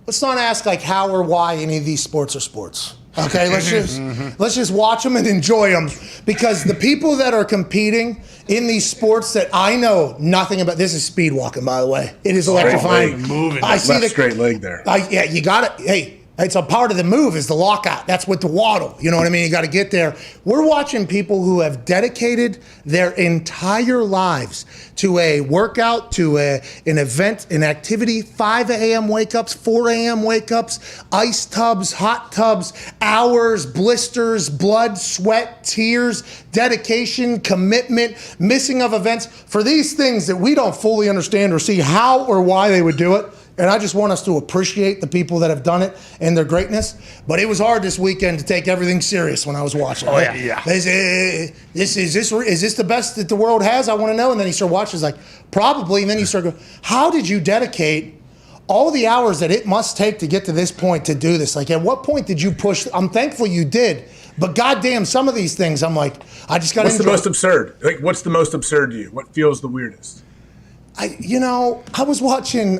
Let's not ask like how or why any of these sports are sports. Okay, let's just watch them and enjoy them, because the people that are competing in these sports that I know nothing about. This is speed walking, by the way. It is electrifying. Moving. I see left straight leg there. Yeah, you got it. Hey. It's a part of the move is the lockout. That's with the waddle. You know what I mean? You got to get there. We're watching people who have dedicated their entire lives to a workout, to an event, an activity, 5 a.m. wake-ups, 4 a.m. wake-ups, ice tubs, hot tubs, hours, blisters, blood, sweat, tears, dedication, commitment, missing of events for these things that we don't fully understand or see how or why they would do it. And I just want us to appreciate the people that have done it and their greatness. But it was hard this weekend to take everything serious when I was watching. Oh, yeah. Is this the best that the world has? I want to know. And then you start watching, it's like, probably. And then you start going, how did you dedicate all the hours that it must take to get to this point to do this? Like, at what point did you push? I'm thankful you did. But goddamn, some of these things, I'm like, I just got to. What's the most absurd? Like, what's the most absurd to you? What feels the weirdest? I was watching.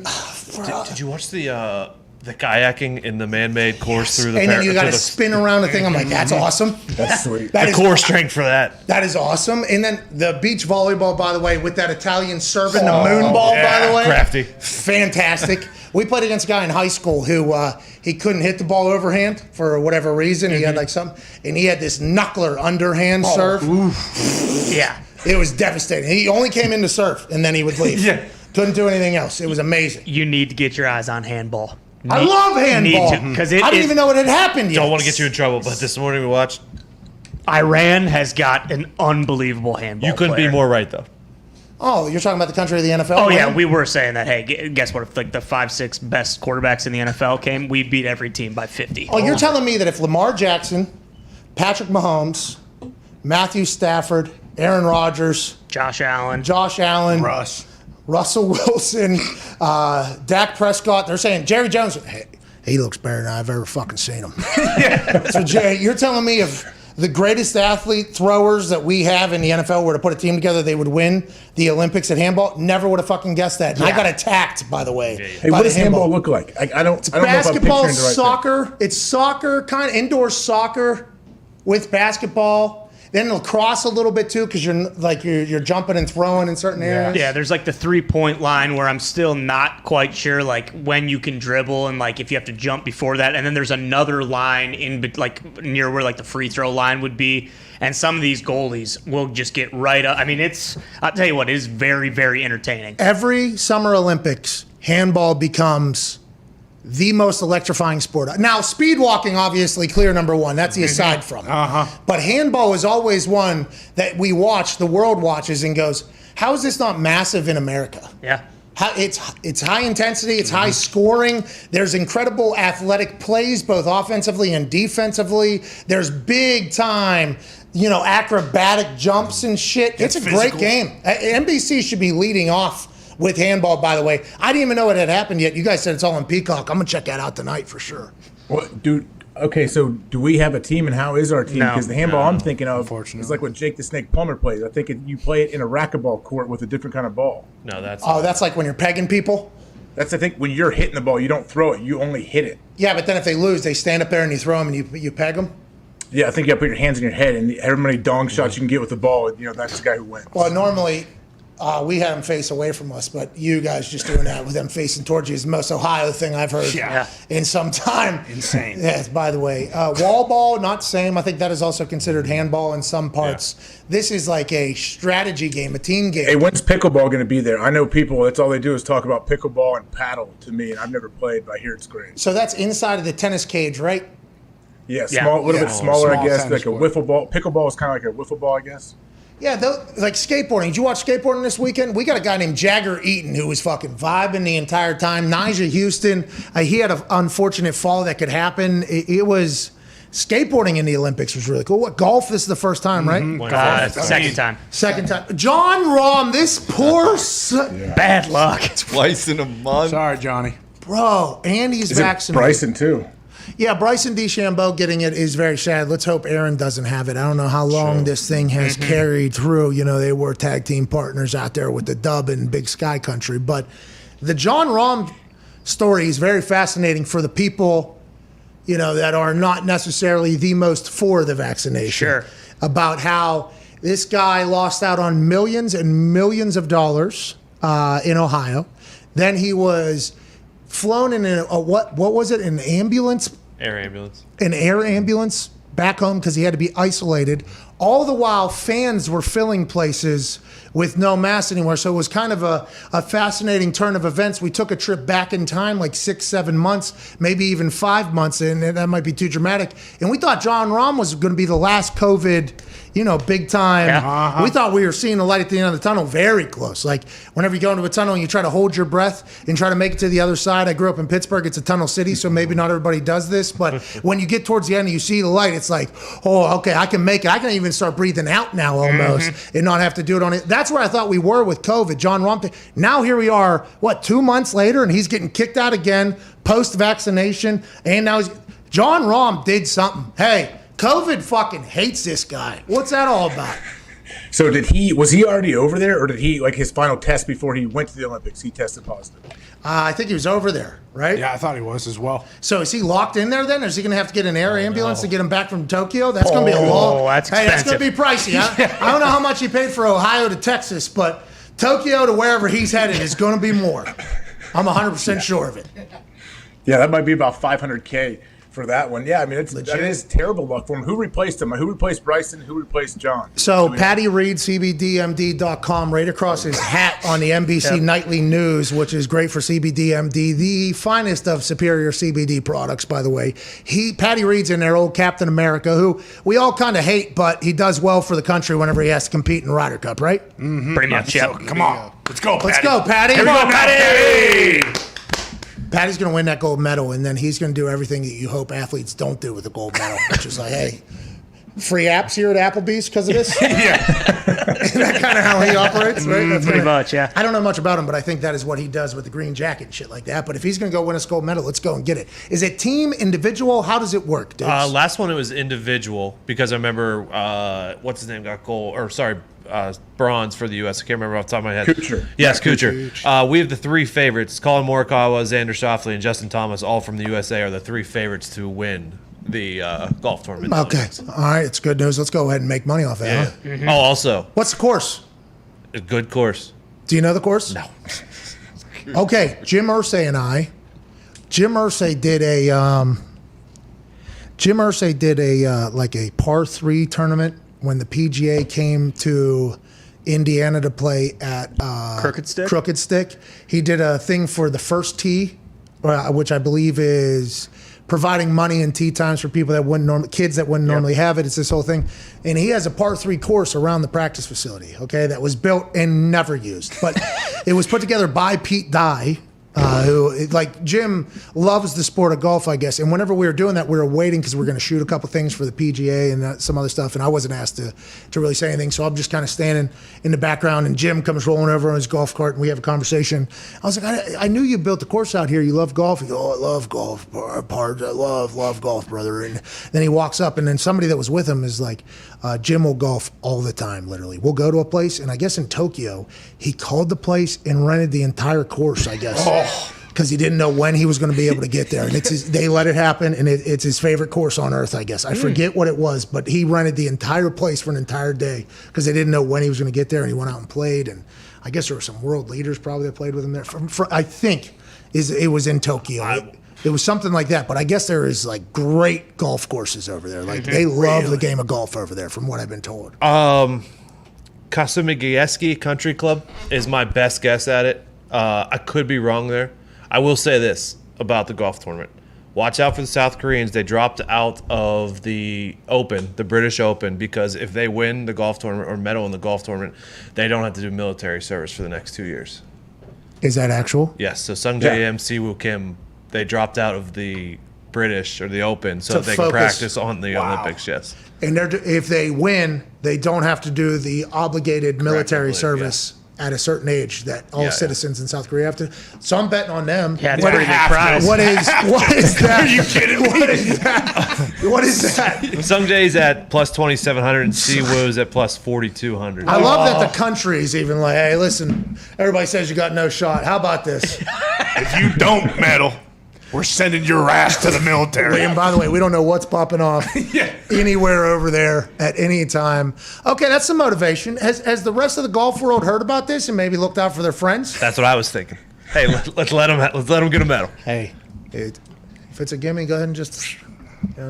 Did you watch the kayaking in the man-made course through the? And then you got to spin around the thing. I'm like, that's awesome. That's sweet. The core strength for that. That is awesome. And then the beach volleyball, by the way, with that Italian serving the moon ball, by the way, crafty, fantastic. We played against a guy in high school who he couldn't hit the ball overhand for whatever reason. He had like something, and he had this knuckler underhand serve. Yeah. It was devastating. He only came in to serve, and then he would leave. Couldn't do anything else. It was amazing. You need to get your eyes on handball. I love handball. Because I didn't even know it had happened yet. Don't want to get you in trouble, but this morning we watched. Iran has got an unbelievable handball You couldn't player. be more right, though. Oh, you're talking about the country of the NFL? Oh, yeah, we were saying that, hey, guess what? If like the 5-6 best quarterbacks in the NFL came, we beat every team by 50. Oh, you're telling me that if Lamar Jackson, Patrick Mahomes, Matthew Stafford, Aaron Rodgers, Josh Allen, Russell Wilson, Dak Prescott, they're saying Jerry Jones, he looks better than I've ever fucking seen him. So, Jay, you're telling me if the greatest athlete throwers that we have in the NFL were to put a team together, they would win the Olympics at handball? Never would have fucking guessed that. And I got attacked, by the way. Hey, what does handball look like? I don't know basketball, if I'm picturing the right soccer. thing. It's soccer, kind of indoor soccer with basketball. Then lacrosse a little bit too, because you're jumping and throwing in certain areas. Yeah, there's like the 3-point line where I'm still not quite sure like when you can dribble and like if you have to jump before that. And then there's another line in like near where like the free throw line would be. And some of these goalies will just get right up. I mean, I'll tell you what, it is very, very entertaining. Every Summer Olympics, handball becomes the most electrifying sport. Now, speed walking, obviously, clear number one. That's the aside from. But handball is always one that we watch, the world watches, and goes, how is this not massive in America? Yeah. It's high intensity, it's high scoring. There's incredible athletic plays, both offensively and defensively. There's big time, acrobatic jumps and shit. It's a great game. NBC should be leading off with handball, by the way. I didn't even know it had happened yet. You guys said it's all on Peacock. I'm going to check that out tonight for sure. Well, dude, okay, so do we have a team, and how is our team? Because the handball I'm thinking of is like what Jake the Snake Plummer plays. I think you play it in a racquetball court with a different kind of ball. No, that's... Oh, that's like when you're pegging people? That's, I think, when you're hitting the ball, you don't throw it. You only hit it. Yeah, but then if they lose, they stand up there and you throw them and you peg them? Yeah, I think you got to put your hands in your head, and however many dong shots you can get with the ball, that's the guy who wins. Well, normally... we had them face away from us, but you guys just doing that with them facing towards you is the most Ohio thing I've heard in some time. Insane. Yes, by the way. Wall ball, not same. I think that is also considered handball in some parts. Yeah. This is like a strategy game, a team game. Hey, when's pickleball going to be there? I know people, that's all they do is talk about pickleball and paddle to me, and I've never played, but I hear it's great. So that's inside of the tennis cage, right? Yeah, a little bit smaller, small I guess, like a court. wiffle ball. Pickleball is kind of like a wiffle ball, I guess. Yeah, like skateboarding. Did you watch skateboarding this weekend? We got a guy named Jagger Eaton who was fucking vibing the entire time. Nyjah Houston, he had an unfortunate fall that could happen. It was skateboarding in the Olympics was really cool. What, golf? This is the first time, right? Second time. Second time. John Rahm, this poor bad luck. Twice in a month. Sorry, Johnny. Bro, and he's vaccinated. Bryson too. Yeah, Bryson DeChambeau getting it is very sad. Let's hope Aaron doesn't have it. I don't know how long this thing has carried through. They were tag team partners out there with the Dub in Big Sky Country. But the John Rahm story is very fascinating for the people, that are not necessarily the most for the vaccination. Sure. About how this guy lost out on millions and millions of dollars in Ohio. Then he was flown in what was it? An ambulance? Air ambulance. An air ambulance back home because he had to be isolated. All the while, fans were filling places with no mask anymore. So it was kind of a fascinating turn of events. We took a trip back in time, like 6-7 months, maybe even 5 months, and that might be too dramatic. And we thought John Rahm was going to be the last COVID, big time. Yeah. We thought we were seeing the light at the end of the tunnel very close. Like whenever you go into a tunnel and you try to hold your breath and try to make it to the other side. I grew up in Pittsburgh. It's a tunnel city, so maybe not everybody does this. But when you get towards the end and you see the light, it's like, oh, okay, I can make it. I can even start breathing out now almost and not have to do it on it. That's where I thought we were with COVID. John Rahm. Now here we are, 2 months later, and he's getting kicked out again post-vaccination. And now John Rahm did something. Hey, COVID fucking hates this guy. What's that all about? So was he already over there, or did he, like his final test before he went to the Olympics, he tested positive? I think he was over there, right? Yeah, I thought he was as well. So is he locked in there then? Or is he going to have to get an air ambulance to get him back from Tokyo? That's going to be a long... that's expensive. Hey, that's going to be pricey. I don't know how much he paid for Ohio to Texas, but Tokyo to wherever he's headed is going to be more. I'm 100% sure of it. Yeah, that might be about $500K for that one. Yeah, I mean, that is terrible luck for him. Who replaced him? Who replaced Bryson? Who replaced John? So Patty Reed, CBDMD.com, right across his hat on the NBC Nightly News, which is great for CBDMD, the finest of superior CBD products, by the way. Patty Reed's in there, old Captain America, who we all kind of hate, but he does well for the country whenever he has to compete in Ryder Cup, right? Pretty much, yeah. Come on. Let's go, Patty. Let's go, Patty. Here we go, Patty! Patty's going to win that gold medal, and then he's going to do everything that you hope athletes don't do with the gold medal, which is like, hey, free apps here at Applebee's because of this? Isn't that kind of how he operates, right? That's Pretty kinda- much, yeah. I don't know much about him, but I think that is what he does with the green jacket and shit like that. But if he's going to go win a gold medal, let's go and get it. Is it team, individual? How does it work, dude? Last one, it was individual because I remember what's his name got bronze for the U.S. I can't remember off the top of my head. Kuchar. Yes, Kuchar. We have the three favorites: Colin Morikawa, Xander Schauffele, and Justin Thomas, all from the USA, are the three favorites to win the golf tournament. Okay. All right. It's good news. Let's go ahead and make money off that. Yeah. Huh? Mm-hmm. Oh, also, what's the course? A good course. Do you know the course? No. Okay. Jim Irsay and I. Jim Irsay did a like a par 3 tournament when the PGA came to Indiana to play at Crooked Stick. He did a thing for the first tee, which I believe is providing money and tee times for people that wouldn't kids that wouldn't normally have it. It's this whole thing. And he has a par 3 course around the practice facility, okay, that was built and never used. But it was put together by Pete Dye, who, like, Jim loves the sport of golf, I guess. And whenever we were doing that, we were waiting because we were going to shoot a couple things for the PGA and some other stuff. And I wasn't asked to really say anything. So I'm just kind of standing in the background. And Jim comes rolling over on his golf cart and we have a conversation. I was like, I knew you built the course out here. You love golf. He goes, oh, I love golf. I love golf, brother. And then he walks up and then somebody that was with him is like, Jim will golf all the time, literally. We'll go to a place, and I guess in Tokyo, he called the place and rented the entire course, I guess. Because he didn't know when he was going to be able to get there. And they let it happen, and it's his favorite course on earth, I guess. I forget what it was, but he rented the entire place for an entire day because they didn't know when he was going to get there, and he went out and played. And I guess there were some world leaders probably that played with him there. I think it was in Tokyo. It was something like that, but I guess there is like great golf courses over there. Like they love the game of golf over there, from what I've been told. Kasumigaeski Country Club is my best guess at it. I could be wrong there. I will say this about the golf tournament. Watch out for the South Koreans. They dropped out of the Open, the British Open, because if they win the golf tournament or medal in the golf tournament, they don't have to do military service for the next 2 years. Is that actual? Yes. So Sung Jae-im, Siwoo Kim, they dropped out of the British or the Open so that they can practice on the Olympics, yes. And if they win, they don't have to do the obligated military service at a certain age that all citizens in South Korea have to. So I'm betting on them. Yeah, it's a pretty big prize. What is that? Are you kidding me? What is that? What is that? Sung Jae's at plus 2,700 and Siwoo's at plus 4,200. I love that the country's even like, hey, listen, everybody says you got no shot. How about this? If you don't medal, we're sending your ass to the military. And by the way, we don't know what's popping off anywhere over there at any time. Okay, that's some motivation. Has the rest of the golf world heard about this and maybe looked out for their friends? That's what I was thinking. Hey, let's let them get a medal. Hey, if it's a gimme, go ahead and just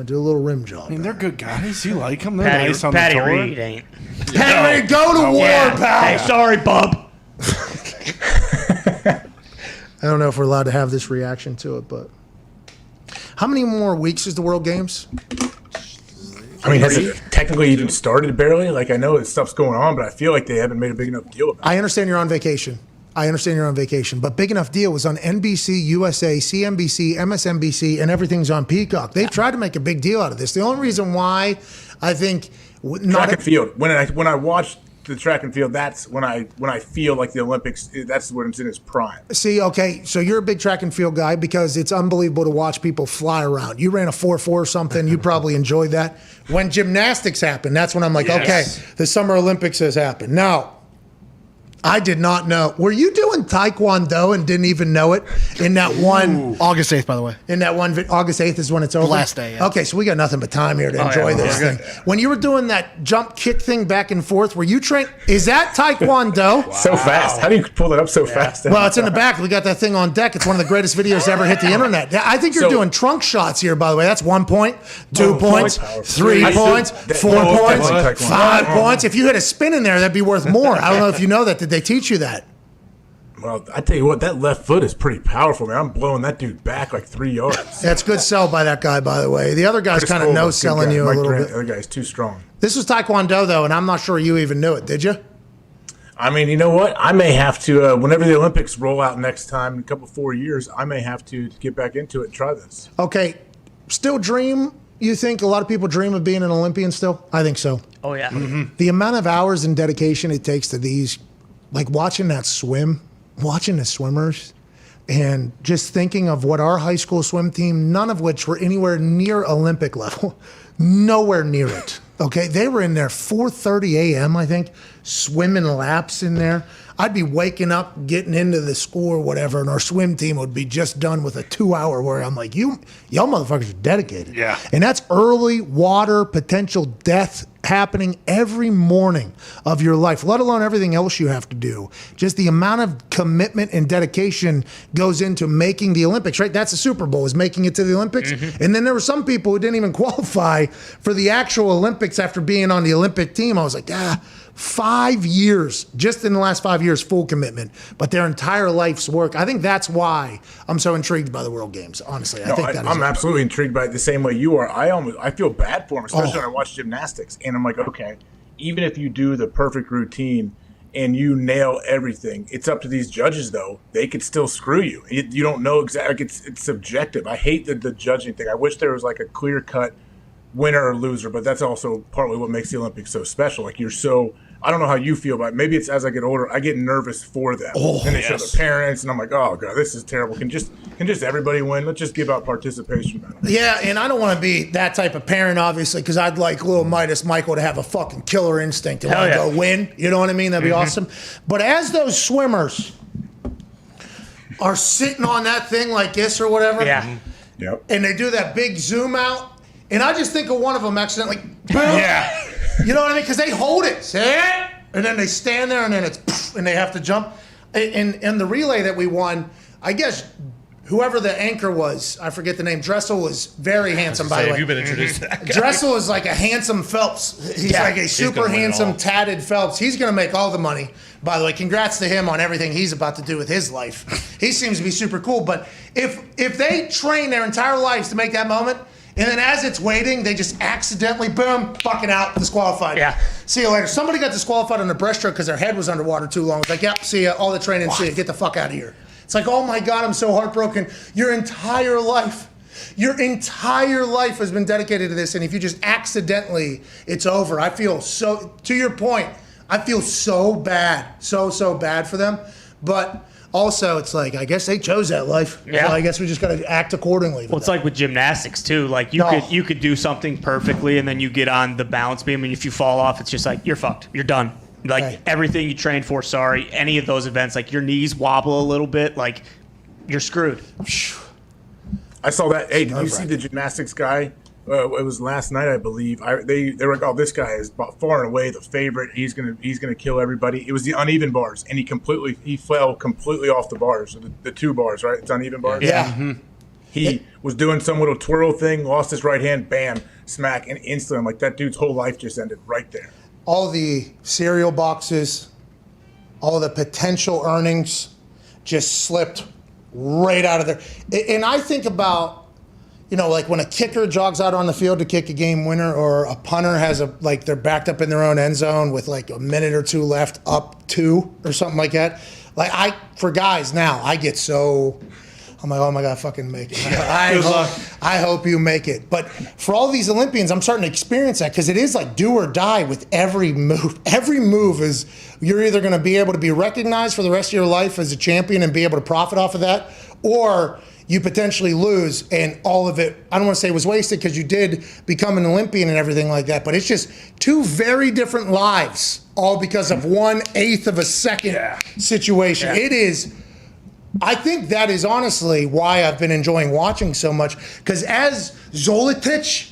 do a little rim job. I mean, they're good guys. You like them. They're Patty, nice on Patty the tour. Reed ain't. Patty Reed, go to war, pal. Hey, sorry, bub. I don't know if we're allowed to have this reaction to it, but how many more weeks is the World Games? I mean, has it technically even started barely? Like, I know stuff's going on, but I feel like they haven't made a big enough deal about it. I understand you're on vacation. But Big Enough Deal was on NBC, USA, CNBC, MSNBC, and everything's on Peacock. They've tried to make a big deal out of this. The only reason why I think track and field. When I watch the track and field, that's when I feel like the Olympics. That's when it's in its prime. See, okay, so you're a big track and field guy because it's unbelievable to watch people fly around. You ran a 4.4 or something. You probably enjoyed that. When gymnastics happened, that's when I'm like, okay, the Summer Olympics has happened. Now, I did not know. Were you doing Taekwondo and didn't even know it in that one? August 8th, by the way. In that one, August 8th is when it's over? Last day, yeah. Okay, so we got nothing but time here to enjoy this thing. When you were doing that jump kick thing back and forth, were you trained? Is that Taekwondo? Wow. So fast. How do you pull that up so fast? Well, it's in the back. We got that thing on deck. It's one of the greatest videos to ever hit the internet. I think you're doing trunk shots here, by the way. That's 1 point, 2 points, 3 points, 4 points, 5 points. If you hit a spin in there, that'd be worth more. I don't know if you know that. Did they teach you that? Well, I tell you what, that left foot is pretty powerful, man. I'm blowing that dude back like 3 yards. That's good sell by that guy, by the way. The other guy's kind of no-selling you a little bit. The other guy's too strong. This was Taekwondo, though, and I'm not sure you even knew it. Did you? I mean, you know what? I may have to, whenever the Olympics roll out next time, in a couple 4 years, I may have to get back into it and try this. Okay. Still dream, you think a lot of people dream of being an Olympian still? I think so. Oh, yeah. The amount of hours and dedication it takes to these, like watching the swimmers, and just thinking of what our high school swim team, none of which were anywhere near Olympic level, nowhere near it. Okay, they were in there 4:30 a.m. I think, swimming laps in there. I'd be waking up, getting into the school or whatever, and our swim team would be just done with a 2 hour where I'm like, y'all motherfuckers are dedicated. Yeah. And that's early water, potential death happening every morning of your life, let alone everything else you have to do. Just the amount of commitment and dedication goes into making the Olympics, right? That's the Super Bowl, is making it to the Olympics. And then there were some people who didn't even qualify for the actual Olympics after being on the Olympic team. I was like, 5 years, just in the last 5 years, full commitment, but their entire life's work. I think that's why I'm so intrigued by the World Games, honestly. I'm absolutely intrigued by it the same way you are. I feel bad for them, especially when I watch gymnastics. And I'm like, okay, even if you do the perfect routine and you nail everything, it's up to these judges, though. They could still screw you. You don't know exactly. It's subjective. I hate the judging thing. I wish there was like a clear-cut winner or loser, but that's also partly what makes the Olympics so special. Like, I don't know how you feel, but maybe it's as I get older, I get nervous for them. And they show the parents, and I'm like, oh god, this is terrible. Can just everybody win? Let's just give out participation. Yeah, and I don't want to be that type of parent, obviously, because I'd like little Midas Michael to have a fucking killer instinct and want to go win. You know what I mean? That'd be awesome. But as those swimmers are sitting on that thing like this or whatever, Yep. and they do that big zoom out, and I just think of one of them accidentally, boom. You know what I mean? Because they hold it, and then they stand there, and then it's, and they have to jump. And the relay that we won, I guess whoever the anchor was, I forget the name. Dressel was very handsome, by the way. Have you been introduced to that guy? Dressel is like a handsome Phelps. He's like a super handsome, tatted Phelps. He's going to make all the money, by the way. Congrats to him on everything he's about to do with his life. He seems to be super cool. But if they train their entire lives to make that moment, and then as it's waiting, they just accidentally, boom, fucking out, disqualified. Yeah. See you later. Somebody got disqualified on the breaststroke because their head was underwater too long. It's like, yep, see ya, all the training, see ya, get the fuck out of here. It's like, oh my God, I'm so heartbroken. Your entire life has been dedicated to this, and if you just accidentally, it's over. I feel so, to your point, I feel so bad, so bad for them. But also, it's like, I guess they chose that life. Yeah. So I guess we just got to act accordingly. Well, it's like with gymnastics too. Like you could do something perfectly, and then you get on the balance beam, and if you fall off, it's just like you're fucked. You're done. Like everything you trained for. Sorry, any of those events, like your knees wobble a little bit, like you're screwed. I saw that. Hey, did you see the gymnastics guy? It was last night, I believe. They were like, "Oh, this guy is far and away the favorite. He's gonna kill everybody." It was the uneven bars, and he fell completely off the bars, the two bars, right? It's uneven bars. Yeah. He was doing some little twirl thing, lost his right hand, bam, smack, and instantly, I'm like, that dude's whole life just ended right there. All the cereal boxes, all the potential earnings just slipped right out of there. And I think about, like when a kicker jogs out on the field to kick a game winner, or a punter has they're backed up in their own end zone with like a minute or two left, up 2 or something like that. For guys now, I get so, I'm like, oh my God, fucking make it. I hope you make it. But for all these Olympians, I'm starting to experience that, because it is like do or die with every move. Every move is, you're either going to be able to be recognized for the rest of your life as a champion and be able to profit off of that, or you potentially lose, and all of it, I don't want to say it was wasted, because you did become an Olympian and everything like that, but it's just two very different lives, all because of 1/8 of a second situation. Yeah. It is, I think that is honestly why I've been enjoying watching so much, because as Zolotich,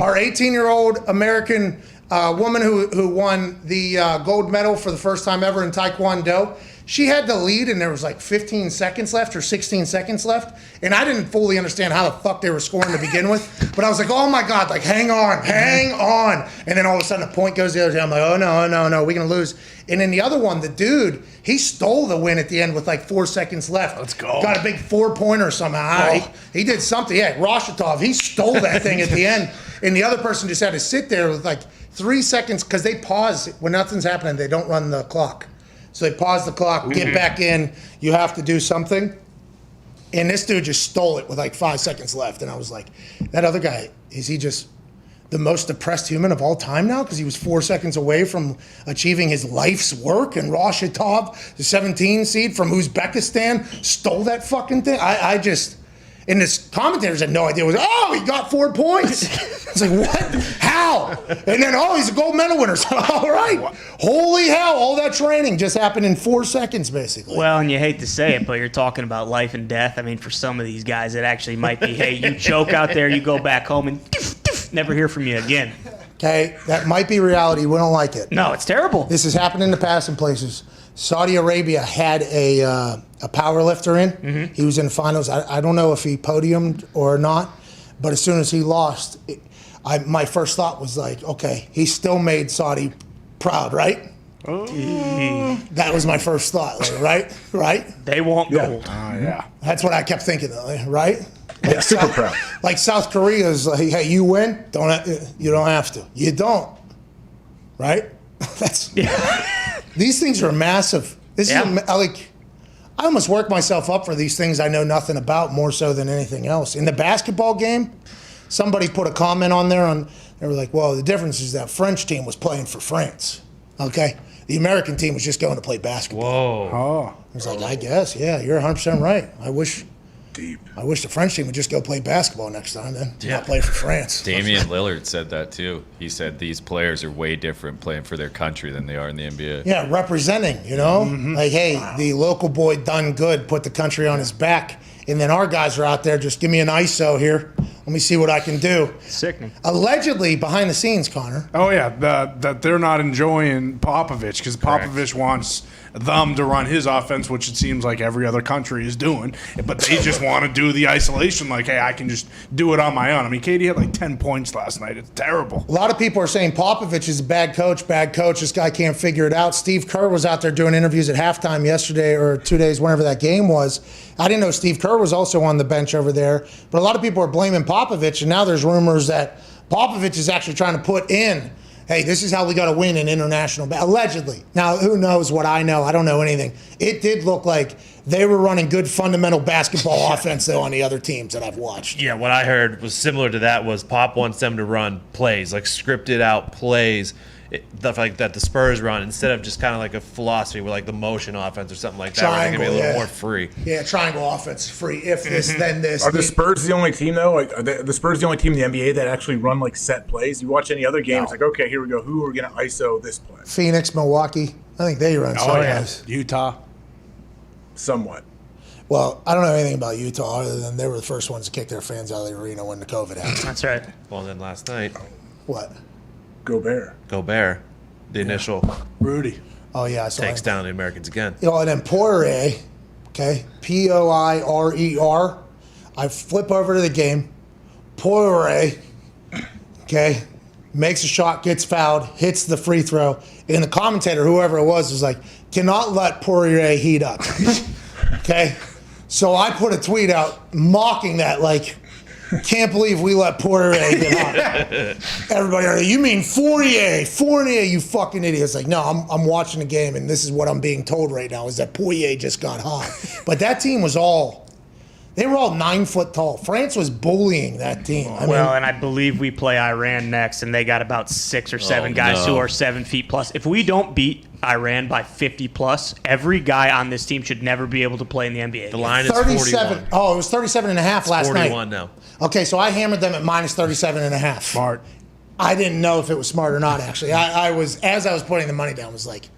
our 18-year-old American woman who won the gold medal for the first time ever in Taekwondo, she had the lead, and there was like 15 seconds left or 16 seconds left, and I didn't fully understand how the fuck they were scoring to begin with, but I was like, oh my God, like hang on, and then all of a sudden a point goes the other way. I'm like, oh no, we're gonna lose. And then the other one, the dude, he stole the win at the end with like 4 seconds left. Let's go. Got a big 4-pointer somehow. He did something. Yeah, Roshatov, he stole that thing at the end, and the other person just had to sit there with like 3 seconds, because they pause when nothing's happening. They don't run the clock. So they pause the clock, get back in, you have to do something. And this dude just stole it with like 5 seconds left. And I was like, that other guy, is he just the most depressed human of all time now? Because he was 4 seconds away from achieving his life's work. And Rashidov, the 17 seed from Uzbekistan, stole that fucking thing. I just, and this commentators had no idea. It was, oh, he got 4 points. It's like, what? How? And then, oh, he's a gold medal winner. So, all right. Holy hell, all that training just happened in 4 seconds, basically. Well, and you hate to say it, but you're talking about life and death. I mean, for some of these guys, it actually might be, hey, you choke out there, you go back home, and never hear from you again. Okay, that might be reality. We don't like it. No, it's terrible. This has happened in the past in places. Saudi Arabia had a power lifter in. Mm-hmm. He was in the finals. I don't know if he podiumed or not, but as soon as he lost, my first thought was like, okay, he still made Saudi proud, right? Oh. That was my first thought, like, right? They want gold. Yeah. That's what I kept thinking, right? Yeah, super proud. Like South Korea is like, hey, you win, you don't have to. You don't, right? These things are massive. This is like, I almost work myself up for these things I know nothing about more so than anything else. In the basketball game, somebody put a comment on there they were like, well, the difference is that French team was playing for France, okay? The American team was just going to play basketball. Whoa. Oh. I was like, I guess, yeah, you're 100% right. I wish the French team would just go play basketball next time then. Yeah. Not play for France. Damian Lillard said that too. He said these players are way different playing for their country than they are in the NBA. Yeah, representing, you know? Like, hey, the local boy done good, put the country on his back. And then our guys are out there, just give me an ISO here. Let me see what I can do. Sickening. Allegedly, behind the scenes, Connor. Oh, yeah, that they're not enjoying Popovich because Popovich wants them to run his offense, which it seems like every other country is doing. But they just want to do the isolation like, hey, I can just do it on my own. I mean, Katie had like 10 points last night. It's terrible. A lot of people are saying Popovich is a bad coach. This guy can't figure it out. Steve Kerr was out there doing interviews at halftime yesterday or 2 days, whenever that game was. I didn't know Steve Kerr was also on the bench over there. But a lot of people are blaming Popovich, and now there's rumors that Popovich is actually trying to put in, hey, this is how we got to win in international allegedly. Now, who knows what I know? I don't know anything. It did look like they were running good fundamental basketball offense, though, on the other teams that I've watched. Yeah, what I heard was similar to that was Pop wants them to run plays, like scripted out plays, stuff like that the Spurs run, instead of just kind of like a philosophy with like the motion offense or something like that, where they can be a little more free. Yeah, triangle offense, free. If this, then this. Are the Spurs the only team, though? Like, are the Spurs the only team in the NBA that actually run like set plays? You watch any other games, like, okay, here we go. Who are we going to ISO this play? Phoenix, Milwaukee. I think they run set plays. Utah. Somewhat. Well, I don't know anything about Utah other than they were the first ones to kick their fans out of the arena when the COVID happened. That's right. Well, then last night. What? Gobert. The initial. Rudy. Oh, yeah. I saw takes down the Americans again. You know, and then Poirier, okay, Poirer. I flip over to the game. Poirier, okay, makes a shot, gets fouled, hits the free throw. And the commentator, whoever it was like, cannot let Poirier heat up. Okay? So I put a tweet out mocking that, like, can't believe we let Poirier get hot. Everybody, you mean Fournier, you fucking idiot. It's like, no, I'm watching the game, and this is what I'm being told right now, is that Poirier just got hot. But that team was they were all 9 foot tall. France was bullying that team. And I believe we play Iran next, and they got about 6 or 7 guys who are 7 feet plus. If we don't beat Iran by 50 plus, every guy on this team should never be able to play in the NBA. The line is 47. Oh, it was 37 and a half last 41 night. 41 now. Okay, so I hammered them at minus 37 and a half. Smart. I didn't know if it was smart or not, actually. I was, as I was putting the money down, was like,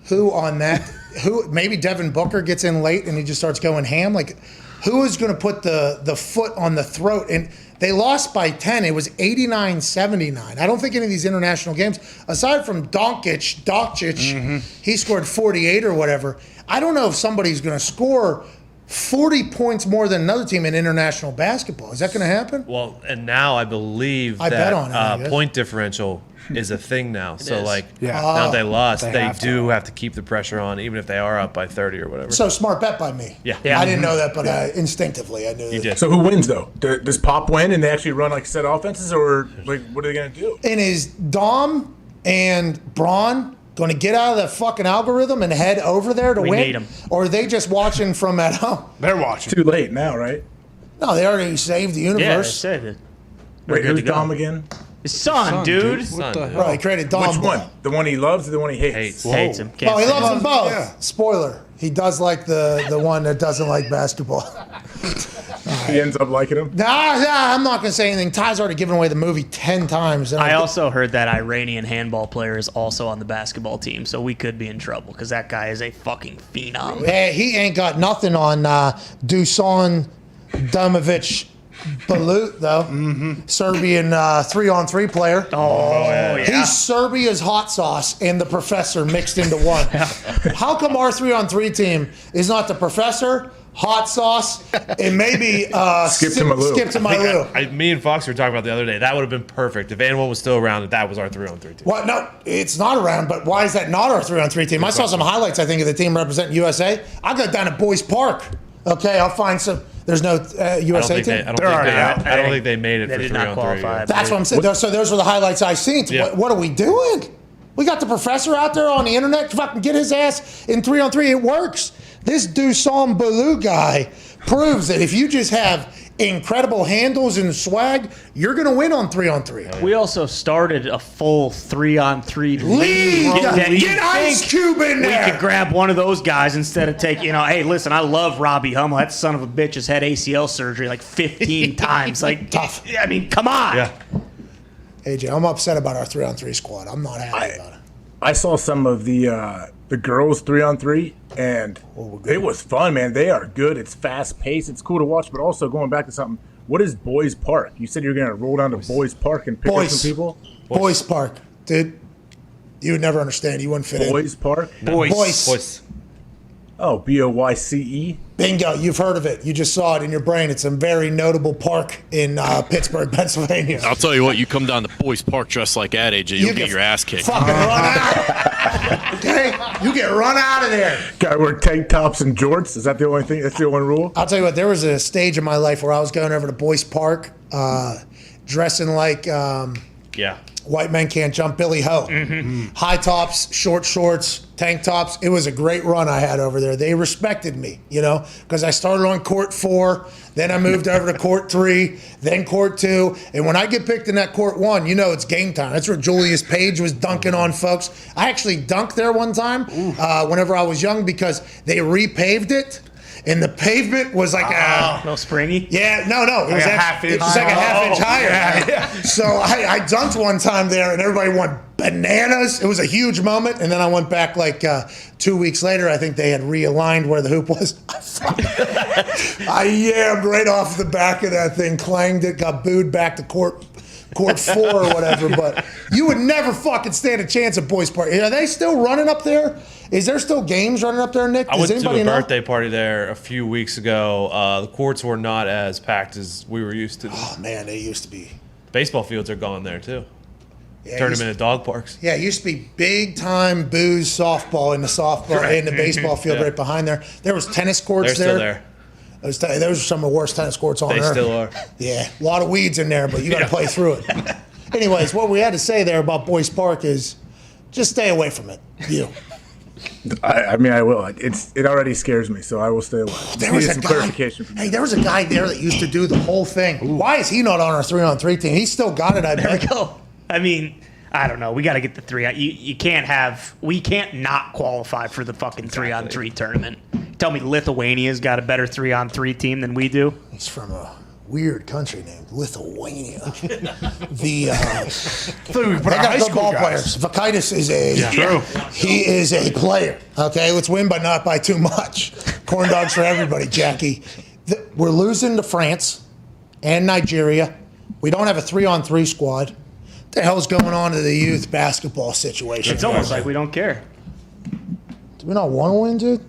who on that? Who? Maybe Devin Booker gets in late and he just starts going ham? Like, who is going to put the foot on the throat? And they lost by 10. It was 89-79. I don't think any of these international games, aside from Doncic, he scored 48 or whatever. I don't know if somebody's going to score 40 points more than another team in international basketball. Is that going to happen? Well, and now I believe bet on it, I guess. Point differential is a thing now. So, is. like, Yeah. now they lost, they have have to keep the pressure on, even if they are up by 30 or whatever. So smart bet by me. Yeah. I didn't know that, but instinctively I knew You that. did. So who wins, though? Does Pop win and they actually run like set offenses, or like what are they going to do? And is Dom and Braun going to get out of the fucking algorithm and head over there to We win? need 'em. Or are they just watching from at home? They're watching. Too late now, right? No, they already saved the Yeah, they universe. saved it. Wait, good who's to go. Dom again? His son, dude. Son, dude. Bro, he created Dom. Which one? The one he loves or the one he hates? Hates him. Can't Oh, he stand loves him. them both. Yeah. Spoiler. He does like the one that doesn't like basketball. He ends up liking him. Nah, I'm not going to say anything. Ty's already given away the movie 10 times. And I also heard that Iranian handball player is also on the basketball team, so we could be in trouble because that guy is a fucking phenom. Hey, he ain't got nothing on Dusan Domovic Balut, though. Serbian 3-on-3 player. Oh, yeah. He's Serbia's hot sauce and the professor mixed into one. How come our 3-on-3 team is not the professor, hot sauce, and maybe Skip to Malou. Skip to Malou? Me and Fox were talking about the other day. That would have been perfect if anyone was still around. That was our 3-on-3 team. What? No, it's not around, but why is that not our 3-on-3 team? I saw some highlights, I think, of the team representing USA. I got down at Boys Park. Okay, I'll find some. There's no USA team? I don't think they made it They for did not 3-on-3. qualify. That's what I'm saying. So those were the highlights I seen. Yeah. What are we doing? We got the professor out there on the internet. Fucking get his ass in 3-on-3. It works. This Dusan Balu guy proves that if you just have incredible handles and swag, you're going to win on 3-on-3. We also started a full 3-on-3 League. that you Get Ice think Cube in We there. could grab one of those guys instead of taking, hey, listen, I love Robbie Hummel. That son of a bitch has had ACL surgery like 15 times. Like, Tough. I mean, come on. Yeah. AJ, I'm upset about our 3-on-3 squad. I'm not happy about it. I saw some of the girls 3-on-3, and it was fun, man. They are good. It's fast paced. It's cool to watch. But also going back to something, what is Boys Park? You said you're going to roll down to Boys Park and pick up some people. Boys Park, dude. You would never understand. You wouldn't fit in. Boys Park. Boys. Oh, BOYCE. Bingo. You've heard of it. You just saw it in your brain. It's a very notable park in Pittsburgh, Pennsylvania. I'll tell you what, you come down to Boys Park dressed like that, AJ, you'll get your ass kicked. Fucking run out. Okay? You get run out of there. Gotta wear tank tops and jorts. Is that the only thing? That's the only rule? I'll tell you what, there was a stage in my life where I was going over to Boys Park dressing like Yeah. White Men Can't Jump Billy Ho. High tops, short shorts, tank tops. It was a great run I had over there. They respected me, because I started on court 4, then I moved over to court 3, then court 2. And when I get picked in that court 1, it's game time. That's where Julius Page was dunking on folks. I actually dunked there one time whenever I was young because they repaved it. And the pavement was like no springy. Yeah, no. It was a half inch It was like a half inch higher. Yeah. So I dunked one time there, and everybody went bananas. It was a huge moment. And then I went back like 2 weeks later. I think they had realigned where the hoop was. I yammed right off the back of that thing, clanged it, got booed back to court 4 or whatever. But you would never fucking stand a chance at Boys Park. Are they still running up there? Is there still games running up there, Nick? I went Does to a anybody know? birthday party there a few weeks ago. The courts were not as packed as we were used to. Oh, man, they used to be. Baseball fields are gone there, too. Yeah, Turn them into dog parks. Yeah, it used to be big time booze softball in the baseball field right behind there. There was tennis courts They're there. still there. Those are some of the worst tennis courts on They earth. still are. Yeah, a lot of weeds in there, but you got to play through it. Anyways, what we had to say there about Boys Park is just stay away from it. You. I mean, I will. It already scares me, so I will stay away. There was Some clarification from you. Hey, there was a guy there that used to do the whole thing. Why is he not on our 3-on-3 team? He's still got it, I bet. There we go. I mean, I don't know. We got to get the 3. You can't we can't not qualify for the fucking 3-on-3 tournament. Tell me Lithuania's got a better 3-on-3 team than we do? He's from a weird country named Lithuania. They got good ball players. Vakaitis is he is a player. Okay, let's win, but not by too much. Corn dogs for everybody, Jackie. We're losing to France and Nigeria. We don't have a 3-on-3 squad. What the hell's going on to the youth basketball situation? It's almost like we don't care. Do we not want to win, dude?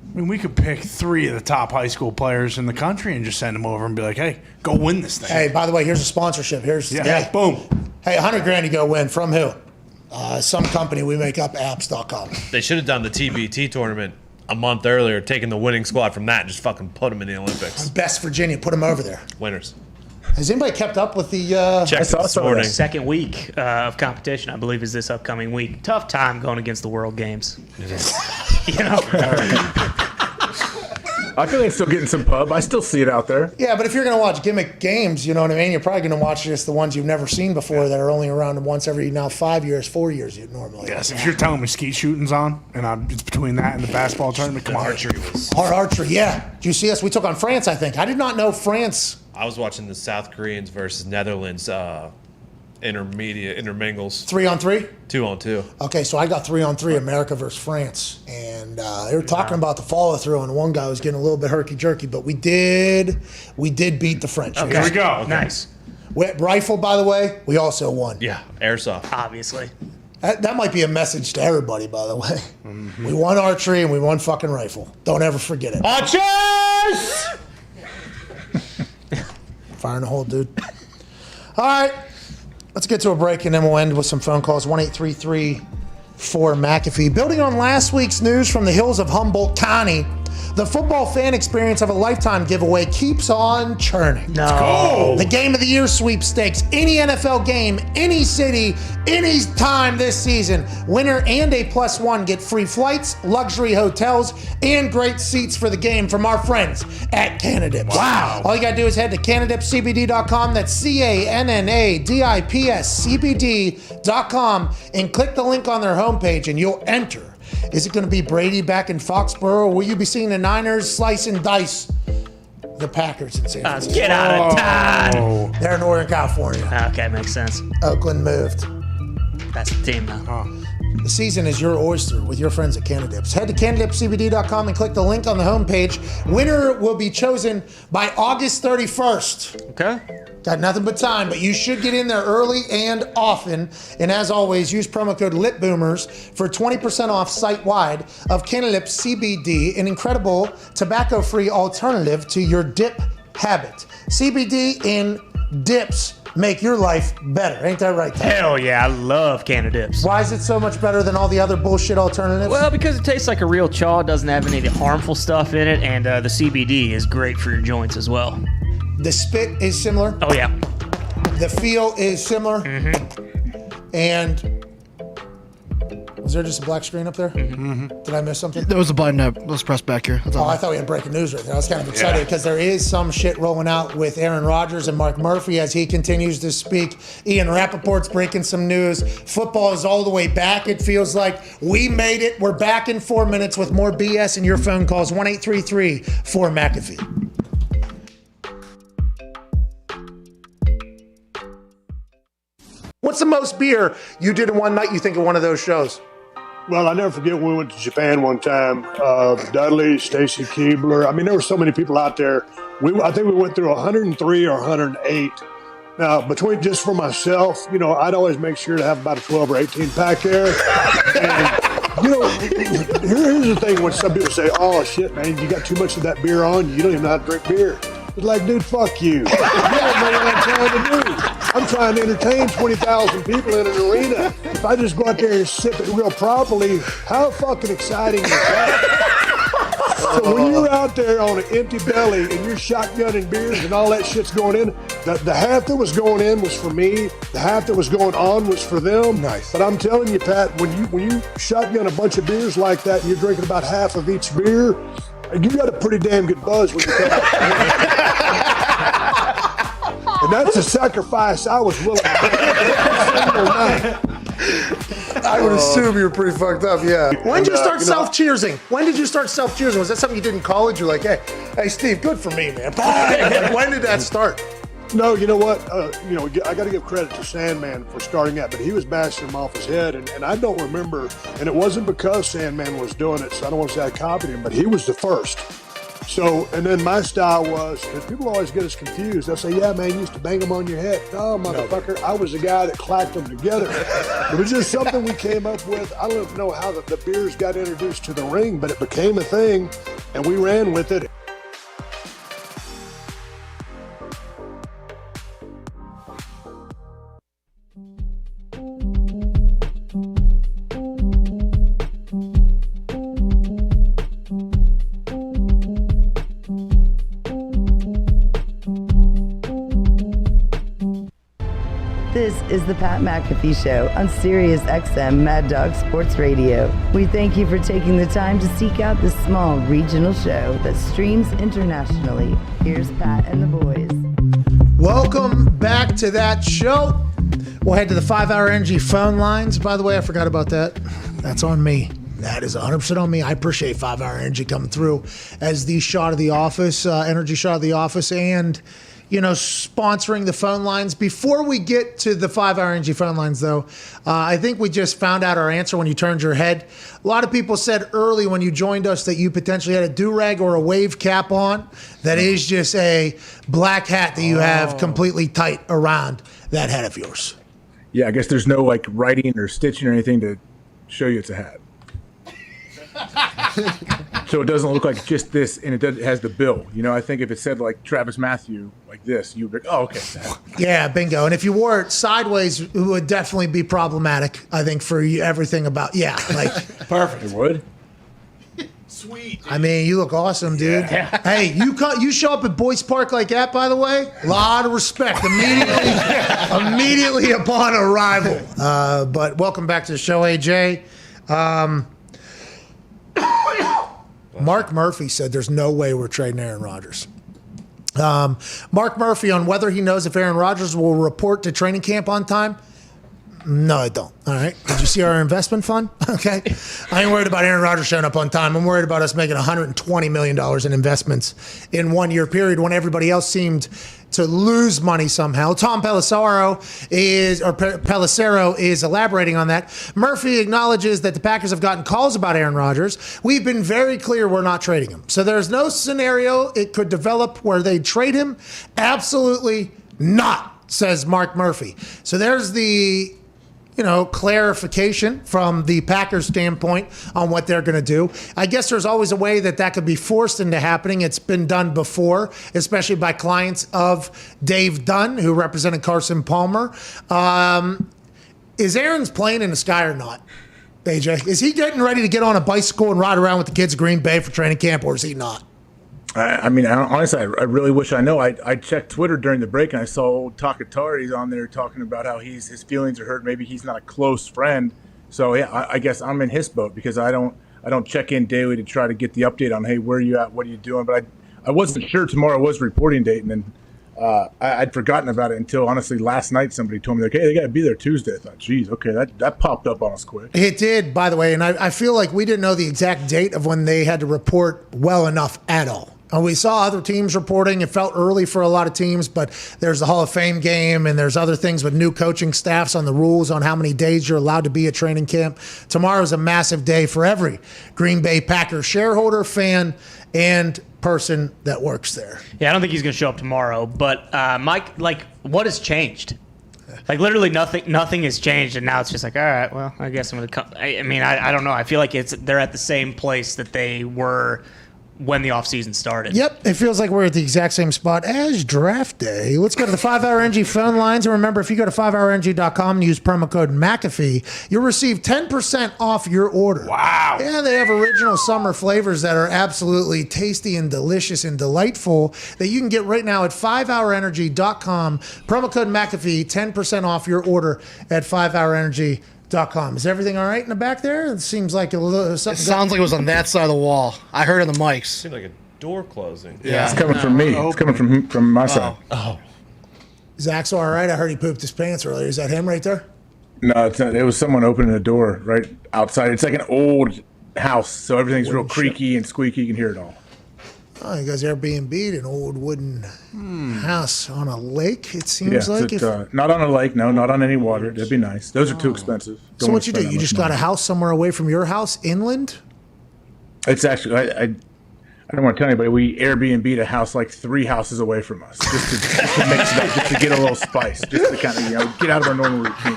I mean, we could pick 3 of the top high school players in the country and just send them over and be like, hey, go win this thing. Hey, by the way, here's a sponsorship. Boom. Hey, $100,000 you go win. From who? Some company we make up, apps.com. They should have done the TBT tournament a month earlier, taking the winning squad from that and just fucking put them in the Olympics. Best Virginia, put them over there. Winners. Has anybody kept up with the? Check this morning. Second week of competition, I believe, is this upcoming week. Tough time going against the World Games. You know. I feel like it's still getting some pub. I still see it out there. Yeah, but if you're going to watch gimmick games, you know what I mean? You're probably going to watch just the ones you've never seen before that are only around once every 5 years, 4 years normally. Yes, if you're telling me skeet shooting's on, and it's between that and the basketball tournament, come on. Archery, yeah. Did you see us? We took on France, I think. I did not know France. I was watching the South Koreans versus Netherlands intermingles. 3-on-3? 2-on-2. Okay, so I got 3-on-3, America versus France. And they were talking about the follow-through, and one guy was getting a little bit herky-jerky, but we did beat the French. Okay. Here we go. Okay. Nice. Rifle, by the way, we also won. Yeah, airsoft. Obviously. That might be a message to everybody, by the way. Mm-hmm. We won archery, and we won fucking rifle. Don't ever forget it. Archers! Fire in the hole, dude. All right. Let's get to a break, and then we'll end with some phone calls. 1-833-4-McAfee. Building on last week's news from the hills of Humboldt County, the football fan experience of a lifetime giveaway keeps on churning. No. The Game of the Year sweepstakes. Any NFL game, any city, any time this season. Winner and a +1 get free flights, luxury hotels, and great seats for the game from our friends at Canadips. Wow. All you got to do is head to CanadipsCBD.com. That's CanadipsCBD.com and click the link on their homepage and you'll enter. Is it going to be Brady back in Foxborough, or will you be seeing the Niners slice and dice the Packers in San Francisco? Get out of town. They're in Northern California. Okay, makes sense. Oakland moved. That's the team now. The season is your oyster with your friends at Canadips. Head to CanadipsCBD.com and click the link on the homepage. Winner will be chosen by August 31st. Okay. Got nothing but time, but you should get in there early and often. And as always, use promo code LIPBOOMERS for 20% off site-wide of Canadips CBD, an incredible tobacco-free alternative to your dip habit. CBD and dips make your life better. Ain't that right, Tom? Hell yeah, I love Canadips. Why is it so much better than all the other bullshit alternatives? Well, because it tastes like a real chaw, it doesn't have any of the harmful stuff in it, and the CBD is great for your joints as well. The spit is similar. Oh, yeah. The feel is similar. Mm-hmm. And was there just a black screen up there? Mm-hmm. Did I miss something? There was a blind note. Let's press back here. Oh, I thought we had breaking news right there. I was kind of excited because there is some shit rolling out with Aaron Rodgers and Mark Murphy as he continues to speak. Ian Rapoport's breaking some news. Football is all the way back, it feels like. We made it. We're back in 4 minutes with more BS and your phone calls. 1-833-4-McAfee. What's the most beer you did in one night you think of one of those shows? Well, I never forget when we went to Japan one time. Dudley, Stacy Keebler. I mean, there were so many people out there. I think we went through 103 or 108. Now, between just for myself, you know, I'd always make sure to have about a 12 or 18 pack there. And, you know, here's the thing when some people say, oh, shit, man, you got too much of that beer on. You don't even know how to drink beer. It's like, dude, fuck you. You don't know what I'm trying to do. I'm trying to entertain 20,000 people in an arena. If I just go out there and sip it real properly, how fucking exciting is that? So when you're out there on an empty belly and you're shotgunning beers and all that shit's going in, the half that was going in was for me. The half that was going on was for them. Nice. But I'm telling you, Pat, when you shotgun a bunch of beers like that and you're drinking about half of each beer, you got a pretty damn good buzz when you come out. And that's a sacrifice I was willing to make every single night. I would assume you were pretty fucked up, yeah. When did you start self-cheersing? When did you start self-cheersing? Was that something you did in college? You're like, hey, Steve, good for me, man. When did that start? No, you know what? I got to give credit to Sandman for starting that, but he was bashing him off his head, and I don't remember, and it wasn't because Sandman was doing it, so I don't want to say I copied him, but he was the first. So, and then my style was, because people always get us confused. They'll say, yeah, man, you used to bang them on your head. No, motherfucker, I was the guy that clacked them together. It was just something we came up with. I don't know how the beers got introduced to the ring, but it became a thing, and we ran with it. is the Pat McAfee Show on Sirius XM Mad Dog Sports Radio. We thank you for taking the time to seek out this small regional show that streams internationally. Here's Pat and the boys. Welcome back to that show. We'll head to the 5 Hour Energy phone lines. By the way, I forgot about that. That's on me. That is 100% on me. I appreciate 5 Hour Energy coming through as the shot of the office, energy shot of the office, and sponsoring the phone lines. Before we get to the 5 Hour Energy phone lines, though, I think we just found out our answer when you turned your head. A lot of people said early when you joined us that you potentially had a do-rag or a wave cap on. That is just a black hat that you have completely tight around that head of yours. Yeah, I guess there's no writing or stitching or anything to show you it's a hat. So it doesn't look like just this, and it has the bill. I think if it said Travis Matthew like this, you'd be like, oh, okay. Yeah, bingo. And if you wore it sideways, it would definitely be problematic, I think, for you, everything about, Perfect. It would? Sweet. I mean, you look awesome, dude. Yeah. Hey, you show up at Boyce Park like that, by the way, a lot of respect immediately upon arrival. But welcome back to the show, AJ. Mark Murphy said there's no way we're trading Aaron Rodgers. Mark Murphy on whether he knows if Aaron Rodgers will report to training camp on time. No, I don't. All right. Did you see our investment fund? Okay. I ain't worried about Aaron Rodgers showing up on time. I'm worried about us making $120 million in investments in 1 year period when everybody else seemed to lose money somehow. Tom Pelissero is elaborating on that. Murphy acknowledges that the Packers have gotten calls about Aaron Rodgers. We've been very clear we're not trading him. So there's no scenario it could develop where they trade him. Absolutely not, says Mark Murphy. So there's the clarification from the Packers standpoint on what they're going to do. I guess there's always a way that could be forced into happening. It's been done before, especially by clients of Dave Dunn, who represented Carson Palmer. Is Aaron's plane in the sky or not, AJ? Is he getting ready to get on a bicycle and ride around with the kids of Green Bay for training camp, or is he not? Honestly, I really wish I know. I checked Twitter during the break, and I saw old Takatari's on there talking about how his feelings are hurt. Maybe he's not a close friend. So yeah, I guess I'm in his boat because I don't check in daily to try to get the update on, hey, where are you at? What are you doing? But I wasn't sure tomorrow was reporting date, and then I'd forgotten about it until honestly last night somebody told me hey, they got to be there Tuesday. I thought, geez, okay, that popped up on us quick. It did, by the way, and I feel like we didn't know the exact date of when they had to report well enough at all. We saw other teams reporting. It felt early for a lot of teams, but there's the Hall of Fame game, and there's other things with new coaching staffs on the rules on how many days you're allowed to be at training camp. Tomorrow's a massive day for every Green Bay Packers shareholder, fan, and person that works there. Yeah, I don't think he's going to show up tomorrow, but Mike, what has changed? Literally nothing has changed, and now it's just all right, well, I guess I'm going to come. I don't know. I feel like they're at the same place that they were when the offseason started. Yep, it feels like we're at the exact same spot as draft day. Let's go to the 5 Hour Energy phone lines. And remember, if you go to 5hourenergy.com and use promo code McAfee, you'll receive 10% off your order. Wow. Yeah, they have original summer flavors that are absolutely tasty and delicious and delightful that you can get right now at 5hourenergy.com. Promo code McAfee, 10% off your order at 5hourenergy.com. Is everything all right in the back there? It seems like something. It sounds like it was on that side of the wall. I heard in the mics. Seemed like a door closing. Yeah, it's coming from me. It's coming from my side. Oh. Zach's all right. I heard he pooped his pants earlier. Is that him right there? No, it's not. It was someone opening the door right outside. It's like an old house, so everything's real creaky and squeaky. You can hear it all. Oh, you guys Airbnb'd an old wooden house on a lake, it seems like. Not on a lake, no, not on any water. That'd be nice. Those are too expensive. So what you do? You just got a house somewhere away from your house, inland? It's actually, I don't want to tell anybody, we Airbnb'd a house like 3 houses away from us, just to mix it up, just to get a little spice, just to kind of, get out of our normal routine.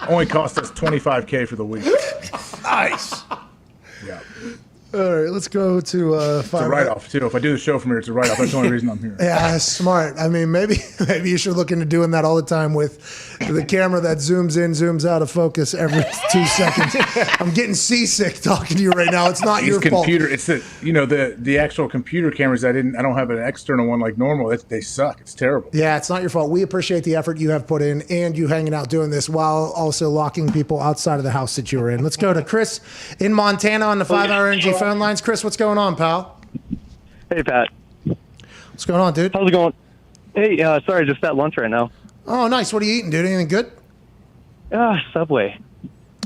Only cost us $25K for the week. Nice. Yeah. All right, let's go to It's a write-off, too. If I do the show from here, it's a write-off. That's the only reason I'm here. Yeah, that's smart. I mean, maybe you should look into doing that all the time with the camera that zooms in, zooms out of focus every 2 seconds. I'm getting seasick talking to you right now. It's not your fault. It's the actual computer cameras. I don't have an external one like normal. They suck. It's terrible. Yeah, it's not your fault. We appreciate the effort you have put in and you hanging out doing this while also locking people outside of the house that you were in. Let's go to Chris in Montana on the 5-Hour Energy phone lines. Chris, what's going on, pal? Hey, Pat. What's going on, dude? How's it going? Hey, sorry, just at lunch right now. Oh, nice. What are you eating, dude? Anything good? Subway.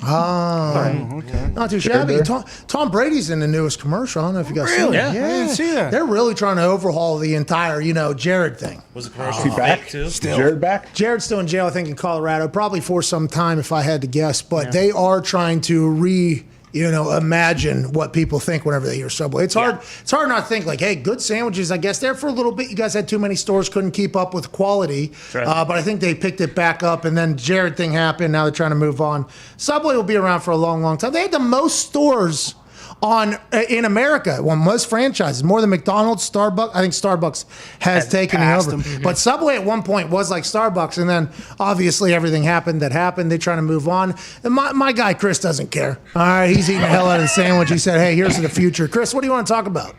Oh, okay. Not too shabby. Tom Brady's in the newest commercial. I don't know if you guys Really? see it. Yeah, I didn't see that. They're really trying to overhaul the entire, Jared thing. Was the commercial Is he back? fake too? Still. Jared back? Jared's still in jail, I think, in Colorado, probably for some time, if I had to guess. But they are trying to imagine what people think whenever they hear Subway. It's hard. It's hard not to think like, hey, good sandwiches. I guess there for a little bit, you guys had too many stores, couldn't keep up with quality. Right. But I think they picked it back up, and then Jared thing happened. Now they're trying to move on. Subway will be around for a long, long time. They had the most stores in America, most franchises, more than McDonald's, Starbucks. I think Starbucks has taken it over. But Subway at one point was like Starbucks, and then obviously everything happened. They're trying to move on. And my guy Chris doesn't care. All right, he's eating the hell out of the sandwich. He said, "Hey, here's the future." Chris, what do you want to talk about?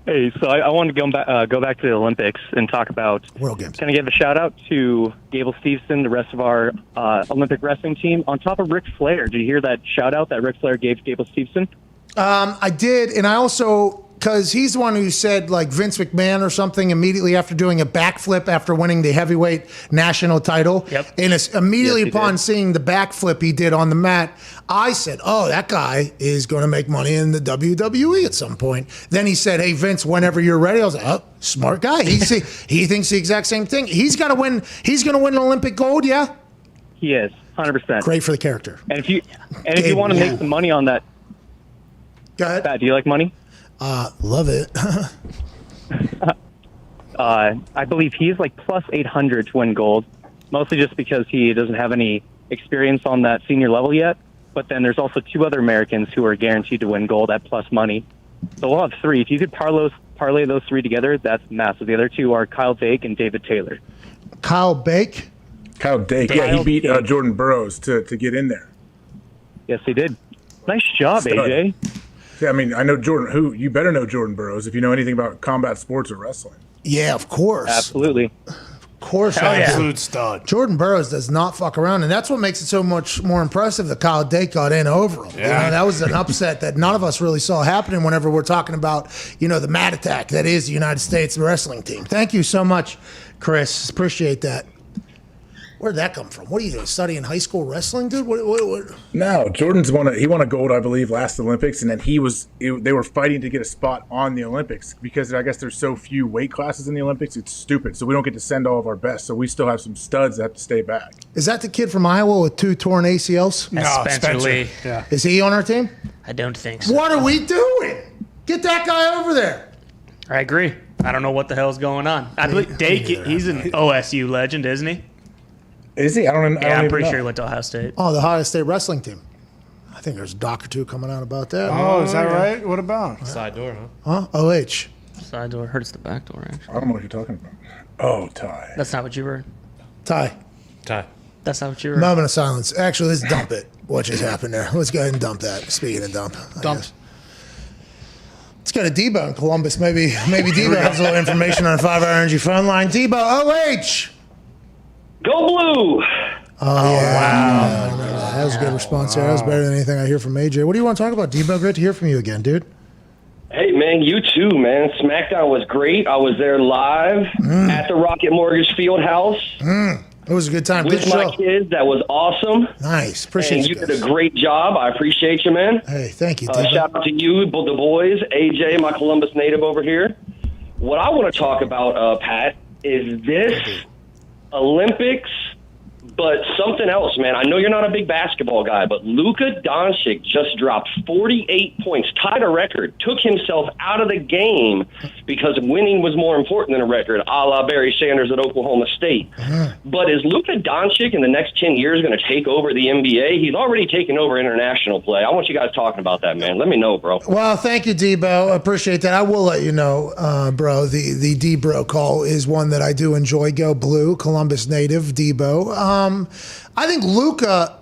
Hey, so I wanted to go back to the Olympics and talk about World Games. Can I give a shout out to Gable Steveson, the rest of our Olympic wrestling team, on top of Ric Flair? Did you hear that shout out that Ric Flair gave Gable Steveson? I did, and I also, because he's the one who said like Vince McMahon or something immediately after doing a backflip after winning the heavyweight national title. Yep. And immediately Yes, he upon did. seeing the backflip he did on the mat, I said, oh, that guy is going to make money in the WWE at some point. Then he said, hey, Vince, whenever you're ready. I was like, oh, smart guy. He thinks the exact same thing. He's got to win. He's going to win an Olympic gold, yeah? He is, 100%. Great for the character. And if you want to make some money on that, go ahead. Pat, do you like money? Love it. I believe he's like plus 800 to win gold, mostly just because he doesn't have any experience on that senior level yet. But then there's also 2 other Americans who are guaranteed to win gold at plus money. So we'll have 3. If you could parlay those 3 together, that's massive. The other 2 are Kyle Dake and David Taylor. Kyle Dake? Kyle Dake. Yeah, he beat Jordan Burroughs to get in there. Yes, he did. Nice job, Stud. AJ. Yeah, I mean, I know Jordan. You better know Jordan Burroughs if you know anything about combat sports or wrestling. Yeah, of course. Absolutely. Of course. Hell I do. yeah. Absolute stud. Jordan Burroughs does not fuck around, and that's what makes it so much more impressive that Kyle Dake got in over him. Yeah. That was an upset that none of us really saw happening whenever we're talking about, the Mad Attack that is the United States wrestling team. Thank you so much, Chris. Appreciate that. Where'd that come from? What are you doing? Studying high school wrestling, dude? What? No, Jordan's won a gold, I believe, last Olympics, and then they were fighting to get a spot on the Olympics because I guess there's so few weight classes in the Olympics. It's stupid, so we don't get to send all of our best. So we still have some studs that have to stay back. Is that the kid from Iowa with 2 torn ACLs? No, Spencer Lee. Yeah. Is he on our team? I don't think so. What are we doing? Get that guy over there. I agree. I don't know what the hell's going on. I believe Dake, he's an OSU legend, isn't he? Is he? I'm pretty sure he went to Ohio State. Oh, the Ohio State wrestling team. I think there's a doc or 2 coming out about that. Oh, is that right? What about? Side door, huh? Huh? OH. Side door hurts the back door, actually. I don't know what you're talking about. Oh, Ty. That's not what you heard. Ty. That's not what you heard. Moment of silence. Actually, let's dump it. What just happened there? Let's go ahead and dump that. Speaking of dump. Let's go to Debo in Columbus. Maybe Debo has a little information on a 5-Hour Energy phone line. Debo, OH. Go Blue! Oh, yeah. Wow. That was a good response there. That was better than anything I hear from AJ. What do you want to talk about, Debo? Great to hear from you again, dude. Hey, man, you too, man. SmackDown was great. I was there live at the Rocket Mortgage Fieldhouse. It was a good time. With Good my show. kids. That was awesome. Nice. Appreciate and you you guys. did a great job. I appreciate you, man. Hey, thank you, Debo. Shout out to you, the boys, AJ, my Columbus native over here. What I want to talk about, Pat, is this Olympics But something else, man. I know you're not a big basketball guy, but Luka Doncic just dropped 48 points, tied a record, took himself out of the game because winning was more important than a record, a la Barry Sanders at Oklahoma State. But is Luka Doncic in the next 10 years going to take over the NBA? He's already taken over international play. I want you guys talking about that, man. Let me know, bro. Well, thank you, Debo. I appreciate that. I will let you know, bro. The D-Bro call is one that I do enjoy. Go Blue, Columbus native, Debo. I think Luka,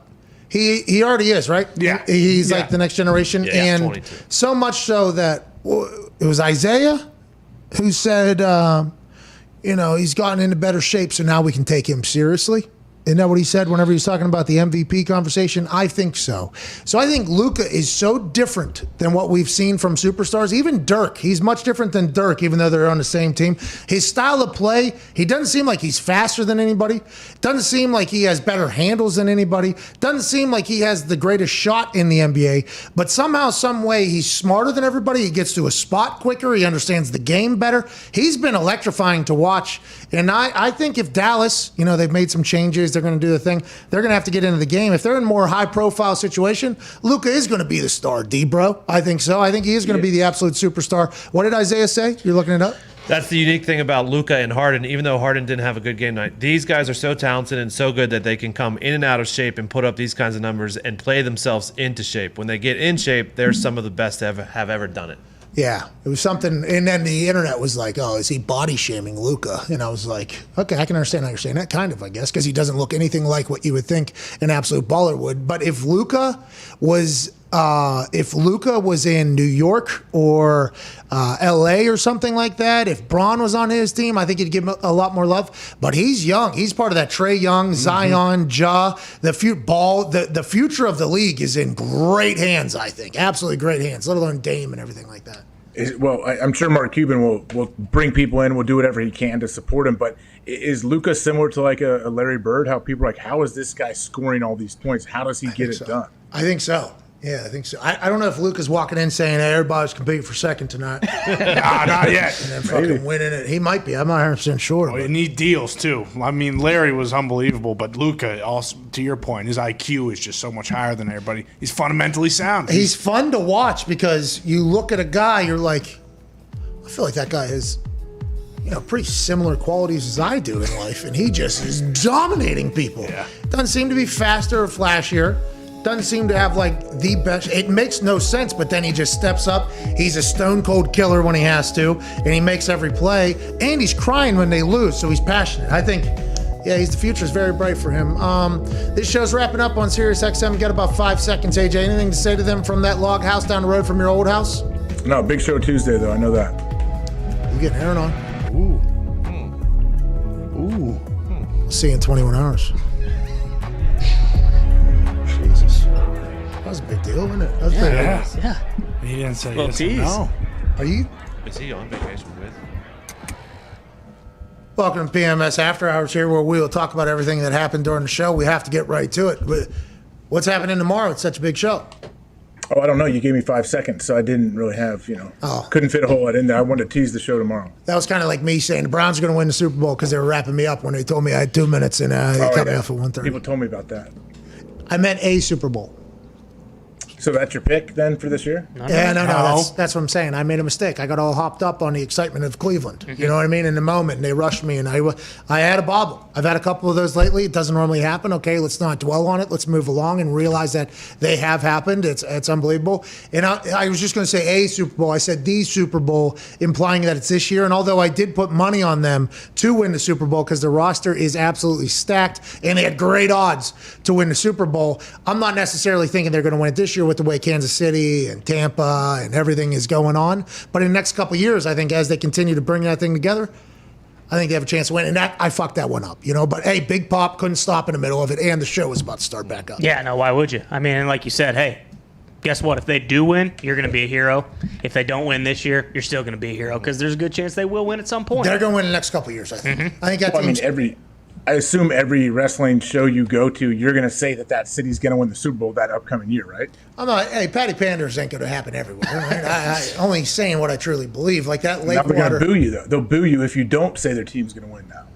he already is, right? Yeah. He's like the next generation. Yeah, and 22. so much so that it was Isaiah who said, he's gotten into better shape, so now we can take him seriously. Isn't that what he said whenever he was talking about the MVP conversation? I think so. So I think Luka is so different than what we've seen from superstars. Even Dirk, he's much different than Dirk, even though they're on the same team. His style of play, he doesn't seem like he's faster than anybody. Doesn't seem like he has better handles than anybody. Doesn't seem like he has the greatest shot in the NBA. But somehow, some way, he's smarter than everybody. He gets to a spot quicker. He understands the game better. He's been electrifying to watch. And I think if Dallas, they've made some changes, they're going to do the thing, they're going to have to get into the game. If they're in a more high-profile situation, Luka is going to be the star, D-Bro. I think so. I think he is going to be the absolute superstar. What did Isaiah say? You're looking it up? That's the unique thing about Luka and Harden. Even though Harden didn't have a good game tonight, these guys are so talented and so good that they can come in and out of shape and put up these kinds of numbers and play themselves into shape. When they get in shape, they're some of the best to have ever done it. Yeah, it was something, and then the internet was like, "Oh, is he body shaming Luka?" And I was like, "Okay, I can understand how you're saying that, kind of, I guess, because he doesn't look anything like what you would think an absolute baller would." But if Luka was in New York or L.A. or something like that, if Braun was on his team, I think he'd give him a lot more love. But he's young; he's part of that Trae Young, Zion, Ja. The future of the league is in great hands. I think absolutely great hands, let alone Dame and everything like that. I'm sure Mark Cuban will bring people in, will do whatever he can to support him. But is Luka similar to like a Larry Bird? How people are like, how is this guy scoring all these points? How does he get it done? I think so. Yeah, I think so. I don't know if Luka's walking in saying, "Hey, everybody's competing for second tonight." Nah, not yet. And then fucking winning it. He might be. I'm not 100% sure. Oh, you need deals too. I mean, Larry was unbelievable, but Luka, also to your point, his IQ is just so much higher than everybody. He's fundamentally sound. He's fun to watch because you look at a guy, you're like, I feel like that guy has, pretty similar qualities as I do in life, and he just is dominating people. Yeah. Doesn't seem to be faster or flashier. Doesn't seem to have like the best. It makes no sense, but then he just steps up. He's a stone cold killer when he has to, and he makes every play. And he's crying when they lose, so he's passionate. I think, the future is very bright for him. This show's wrapping up on Sirius XM. We got about 5 seconds. AJ, anything to say to them from that log house down the road from your old house? No, big show Tuesday though. I know that. You getting Aaron on? Ooh. We'll see you in 21 hours. That was a big deal, wasn't it? That was pretty big. Yeah. He didn't say Well, yes. tease. No. Are you? Is he on vacation with? Welcome to PMS After Hours here, where we will talk about everything that happened during the show. We have to get right to it. But what's happening tomorrow? It's such a big show. Oh, I don't know. You gave me 5 seconds, so I didn't really have, couldn't fit a whole lot in there. I wanted to tease the show tomorrow. That was kind of like me saying the Browns are going to win the Super Bowl because they were wrapping me up when they told me I had 2 minutes and they cut me off at 1:30. People told me about that. I meant a Super Bowl. So that's your pick then for this year? No. That's what I'm saying. I made a mistake. I got all hopped up on the excitement of Cleveland. You know what I mean? In the moment, and they rushed me, and I had a bobble. I've had a couple of those lately. It doesn't normally happen. Okay, let's not dwell on it. Let's move along and realize that they have happened. It's unbelievable. And I was just going to say a Super Bowl. I said the Super Bowl, implying that it's this year. And although I did put money on them to win the Super Bowl because the roster is absolutely stacked and they had great odds to win the Super Bowl, I'm not necessarily thinking they're going to win it this year with the way Kansas City and Tampa and everything is going on. But in the next couple of years, I think as they continue to bring that thing together, I think they have a chance to win. And I fucked that one up, But hey, Big Pop couldn't stop in the middle of it, and the show was about to start back up. Yeah, no, why would you? I mean, like you said, hey, guess what? If they do win, you're going to be a hero. If they don't win this year, you're still going to be a hero because there's a good chance they will win at some point. They're going to win the next couple of years, I think. I think that team's... I assume every wrestling show you go to, you're going to say that city's going to win the Super Bowl that upcoming year, right? I'm not. Hey, Patty Panders ain't going to happen everywhere. Right? I only saying what I truly believe. Like that Now Lakewater. they're going to boo you though. They'll boo you if you don't say their team's going to win now.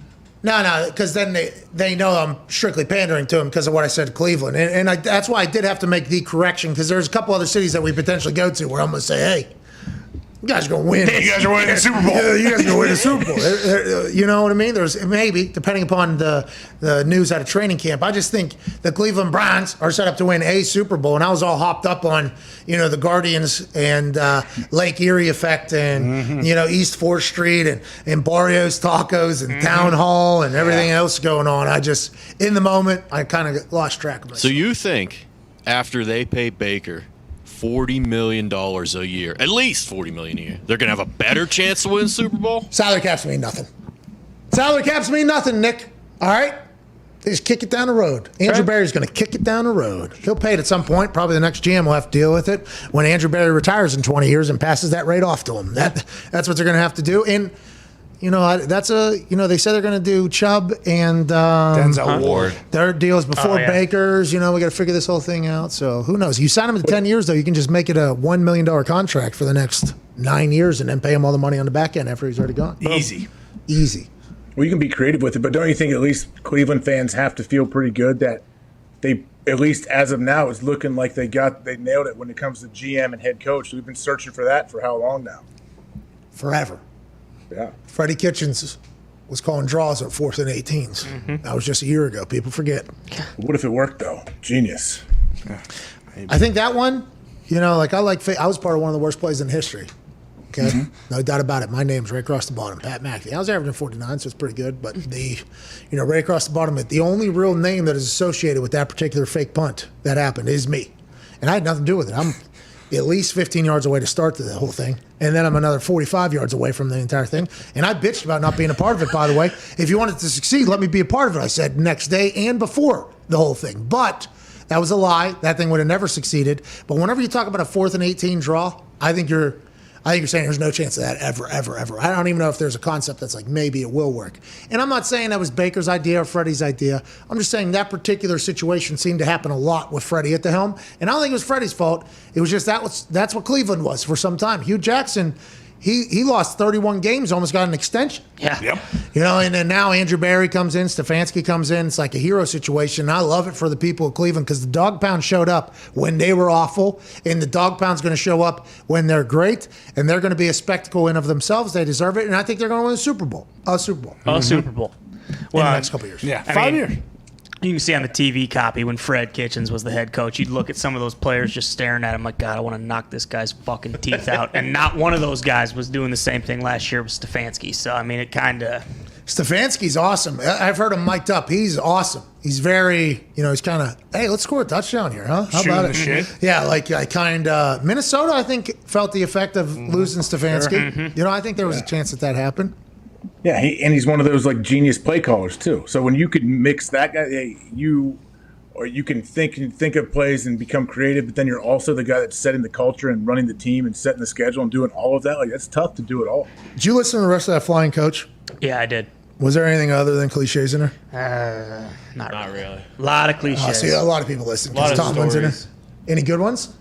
No, because then they know I'm strictly pandering to them because of what I said to Cleveland. And that's why I did have to make the correction, because there's a couple other cities that we potentially go to where I'm going to say, hey, you guys are going to win. Hey, you guys are winning the Super Bowl. Yeah, you guys are going to win the Super Bowl. You know what I mean? There's maybe, depending upon the news out of training camp. I just think the Cleveland Browns are set up to win a Super Bowl, and I was all hopped up on, the Guardians and Lake Erie effect and, East 4th Street and Barrios Tacos and Town Hall and everything else going on. I just, in the moment, I kind of lost track of myself. So you think after they pay Baker $40 million a year, at least $40 million a year, they're going to have a better chance to win the Super Bowl? Salary caps mean nothing. Salary caps mean nothing, Nick. All right? They just kick it down the road. Andrew Berry's going to kick it down the road. He'll pay it at some point. Probably the next GM will have to deal with it when Andrew Berry retires in 20 years and passes that right off to him. That's what they're going to have to do. And they said they're going to do Chubb and Denzel Ward. Their deals before Baker's. We got to figure this whole thing out. So who knows? You sign them to 10 years, though. You can just make it a $1 million contract for the next 9 years and then pay him all the money on the back end after he's already gone. Easy. Well, you can be creative with it, but don't you think at least Cleveland fans have to feel pretty good that they, at least as of now, it's looking like they nailed it when it comes to GM and head coach. We've been searching for that for how long now? Forever. Yeah. Freddie Kitchens was calling draws at 4th and 18s. Mm-hmm. That was just a year ago. People forget. What if it worked, though? Genius. I think that one, I was part of one of the worst plays in history. Okay? Mm-hmm. No doubt about it. My name's right across the bottom, Pat McAfee. I was averaging 49, so it's pretty good. But right across the bottom, the only real name that is associated with that particular fake punt that happened is me. And I had nothing to do with it. I'm at least 15 yards away to start the whole thing. And then I'm another 45 yards away from the entire thing. And I bitched about not being a part of it, by the way. If you wanted to succeed, let me be a part of it, I said, next day and before the whole thing. But that was a lie. That thing would have never succeeded. But whenever you talk about a 4th and 18 draw, I think you're saying there's no chance of that ever. I don't even know if there's a concept that's like maybe it will work. And I'm not saying that was Baker's idea or Freddie's idea. I'm just saying that particular situation seemed to happen a lot with Freddie at the helm. And I don't think it was Freddie's fault. It was just that's what Cleveland was for some time. Hugh Jackson, he lost 31 games, almost got an extension. Yeah. Yep. And then now Andrew Berry comes in, Stefanski comes in. It's like a hero situation. And I love it for the people of Cleveland because the dog pound showed up when they were awful, and the dog pound's going to show up when they're great, and they're going to be a spectacle in of themselves. They deserve it, and I think they're going to win a Super Bowl. Super Bowl. In the next couple of years. Yeah, I 5 mean, years. You can see on the TV copy when Fred Kitchens was the head coach, you'd look at some of those players just staring at him like, God, I want to knock this guy's fucking teeth out. And not one of those guys was doing the same thing last year with Stefanski. So, I mean, it kind of... Stefanski's awesome. I've heard him mic'd up. He's awesome. He's very, he's kind of, hey, let's score a touchdown here, huh? How about it? Shit. Yeah, Minnesota, I think, felt the effect of losing Stefanski. Sure. I think there was a chance that happened. Yeah, he's one of those genius play callers too. So when you could mix that guy, you can think of plays and become creative, but then you're also the guy that's setting the culture and running the team and setting the schedule and doing all of that. That's tough to do it all. Did you listen to the rest of that Flying Coach? Yeah, I did. Was there anything other than cliches in there? Not really. A lot of cliches. See, a lot of people listen. A lot of Tomlin's in stories. it. Any good ones?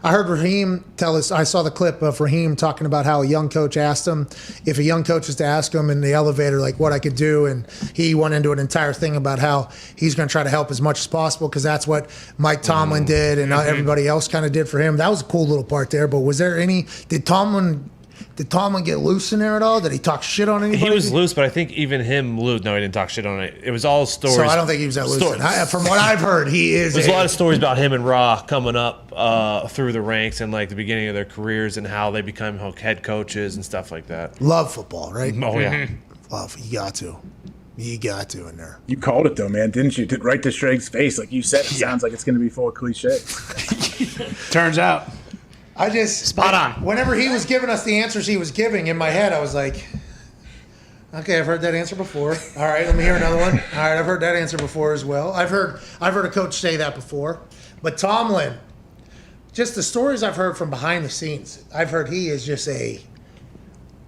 I heard Raheem tell us, I saw the clip of Raheem talking about how a young coach asked him, if a young coach was to ask him in the elevator, what I could do. And he went into an entire thing about how he's going to try to help as much as possible because that's what Mike Tomlin did and everybody else kind of did for him. That was a cool little part there. But was there did Tomlin get loose in there at all? Did he talk shit on anybody? He was loose, but I think even him, no, he didn't talk shit on it. It was all stories. So I don't think he was that loose. From what I've heard, he is. There's a lot of stories about him and Ra coming up through the ranks and the beginning of their careers and how they become head coaches and stuff like that. Love football, right? Oh, yeah. Love. You got to. You got to in there. You called it though, man, didn't you? Right to Straig's face, like you said. It sounds like it's going to be full of cliches. Turns out. Spot on. Whenever he was giving us the answers he was giving, in my head, I was like, okay, I've heard that answer before. All right, let me hear another one. All right, I've heard that answer before as well. I've heard a coach say that before. But Tomlin, just the stories I've heard from behind the scenes, I've heard he is just a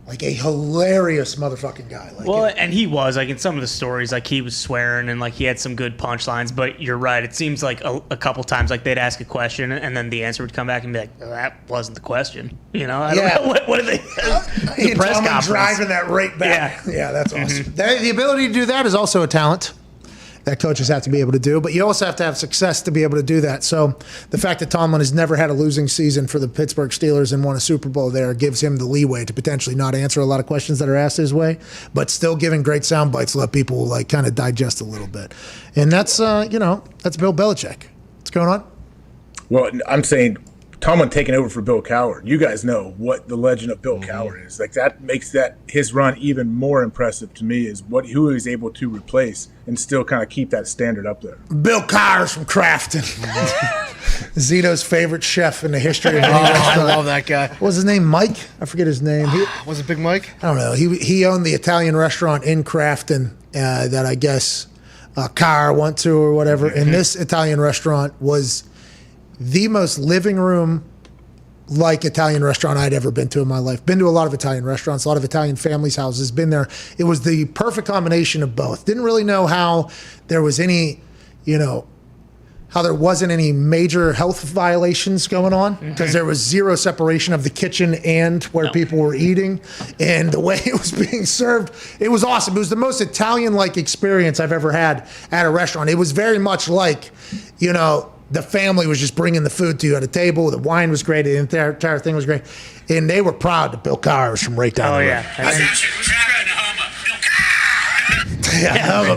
Like a hilarious motherfucking guy. Like, Well, and he was like in some of the stories, like he was swearing and like he had some good punchlines. But you're right; it seems like a couple times, like they'd ask a question and then the answer would come back and be like, oh, "That wasn't the question." You know? I don't know what did they? The press conference driving that right back. Yeah, that's awesome. The ability to do that is also a talent that coaches have to be able to do, but you also have to have success to be able to do that. So the fact that Tomlin has never had a losing season for the Pittsburgh Steelers and won a Super Bowl there gives him the leeway to potentially not answer a lot of questions that are asked his way, but still giving great sound bites to let people like kind of digest a little bit. And that's that's Bill Belichick. What's going on? Well, I'm saying Tomlin taking over for Bill Cowher. You guys know what the legend of Bill Cowher is. Like that makes that his run even more impressive to me is who he's able to replace and still kind of keep that standard up there. Bill Cowher's from Crafton. Zito's favorite chef in the history of any I love that guy. What was his name? Mike? I forget his name. Was it Big Mike? I don't know. He owned the Italian restaurant in Crafton that I guess Cowher went to or whatever. And this Italian restaurant was the most living room like Italian restaurant I'd ever been to in my life. Been to a lot of Italian restaurants, a lot of Italian families' houses, been there. It was the perfect combination of both. Didn't really know how there was any, how there wasn't any major health violations going on because there was zero separation of the kitchen and where people were eating. And the way it was being served, it was awesome. It was the most Italian-like experience I've ever had at a restaurant. It was very much like, the family was just bringing the food to you at a table. The wine was great. The entire thing was great. And they were proud that Bill Cowher was from right down the road.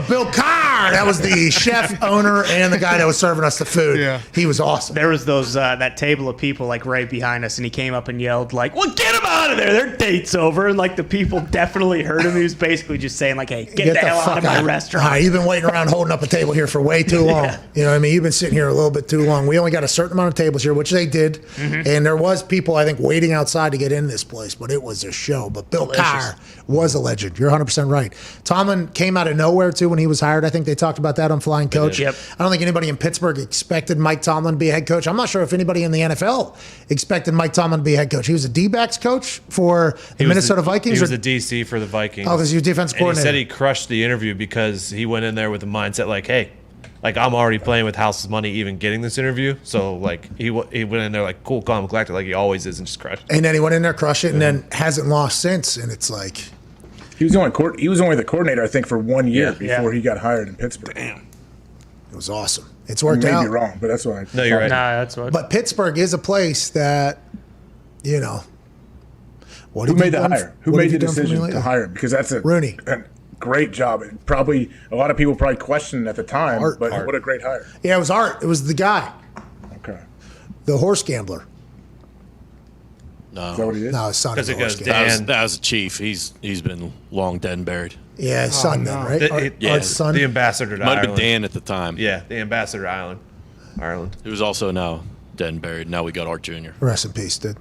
Bill Cowher. That was the chef, owner, and the guy that was serving us the food. Yeah. He was awesome. There was that table of people like right behind us, and he came up and yelled like, "Well, get him out of there! Their date's over." And like the people definitely heard him. He was basically just saying like, "Hey, get the hell out of my restaurant." All right, you've been waiting around holding up a table here for way too long. You know what I mean? You've been sitting here a little bit too long. We only got a certain amount of tables here, which they did, and there was people I think waiting outside to get in this place, but it was a show. But Bill Cowher was a legend. You're 100% right. Tomlin came out of nowhere too when he was hired. I think they talked about that on Flying Coach. Yep. I don't think anybody in Pittsburgh expected Mike Tomlin to be a head coach. I'm not sure if anybody in the NFL expected Mike Tomlin to be a head coach. He was a D-backs coach for the Minnesota Vikings. He was a DC for the Vikings. Oh, because he was defensive coordinator. And he said he crushed the interview because he went in there with the mindset like, hey, like I'm already playing with house's money even getting this interview. So like he went in there like cool, calm, collected like he always is and just crushed. And then he went in there, crushed it, and then hasn't lost since. And it's like... He was only the coordinator, I think, for 1 year before he got hired in Pittsburgh. Damn. It was awesome. It's worked out. I may be wrong, but that's why. No, you're right. Nah, that's what. But Pittsburgh is a place that, Who made the hire? Who made the decision to hire him? Because that's a great job. And probably a lot of people probably questioned it at the time, but what a great hire. Yeah, it was Art. It was the guy. Okay. The horse gambler. No. Is that what he is? No, his son. That was a chief. He's been long dead and buried. Yeah, his son then, right? Art's son. The ambassador to Might Ireland. have been Dan at the time. Yeah, the ambassador to Ireland. He was also now dead and buried. Now we got Art Jr. Rest in peace, dude.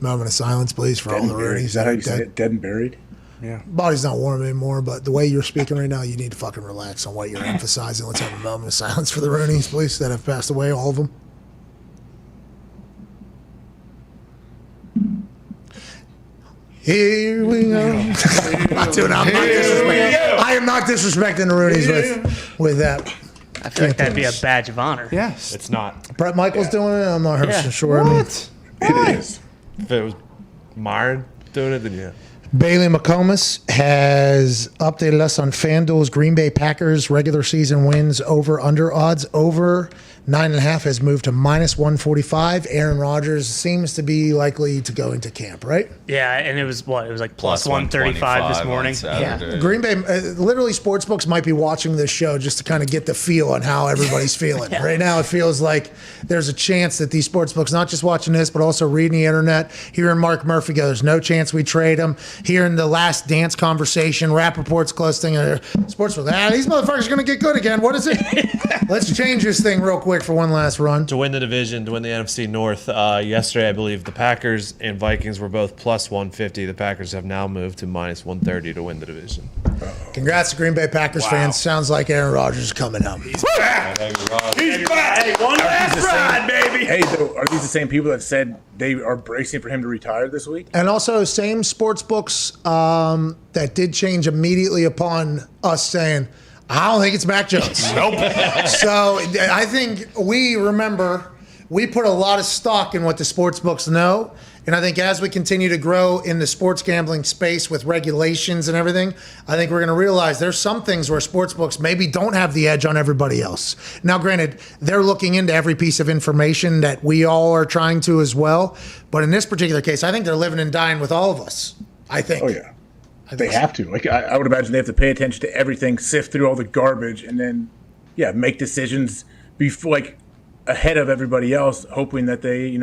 Moment of silence, please, for all the Rooney's. Is that how you say it? Dead and buried? Yeah. Body's not warm anymore, but the way you're speaking right now, you need to fucking relax on what you're emphasizing. Let's have a moment of silence for the Rooney's, please, that have passed away, all of them. Here we go. I am not disrespecting the Rooney's with that. I feel like that'd be a badge of honor. Yes. It's not. Brett Michaels doing it? I'm not sure. What? It is. If it was Myron doing it, then yeah. Bailey McComas has updated us on FanDuel's Green Bay Packers regular season wins over/under odds. Over 9.5 has moved to -145. Aaron Rodgers seems to be likely to go into camp, right? Yeah, and it was what? It was like plus 135 this morning. Yeah. Green Bay, literally sportsbooks might be watching this show just to kind of get the feel on how everybody's feeling. Right now it feels like there's a chance that these sportsbooks, not just watching this, but also reading the internet, hearing Mark Murphy go, there's no chance we trade him. Hearing the last dance conversation, Rapoport's close thing, sportsbook, these motherfuckers are going to get good again. What is it? Let's change this thing real quick for one last run. To win the division, to win the NFC North, yesterday I believe the Packers and Vikings were both plus 150. The Packers have now moved to -130 to win the division. Congrats to Green Bay Packers fans. Sounds like Aaron Rodgers is coming out. He's back. He's back. Hey, one last ride, baby. Hey, though, are these the same people that said they are bracing for him to retire this week? And also, same sports books that did change immediately upon us saying, I don't think it's Mac Jones. Nope. So I think we put a lot of stock in what the sports books know. And I think as we continue to grow in the sports gambling space with regulations and everything, I think we're going to realize there's some things where sports books maybe don't have the edge on everybody else. Now, granted, they're looking into every piece of information that we all are trying to as well. But in this particular case, I think they're living and dying with all of us. I think. Oh, yeah. They have to. Like I would imagine they have to pay attention to everything, sift through all the garbage, and then, make decisions before, ahead of everybody else, hoping that they,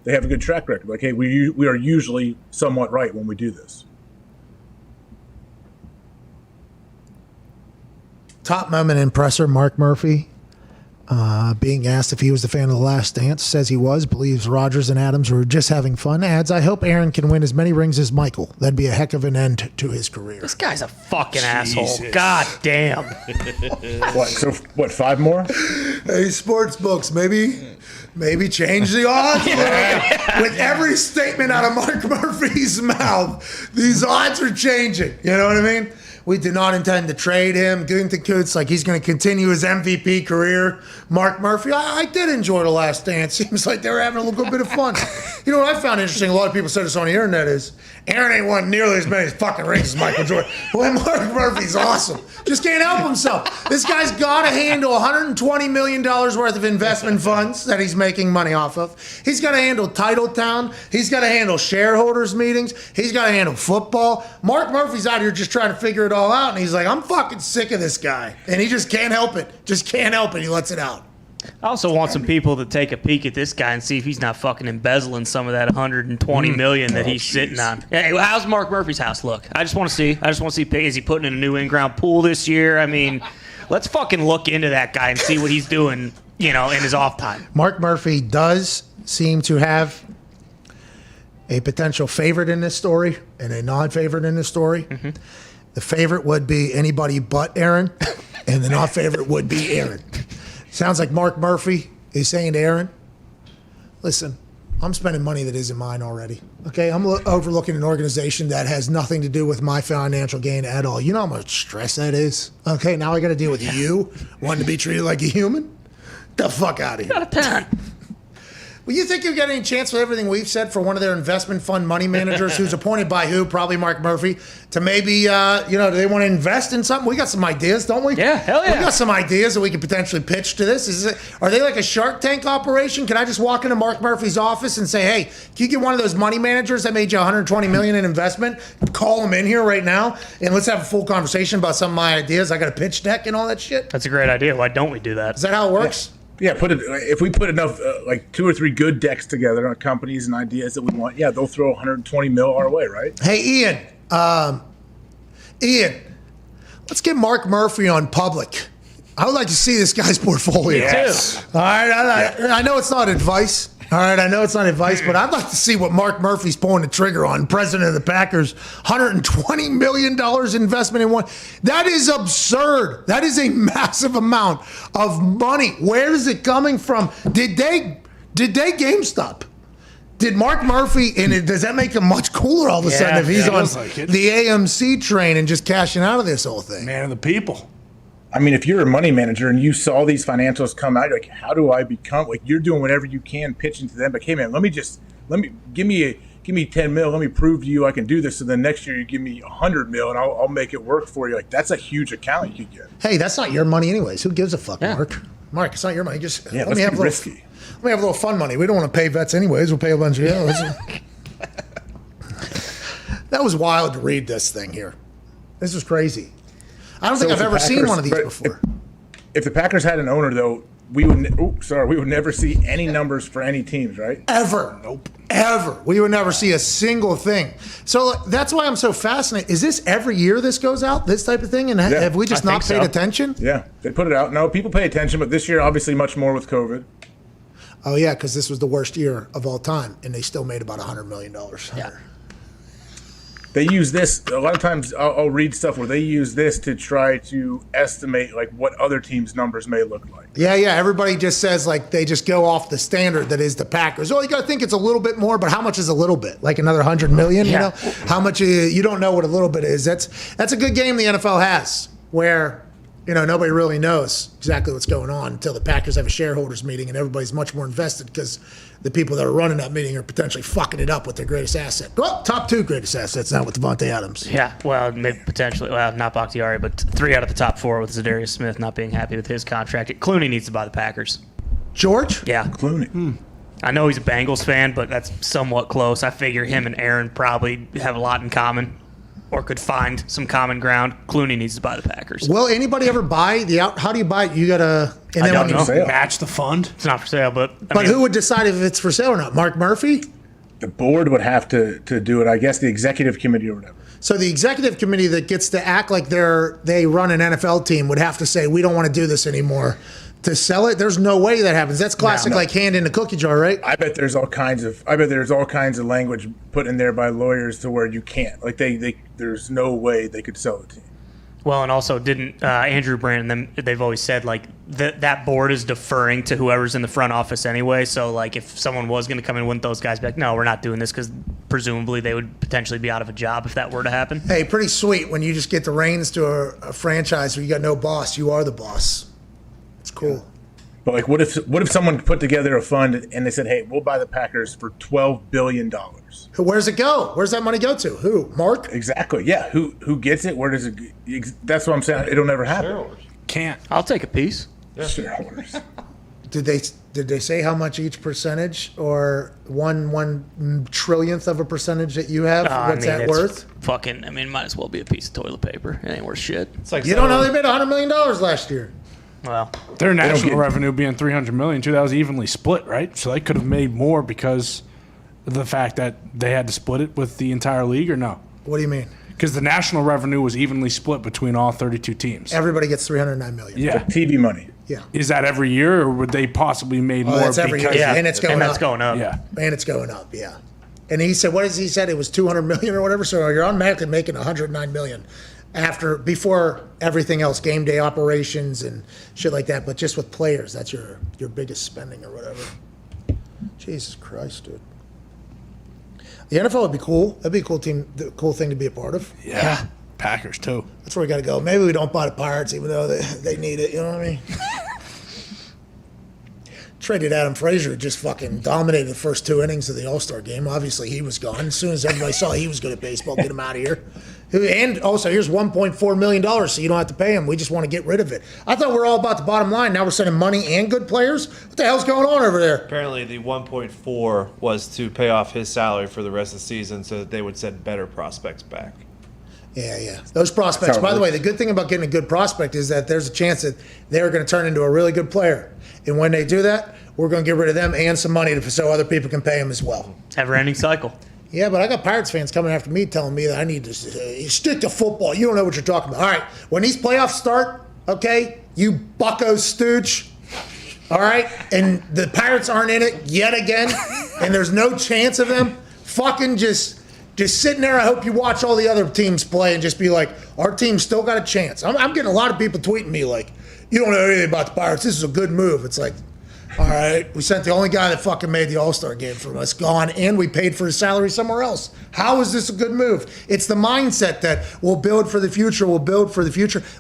they have a good track record. Like, hey, we are usually somewhat right when we do this. Top moment in presser, Mark Murphy, being asked if he was the fan of The Last Dance, says he was, believes Rodgers and Adams were just having fun, adds, I hope Aaron can win as many rings as Michael. That'd be a heck of an end to his career. This guy's a fucking asshole. God damn. What, 5 more? Hey, sports books, maybe change the odds. With every statement out of Mark Murphy's mouth, these odds are changing. You know what I mean? We did not intend to trade him. Gutekunst, like he's going to continue his MVP career. Mark Murphy, I did enjoy The Last Dance. Seems like they were having a little bit of fun. You know what I found interesting? A lot of people said this on the internet is Aaron ain't won nearly as many fucking rings as Michael Jordan. Well, Mark Murphy's awesome. Just can't help himself. This guy's got to handle $120 million worth of investment funds that he's making money off of. He's got to handle Titletown. He's got to handle shareholders meetings. He's got to handle football. Mark Murphy's out here just trying to figure it all out, and he's like, I'm fucking sick of this guy. And he just can't help it. Just can't help it. He lets it out. I also want some people to take a peek at this guy and see if he's not fucking embezzling some of that $120 million that he's sitting on. Hey, how's Mark Murphy's house look? I just want to see. Is he putting in a new in-ground pool this year? I mean, let's fucking look into that guy and see what he's doing, in his off time. Mark Murphy does seem to have a potential favorite in this story and a non-favorite in this story. Mm-hmm. The favorite would be anybody but Aaron, and the non-favorite would be Aaron. Sounds like Mark Murphy is saying to Aaron, listen, I'm spending money that isn't mine already. Okay, I'm overlooking an organization that has nothing to do with my financial gain at all. You know how much stress that is? Okay, now I got to deal with you wanting to be treated like a human? Get the fuck out of here. Out of time. Well, you think you've got any chance with everything we've said for one of their investment fund money managers who's appointed by who? Probably Mark Murphy. To maybe, do they want to invest in something? We got some ideas, don't we? Yeah, hell yeah. We got some ideas that we could potentially pitch to this. Are they like a Shark Tank operation? Can I just walk into Mark Murphy's office and say, hey, can you get one of those money managers that made you $120 million in investment? Call them in here right now, and let's have a full conversation about some of my ideas. I got a pitch deck and all that shit. That's a great idea. Why don't we do that? Is that how it works? Yeah, if we put enough, 2 or 3 good decks together on companies and ideas that we want, they'll throw $120 million our way, right? Hey, Ian, let's get Mark Murphy on public. I would like to see this guy's portfolio. Yes. All right, I know it's not advice. All right, I know it's not advice, but I'd like to see what Mark Murphy's pulling the trigger on. President of the Packers, $120 million investment in one. That is absurd. That is a massive amount of money. Where is it coming from? Did they GameStop? Did Mark Murphy, and does that make him much cooler all of a sudden if he's on the AMC train and just cashing out of this whole thing? Man of the people. I mean, if you're a money manager and you saw these financials come out, you're like, how do I become, you're doing whatever you can pitching to them. But hey, man, give me 10 mil. Let me prove to you I can do this. And then next year you give me 100 mil and I'll make it work for you. Like, that's a huge account you could get. Hey, that's not your money anyways. Who gives a fuck, Mark? Mark, it's not your money. Just let me have risky. Let me have a little fun money. We don't want to pay vets anyways. We'll pay a bunch of That was wild to read this thing here. This was crazy. I don't think I've ever seen one of these before. If the Packers had an owner, though, we would never see any numbers for any teams, right? Ever. Nope. Ever. We would never see a single thing. So that's why I'm so fascinated. Is this every year this goes out, this type of thing? And have we just not paid attention? Yeah, they put it out. No, people pay attention, but this year, obviously, much more with COVID. Oh, yeah, because this was the worst year of all time, and they still made about $100 million. Yeah. they use this a lot of times. I'll read stuff where they use this to try to estimate like what other teams' numbers may look like. Yeah. Everybody just says like they just go off the standard that is the Packers. Oh, you got to think it's a little bit more, but how much is a little bit? Like another 100 million? You know, how much you don't know what a little bit is. That's a good game the NFL has where nobody really knows exactly what's going on until the Packers have a shareholders meeting and everybody's much more invested because the people that are running that meeting are potentially fucking it up with their greatest asset. Well, top 2 greatest assets now with Devontae Adams. Yeah, well, maybe potentially. Well, not Bakhtiari, but 3 out of the top 4 with Zadarius Smith not being happy with his contract. Clooney needs to buy the Packers. George? Yeah. Clooney. I know he's a Bengals fan, but that's somewhat close. I figure him and Aaron probably have a lot in common or could find some common ground. Clooney needs to buy the Packers. Will anybody ever buy how do you buy it? You got to I don't know. Match the fund. It's not for sale, but who would decide if it's for sale or not? Mark Murphy? The board would have to do it. I guess the executive committee or whatever. So the executive committee that gets to act like they run an NFL team would have to say, we don't want to do this anymore. To sell it, there's no way that happens. That's classic, like hand in the cookie jar, right? I bet there's all kinds of language put in there by lawyers to where you can't. Like there's no way they could sell the team. Well, and also didn't Andrew Brandt and them, they've always said like that board is deferring to whoever's in the front office anyway. So like if someone was going to come in, wouldn't those guys be like, no, we're not doing this because presumably they would potentially be out of a job if that were to happen. Hey, pretty sweet when you just get the reins to a franchise where you got no boss, you are the boss. It's cool. Yeah. But like, what if someone put together a fund and they said, "Hey, we'll buy the Packers for $12 billion." Where's it go? Where's that money go to? Who? Mark? Exactly. Yeah. Who gets it? Where does it? That's what I'm saying. It'll never happen. Can't. I'll take a piece. Yeah. Shareholders. Did they say how much each percentage or one trillionth of a percentage that you have? What's that worth? Fucking. Might as well be a piece of toilet paper. It ain't worth shit. It's like you don't know they made $100 million last year. Well, their national revenue being $300 million too, that was evenly split, right? So they could have made more because of the fact that they had to split it with the entire league, or no? What do you mean? Because the national revenue was evenly split between all 32 teams. Everybody gets $309 million. Yeah, TV money. Yeah. Is that every year, or would they possibly made more? That's every year. Yeah, and it's going up. That's going up. Yeah, and it's going up. Yeah. And he said, he said? It was $200 million or whatever. So you're automatically making $109 million. Before everything else, game day operations and shit like that, but just with players, that's your biggest spending or whatever. Jesus Christ, dude. The NFL would be cool. That'd be a cool thing to be a part of. Yeah. Packers too. That's where we got to go. Maybe we don't buy the Pirates, even though they need it. You know what I mean? Traded Adam Frazier, just fucking dominated the first 2 innings of the All-Star game. Obviously, he was gone. As soon as everybody saw he was good at baseball, get him out of here. And also, here's $1.4 million, so you don't have to pay him. We just want to get rid of it. I thought we were all about the bottom line. Now we're sending money and good players? What the hell's going on over there? Apparently, the 1.4 was to pay off his salary for the rest of the season so that they would send better prospects back. Yeah. Those prospects, by the way, the good thing about getting a good prospect is that there's a chance that they're going to turn into a really good player. And when they do that, we're going to get rid of them and some money so other people can pay them as well. Never-ending cycle. Yeah, but I got Pirates fans coming after me telling me that I need to stick to football. You don't know what you're talking about. All right, when these playoffs start, okay, you bucko stooge, all right, and the Pirates aren't in it yet again, and there's no chance of them, fucking just sitting there. I hope you watch all the other teams play and just be like, our team's still got a chance. I'm getting a lot of people tweeting me like, you don't know anything about the Pirates. This is a good move. It's like, all right, we sent the only guy that fucking made the All-Star game from us gone, and we paid for his salary somewhere else. How is this a good move? It's the mindset that we'll build for the future,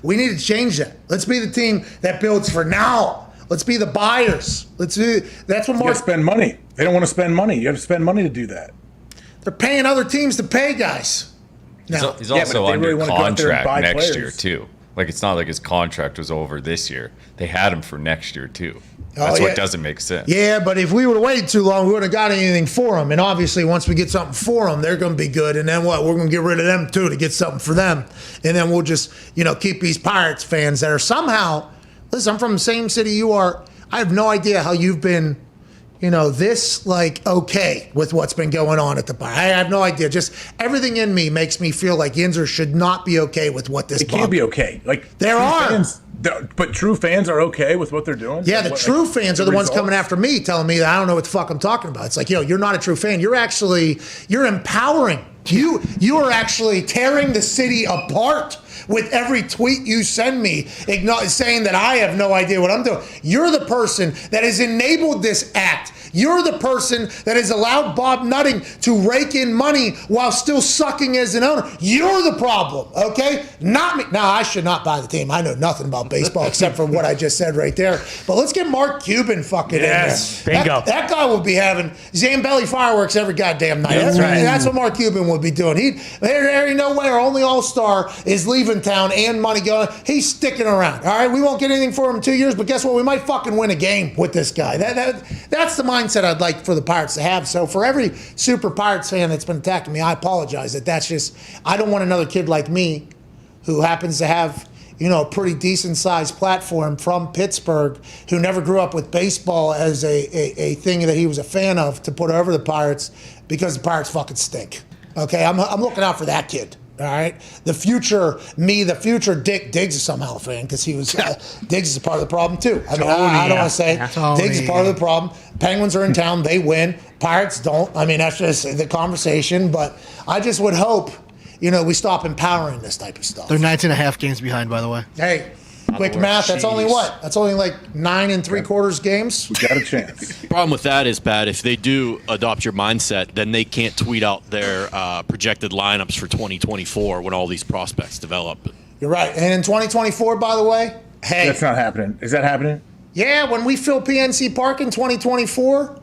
We need to change that. Let's be the team that builds for now. Let's be the buyers. That's what You got to spend money. They don't want to spend money. You have to spend money to do that. They're paying other teams to pay guys. No. He's also under contract next year, too. Like, it's not like his contract was over this year. They had him for next year, too. That's what doesn't make sense. Yeah, but if we would have waited too long, we wouldn't have got anything for them. And obviously, once we get something for them, they're going to be good. And then what? We're going to get rid of them, too, to get something for them. And then we'll just, keep these Pirates fans that are somehow, listen, I'm from the same city you are. I have no idea how you've been, this, okay with what's been going on at the Pirates. I have no idea. Just everything in me makes me feel like Yinzer should not be okay with what this. It can't be okay. There are. Fans, but true fans are okay with what they're doing? Yeah, the true fans are the ones coming after me, telling me that I don't know what the fuck I'm talking about. It's like, you're not a true fan. You're empowering You are actually tearing the city apart with every tweet you send me, saying that I have no idea what I'm doing. You're the person that has enabled this act. You're the person that has allowed Bob Nutting to rake in money while still sucking as an owner. You're the problem, okay? Not me. Now, I should not buy the team. I know nothing about baseball except for what I just said right there. But let's get Mark Cuban fucking in there. Bingo. That guy will be having Zambelli fireworks every goddamn night. That's right. That's what Mark Cuban would be doing. There ain't no way our only all-star is leaving town and money going. He's sticking around, all right? We won't get anything for him in 2 years, but guess what? We might fucking win a game with this guy. That's the mindset I'd like for the Pirates to have. So for every super Pirates fan that's been attacking me, I apologize. That's just, I don't want another kid like me who happens to have, a pretty decent sized platform from Pittsburgh, who never grew up with baseball as a thing that he was a fan of, to put over the Pirates because the Pirates fucking stink. Okay, I'm looking out for that kid. All right, the future Dick Diggs is somehow a fan because he was Diggs is a part of the problem too. I mean, I don't want to say Diggs is part of the problem. Penguins are in town, they win. Pirates don't. I mean, that's just the conversation. But I just would hope, we stop empowering this type of stuff. They're 19 and a half games behind, by the way. Hey, quick math. That's only what? That's only like 9 3/4 games. We got a chance. Problem with that is, Pat, if they do adopt your mindset, then they can't tweet out their projected lineups for 2024 when all these prospects develop. You're right. And in 2024, by the way, hey. That's not happening. Is that happening? Yeah, when we fill PNC Park in 2024,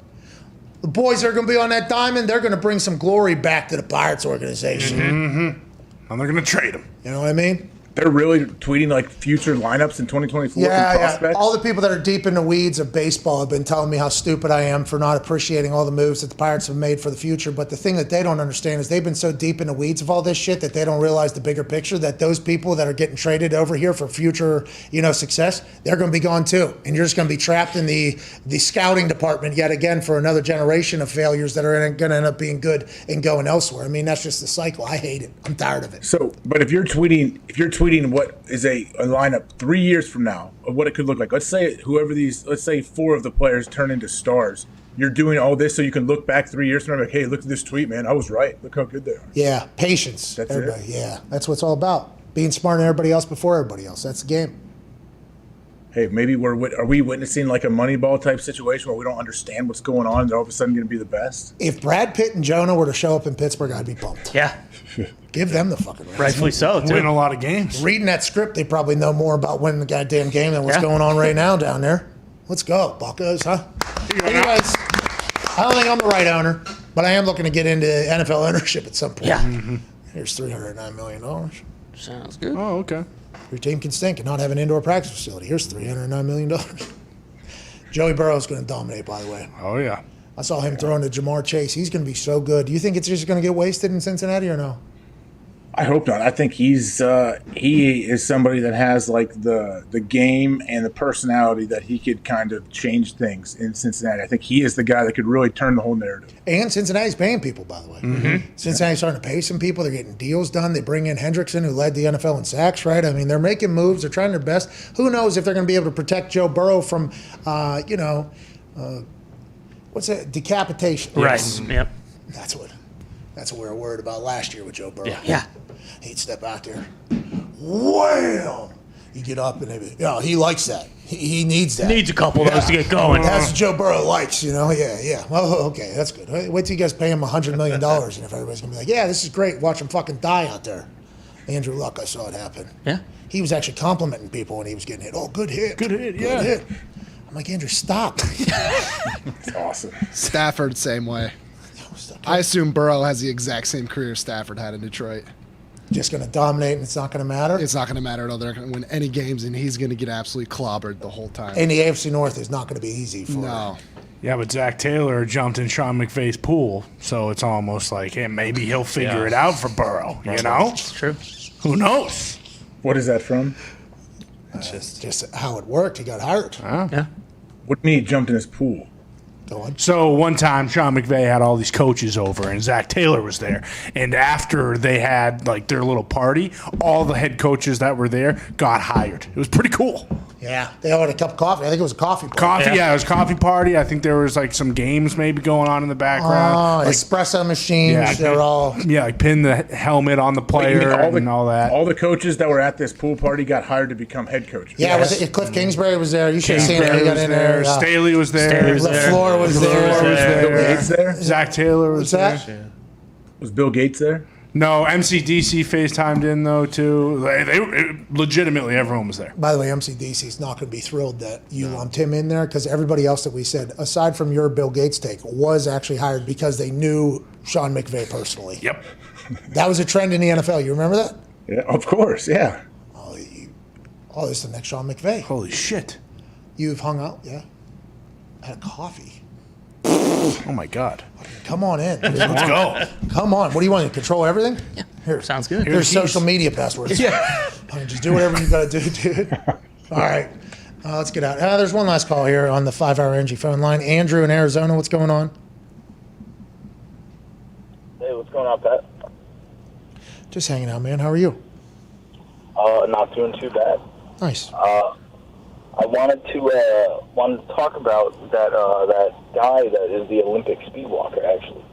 the boys are going to be on that diamond. They're going to bring some glory back to the Pirates organization. Mm-hmm. And they're going to trade him. You know what I mean? They're really tweeting like future lineups in 2024 from prospects? All the people that are deep in the weeds of baseball have been telling me how stupid I am for not appreciating all the moves that the Pirates have made for the future. But the thing that they don't understand is they've been so deep in the weeds of all this shit that they don't realize the bigger picture, that those people that are getting traded over here for future, success, they're going to be gone too. And you're just going to be trapped in the scouting department yet again for another generation of failures that are going to end up being good and going elsewhere. I mean, that's just the cycle. I hate it. I'm tired of it. So, but if you're tweeting what is a lineup 3 years from now of what it could look like, let's say 4 of the players turn into stars. You're doing all this so you can look back 3 years from now, like, hey, look at this tweet, man. I was right. Look how good they are. Yeah, patience. That's everybody. it. Yeah, that's what it's all about. Being smarter than everybody else before everybody else. That's the game. Hey, maybe are we witnessing like a Moneyball type situation where we don't understand what's going on and they're all of a sudden going to be the best? If Brad Pitt and Jonah were to show up in Pittsburgh, I'd be pumped. Yeah. Give them the fucking reins. Rightfully so, too. Win a lot of games. Reading that script, they probably know more about winning the goddamn game than what's going on right now down there. Let's go, Buccos, huh? Anyways, I don't think I'm the right owner, but I am looking to get into NFL ownership at some point. Yeah. Mm-hmm. Here's $309 million. Sounds good. Oh, okay. Your team can stink and not have an indoor practice facility. Here's $309 million. Joey Burrow's going to dominate, by the way. Oh, yeah. I saw him throwing to Jamar Chase. He's going to be so good. Do you think it's just going to get wasted in Cincinnati or no? I hope not. I think he is somebody that has like the game and the personality that he could kind of change things in Cincinnati. I think he is the guy that could really turn the whole narrative. And Cincinnati's paying people, by the way. Mm-hmm. Cincinnati's starting to pay some people. They're getting deals done. They bring in Hendrickson, who led the NFL in sacks, right? I mean, they're making moves. They're trying their best. Who knows if they're going to be able to protect Joe Burrow from, what's that? Decapitation. Right. Yep. That's what we were worried about last year with Joe Burrow. Yeah. He'd step out there. Wham! You get up and he likes that. He needs that. Needs a couple of those to get going. That's what Joe Burrow likes, Yeah. Well, okay, that's good. Wait till you guys pay him $100 million, and if everybody's gonna be like, yeah, this is great. Watch him fucking die out there. Andrew Luck, I saw it happen. Yeah. He was actually complimenting people when he was getting hit. Oh, good hit. Good hit, yeah. Good hit. I'm like, Andrew, stop. It's awesome. Stafford, same way. I assume Burrow has the exact same career Stafford had in Detroit. Just going to dominate and it's not going to matter? It's not going to matter at all. They're going to win any games, and he's going to get absolutely clobbered the whole time. And the AFC North is not going to be easy for him. Yeah, but Zach Taylor jumped in Sean McVay's pool, so it's almost like, hey, maybe he'll figure it out for Burrow, you know? It's true. Who knows? What is that from? Just how it worked. He got hurt. Yeah. What do you mean he jumped in his pool? So one time, Sean McVay had all these coaches over, and Zach Taylor was there. And after they had like their little party, all the head coaches that were there got hired. It was pretty cool. Yeah, they all had a cup of coffee. I think it was a coffee party. Coffee, yeah, it was a coffee party. I think there was like some games maybe going on in the background. Like, espresso machines. yeah, They're all. Yeah, like pin the helmet on the player and all that. All the coaches that were at this pool party got hired to become head coaches. Yeah, was it, Cliff Kingsbury was there. You should have seen it. He got in there. Staley was there. LaFleur was there. Bill Gates there. Zach Taylor was there. Was Bill Gates there? No, MCDC FaceTimed in though too. They legitimately everyone was there. By the way, MCDC is not going to be thrilled that you lumped him in there because everybody else that we said, aside from your Bill Gates take, was actually hired because they knew Sean McVay personally. Yep. That was a trend in the NFL. You remember that? Yeah, of course. Yeah. Oh, this is the next Sean McVay. Holy shit. You've hung out, yeah? Had a coffee. Oh my God. Come on in. Let's go. Come on. What do you want to control everything? Yeah. Here. Sounds good. Here's social media passwords. Yeah. Just do whatever you got to do, dude. All right. Let's get out. There's one last call here on the 5-Hour Energy phone line. Andrew in Arizona, what's going on? Hey, what's going on, Pat? Just hanging out, man. How are you? Not doing too bad. Nice. I wanted to talk about that guy that is the Olympic speed walker. Actually,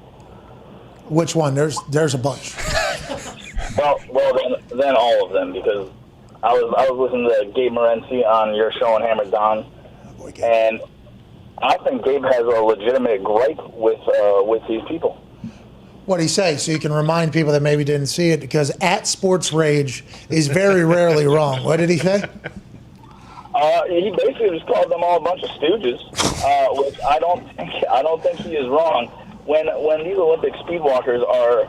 Which one? There's a bunch. well, then all of them, because I was listening to Gabe Morency on your show on Hammer Dahn, and I think Gabe has a legitimate gripe with these people. What'd he say? So you can remind people that maybe didn't see it, because at Sports Rage is very rarely wrong. What did he say? He basically just called them all a bunch of stooges, which I don't think he is wrong. When these Olympic speedwalkers are,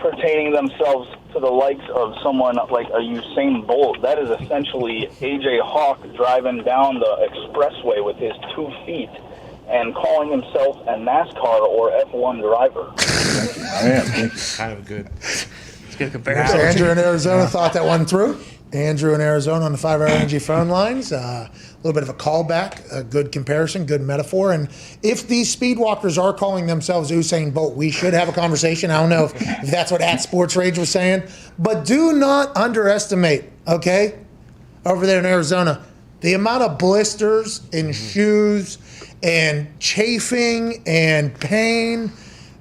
pertaining themselves to the likes of someone like a Usain Bolt, that is essentially A.J. Hawk driving down the expressway with his 2 feet and calling himself a NASCAR or F1 driver. Kind of good. It's a good comparison. Andrew in Arizona thought that one through. Andrew in Arizona on the 5-Hour Energy phone lines. A little bit of a callback, a good comparison, good metaphor. And if these speedwalkers are calling themselves Usain Bolt, we should have a conversation. I don't know if that's what at Sports Rage was saying. But do not underestimate, okay, over there in Arizona, the amount of blisters in shoes and chafing and pain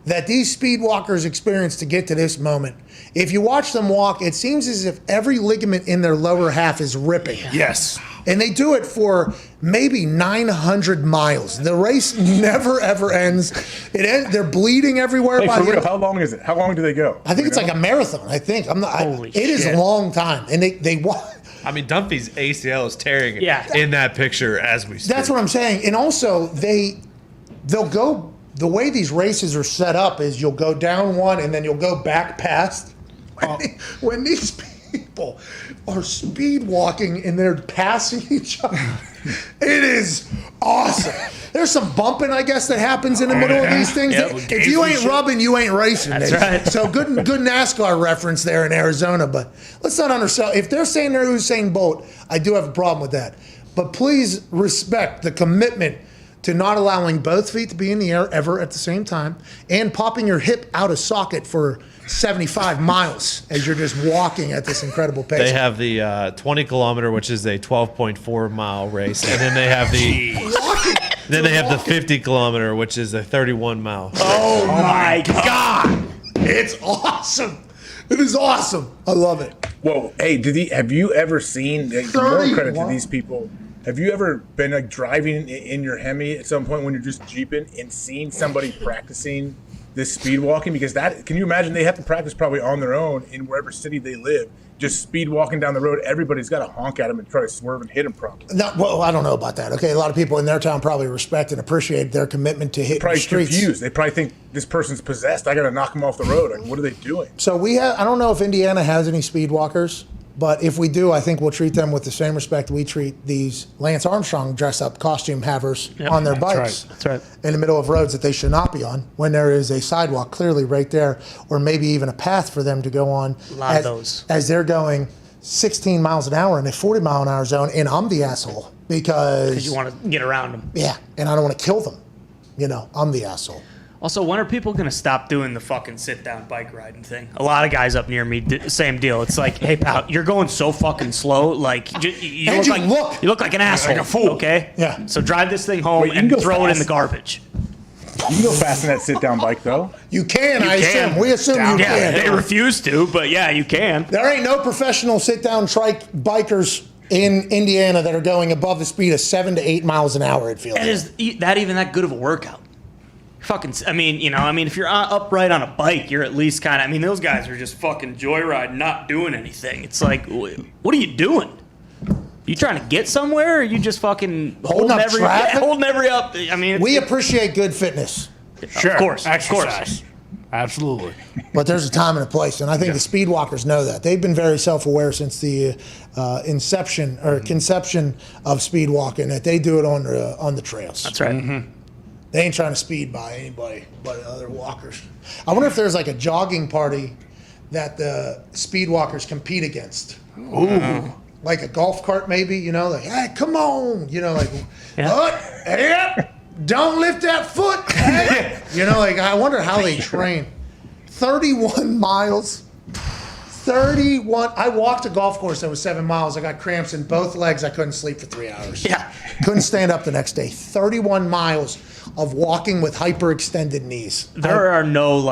that these speedwalkers experience to get to this moment. If you watch them walk, it seems as if every ligament in their lower half is ripping. Yes. And they do it for maybe 900 miles. The race never, ever ends. They're bleeding everywhere. Hey, for real, how long is it? How long do they go? I think it's like a marathon, I think. It is a long time. And they walk. I mean, Dunphy's ACL is tearing in that picture as we speak. That's what I'm saying. And also, they'll go, the way these races are set up is you'll go down one and then you'll go back past. When these people are speed walking and they're passing each other, it is awesome. There's some bumping, I guess, that happens in the middle of these things. If you ain't rubbing, you ain't racing. That's right. So good NASCAR reference there in Arizona. But let's not undersell. If they're saying they're Usain Bolt, I do have a problem with that. But please respect the commitment to not allowing both feet to be in the air ever at the same time and popping your hip out of socket for 75 miles as you're just walking at this incredible pace. They have the 20-kilometer, which is a 12.4-mile race, and then they have the 50-kilometer, which is a 31-mile. Oh my God! It's awesome. It is awesome. I love it. Whoa, hey, have you ever seen? More credit to these people. Have you ever been like driving in your Hemi at some point when you're just jeeping and seen somebody practicing this speed walking? Because can you imagine they have to practice probably on their own in wherever city they live, just speed walking down the road. Everybody's got to honk at them and try to swerve and hit them properly. Well, I don't know about that. Okay, a lot of people in their town probably respect and appreciate their commitment to hit the streets. Probably confused. They probably think this person's possessed. I got to knock them off the road. Like, what are they doing? So I don't know if Indiana has any speed walkers. But if we do, I think we'll treat them with the same respect we treat these Lance Armstrong dress-up costume havers on their bikes. That's right. In the middle of roads that they should not be on, when there is a sidewalk clearly right there, or maybe even a path for them to go on. A lot of those. As they're going 16 miles an hour in a 40-mile-an-hour zone, and I'm the asshole because you want to get around them. Yeah, and I don't want to kill them. I'm the asshole. Also, when are people going to stop doing the fucking sit-down bike riding thing? A lot of guys up near me, same deal. It's like, hey, pal, you're going so fucking slow. Like, you look like an asshole. Like a fool. Okay? Yeah. So drive this thing home and throw it in the garbage. You can go fast on that sit-down bike, though. You can, You I can. assume. We assume you can. They refuse to, but yeah, you can. There ain't no professional sit-down trike bikers in Indiana that are going above the speed of 7 to 8 miles an hour, it feels like. Is that even that good of a workout? If you're upright on a bike, you're at least kind of, those guys are just fucking joyriding, not doing anything. It's like, what are you doing? You trying to get somewhere, or are you just fucking holding every up? We appreciate good fitness. Sure. Of course. Exercise. Absolutely. But there's a time and a place, and I think the speed walkers know that. They've been very self-aware since the inception or conception of speed walking, that they do it on the trails. That's right. They ain't trying to speed by anybody but other walkers. I wonder if there's like a jogging party that the speed walkers compete against. Ooh. Like a golf cart, maybe, like, hey, come on, don't lift that foot. Hey. I wonder how they train. 31 miles. 31. I walked a golf course that was 7 miles. I got cramps in both legs. I couldn't sleep for 3 hours. Yeah. Couldn't stand up the next day. 31 miles of walking with hyperextended knees. There are no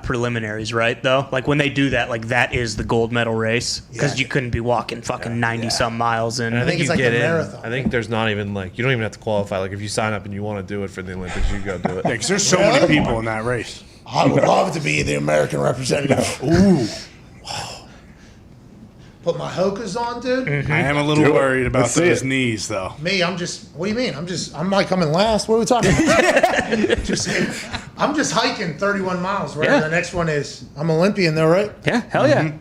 preliminaries, right? Though, like when they do that, that is the gold medal race because you couldn't be walking fucking 90 some miles in. And I think it's you like get a in. marathon. I think there's not even you don't even have to qualify. Like if you sign up and you want to do it for the Olympics, you go do it. Because there's so many people in that race. I would love to be the American representative. Ooh. Put my Hokas on, dude. I am a little worried about those knees, though. Me, what do you mean? I'm like coming last. What are we talking about? I'm just hiking 31 miles, right? Yeah. The next one is, I'm Olympian though, right? Yeah, hell yeah.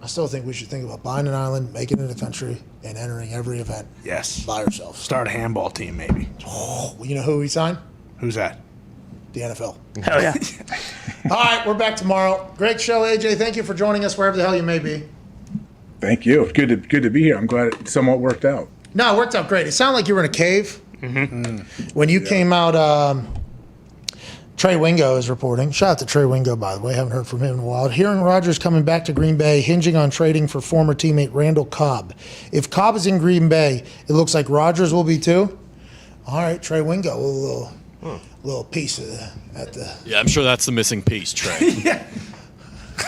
I still think we should think about buying an island, making it a country, and entering every event. Yes. By ourselves. Start a handball team, maybe. Oh, you know who we signed? Who's that? The NFL. Hell yeah. All right, we're back tomorrow. Great show, AJ. Thank you for joining us wherever the hell you may be. Thank you. Good to be here. I'm glad it somewhat worked out. No, it worked out great. It sounded like you were in a cave. When you came out, Trey Wingo is reporting. Shout out to Trey Wingo, by the way. Haven't heard from him in a while. Hearing Rodgers coming back to Green Bay, hinging on trading for former teammate Randall Cobb. If Cobb is in Green Bay, it looks like Rodgers will be too. All right, Trey Wingo, a little piece of at the. Yeah, I'm sure that's the missing piece, Trey.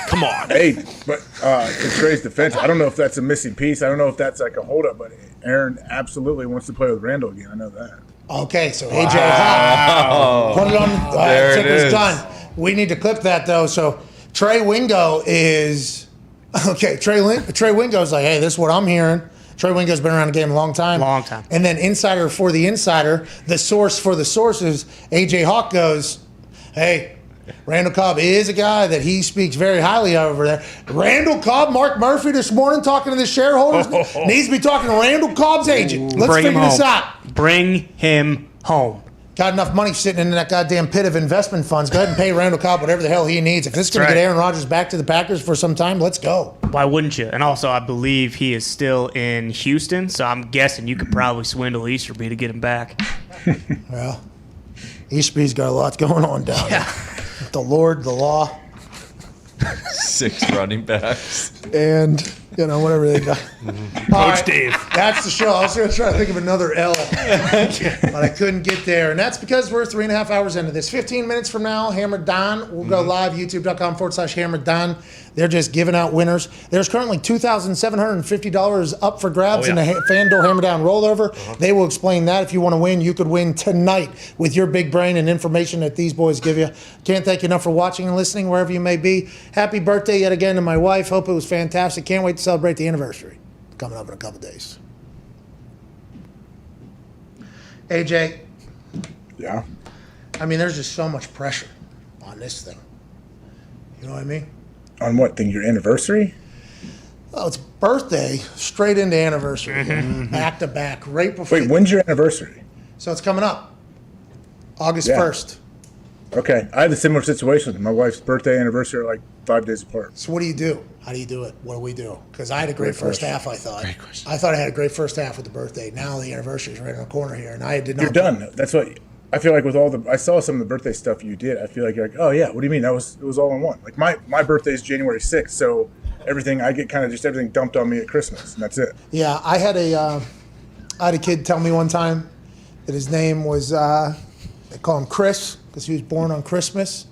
Come on. Hey, but in Trey's defense, I don't know if that's a missing piece. I don't know if that's like a holdup, but Aaron absolutely wants to play with Randall again. I know that. Okay, so AJ Hawk. Put it on. There it Ticker's is. done. We need to clip that though. So Trey Wingo is okay. Trey Wingo's like, hey, this is what I'm hearing. Trey Wingo's been around the game a long time. And then insider for the insider, the source for the sources, AJ Hawk goes, hey, Randall Cobb is a guy that he speaks very highly of over there. Randall Cobb, Mark Murphy this morning talking to the shareholders, needs to be talking to Randall Cobb's agent. Let's figure this out. Bring him home. Got enough money sitting in that goddamn pit of investment funds. Go ahead and pay Randall Cobb whatever the hell he needs. If this is going to get Aaron Rodgers back to the Packers for some time, let's go. Why wouldn't you? And also, I believe he is still in Houston, so I'm guessing you could probably swindle Easterby to get him back. Well, Easterby's got a lot going on down there. The Lord, the law. 6 running backs. And, whatever they got. Coach Dave. That's the show. I was going to try to think of another L, but I couldn't get there. And that's because we're 3.5 hours into this. 15 minutes from now, Hammer Dahn will go live, youtube.com/Hammer Dahn. They're just giving out winners. There's currently $2,750 up for grabs in the FanDuel Hammer Down rollover. They will explain that. If you want to win, you could win tonight with your big brain and information that these boys give you. Can't thank you enough for watching and listening wherever you may be. Happy birthday yet again to my wife. Hope it was fantastic. Can't wait to celebrate the anniversary. Coming up in a couple days. AJ. Yeah. There's just so much pressure on this thing. You know what I mean? On what thing? Your anniversary? Oh, it's birthday, straight into anniversary. Back to back, right before. Wait, when's your anniversary? So it's coming up. August 1st. Okay. I had a similar situation with my wife's birthday anniversary are like 5 days apart. So what do you do? How do you do it? What do we do? Because I had a great first half, I thought. Great question. I thought I had a great first half with the birthday. Now the anniversary is right in the corner here, and I did not. You're done. That's what. I feel like with I saw some of the birthday stuff you did. I feel like you're like, oh yeah, what do you mean? It was all in one. Like my birthday is January 6th, so everything I get kind of just everything dumped on me at Christmas, and that's it. Yeah, I had a kid tell me one time that his name was they call him Chris because he was born on Christmas.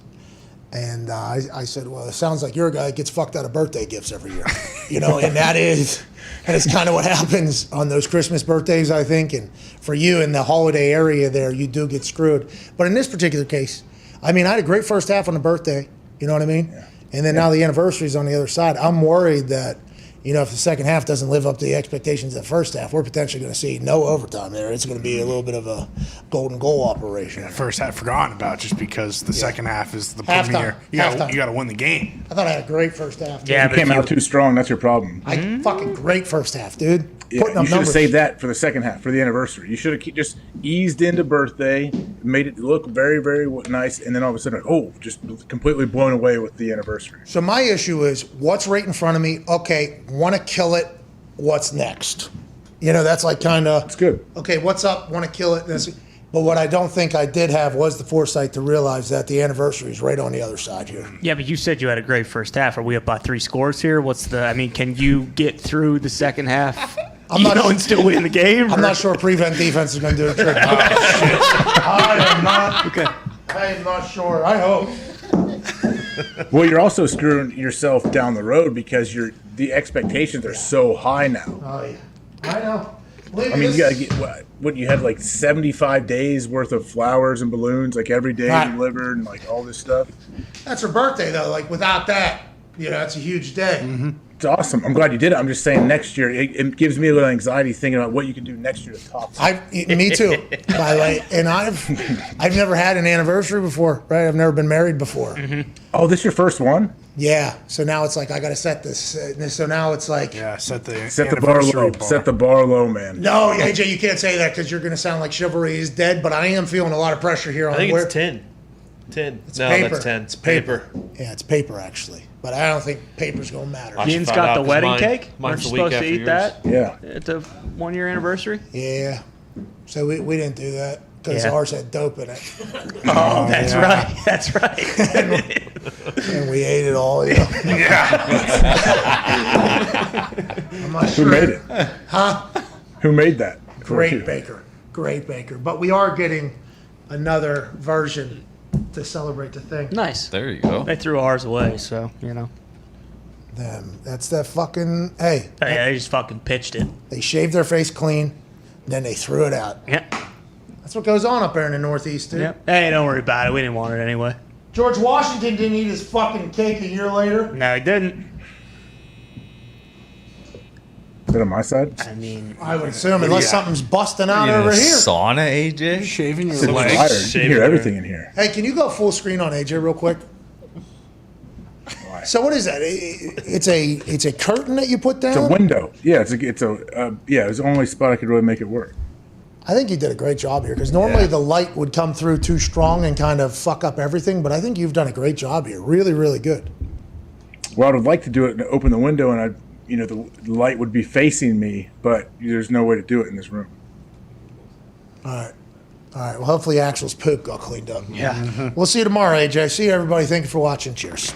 And I said, well, it sounds like you're a guy that gets fucked out of birthday gifts every year. And that is kind of what happens on those Christmas birthdays, I think. And for you in the holiday area there, you do get screwed. But in this particular case, I mean, I had a great first half on the birthday. You know what I mean? Yeah. And then now the anniversary's on the other side. I'm worried that, if the second half doesn't live up to the expectations of the first half, we're potentially going to see no overtime there. It's going to be a little bit of a golden goal operation. Yeah, first half forgotten about just because the second half is the premier. You got to win the game. I thought I had a great first half. Yeah, you came out too strong. That's your problem. Fucking great first half, dude. Yeah, you should have saved that for the second half, for the anniversary. You should have just eased into birthday, made it look very, very nice, and then all of a sudden, just completely blown away with the anniversary. So my issue is, what's right in front of me? Okay, want to kill it. What's next? That's like kind of... It's good. Okay, what's up? Want to kill it. But what I don't think I did have was the foresight to realize that the anniversary is right on the other side here. Yeah, but you said you had a great first half. Are we up by 3 scores here? Can you get through the second half? And still win the game? I'm not sure prevent defense is going to do the trick. I am not. Okay. I am not sure. I hope. Well, you're also screwing yourself down the road because the expectations are so high now. Oh yeah, I know. You gotta get what you had like 75 days worth of flowers and balloons like every day delivered and like all this stuff. That's her birthday though. Like without that, it's a huge day. Mm-hmm. It's awesome. I'm glad you did it. I'm just saying next year, it gives me a little anxiety thinking about what you can do next year to top. Me too, by the way. And I've never had an anniversary before, right? I've never been married before. Mm-hmm. Oh, this your first one? Yeah. So now it's like I got to set this. So now it's like set the bar low. Set the bar low, man. No, AJ, you can't say that because you're going to sound like chivalry is dead. But I am feeling a lot of pressure here. I think it's 10. 10. It's no, paper. That's 10. It's paper. Yeah, it's paper actually. But I don't think paper's going to matter. Ian's got the wedding cake. Mine's Aren't you supposed to eat that? Yeah. At the 1-year anniversary? Yeah. So we didn't do that because ours had dope in it. Oh, that's right. That's right. And we ate it all. Yeah. I'm not sure. Who made it? Huh? Who made that? Great baker. Great baker. But we are getting another version to celebrate the thing. Nice. There you go. They threw ours away, so, That's that fucking, hey. Yeah, they just fucking pitched it. They shaved their face clean, then they threw it out. Yeah. That's what goes on up there in the Northeast, dude. Yep. Hey, don't worry about it. We didn't want it anyway. George Washington didn't eat his fucking cake a year later. No, he didn't. Is it on my side? I mean, I would assume, unless something's busting out over here. Sauna, AJ? Shaving your legs. You can hear everything in here. Hey, can you go full screen on AJ real quick? So what is that? It's a curtain that you put down? It's a window. Yeah, it's the only spot I could really make it work. I think you did a great job here because normally the light would come through too strong and kind of fuck up everything, but I think you've done a great job here. Really, really good. Well, I would like to do it and open the window and the light would be facing me, but there's no way to do it in this room. All right. Well, hopefully Axel's poop got cleaned up. Yeah. We'll see you tomorrow, AJ. See you, everybody. Thank you for watching. Cheers.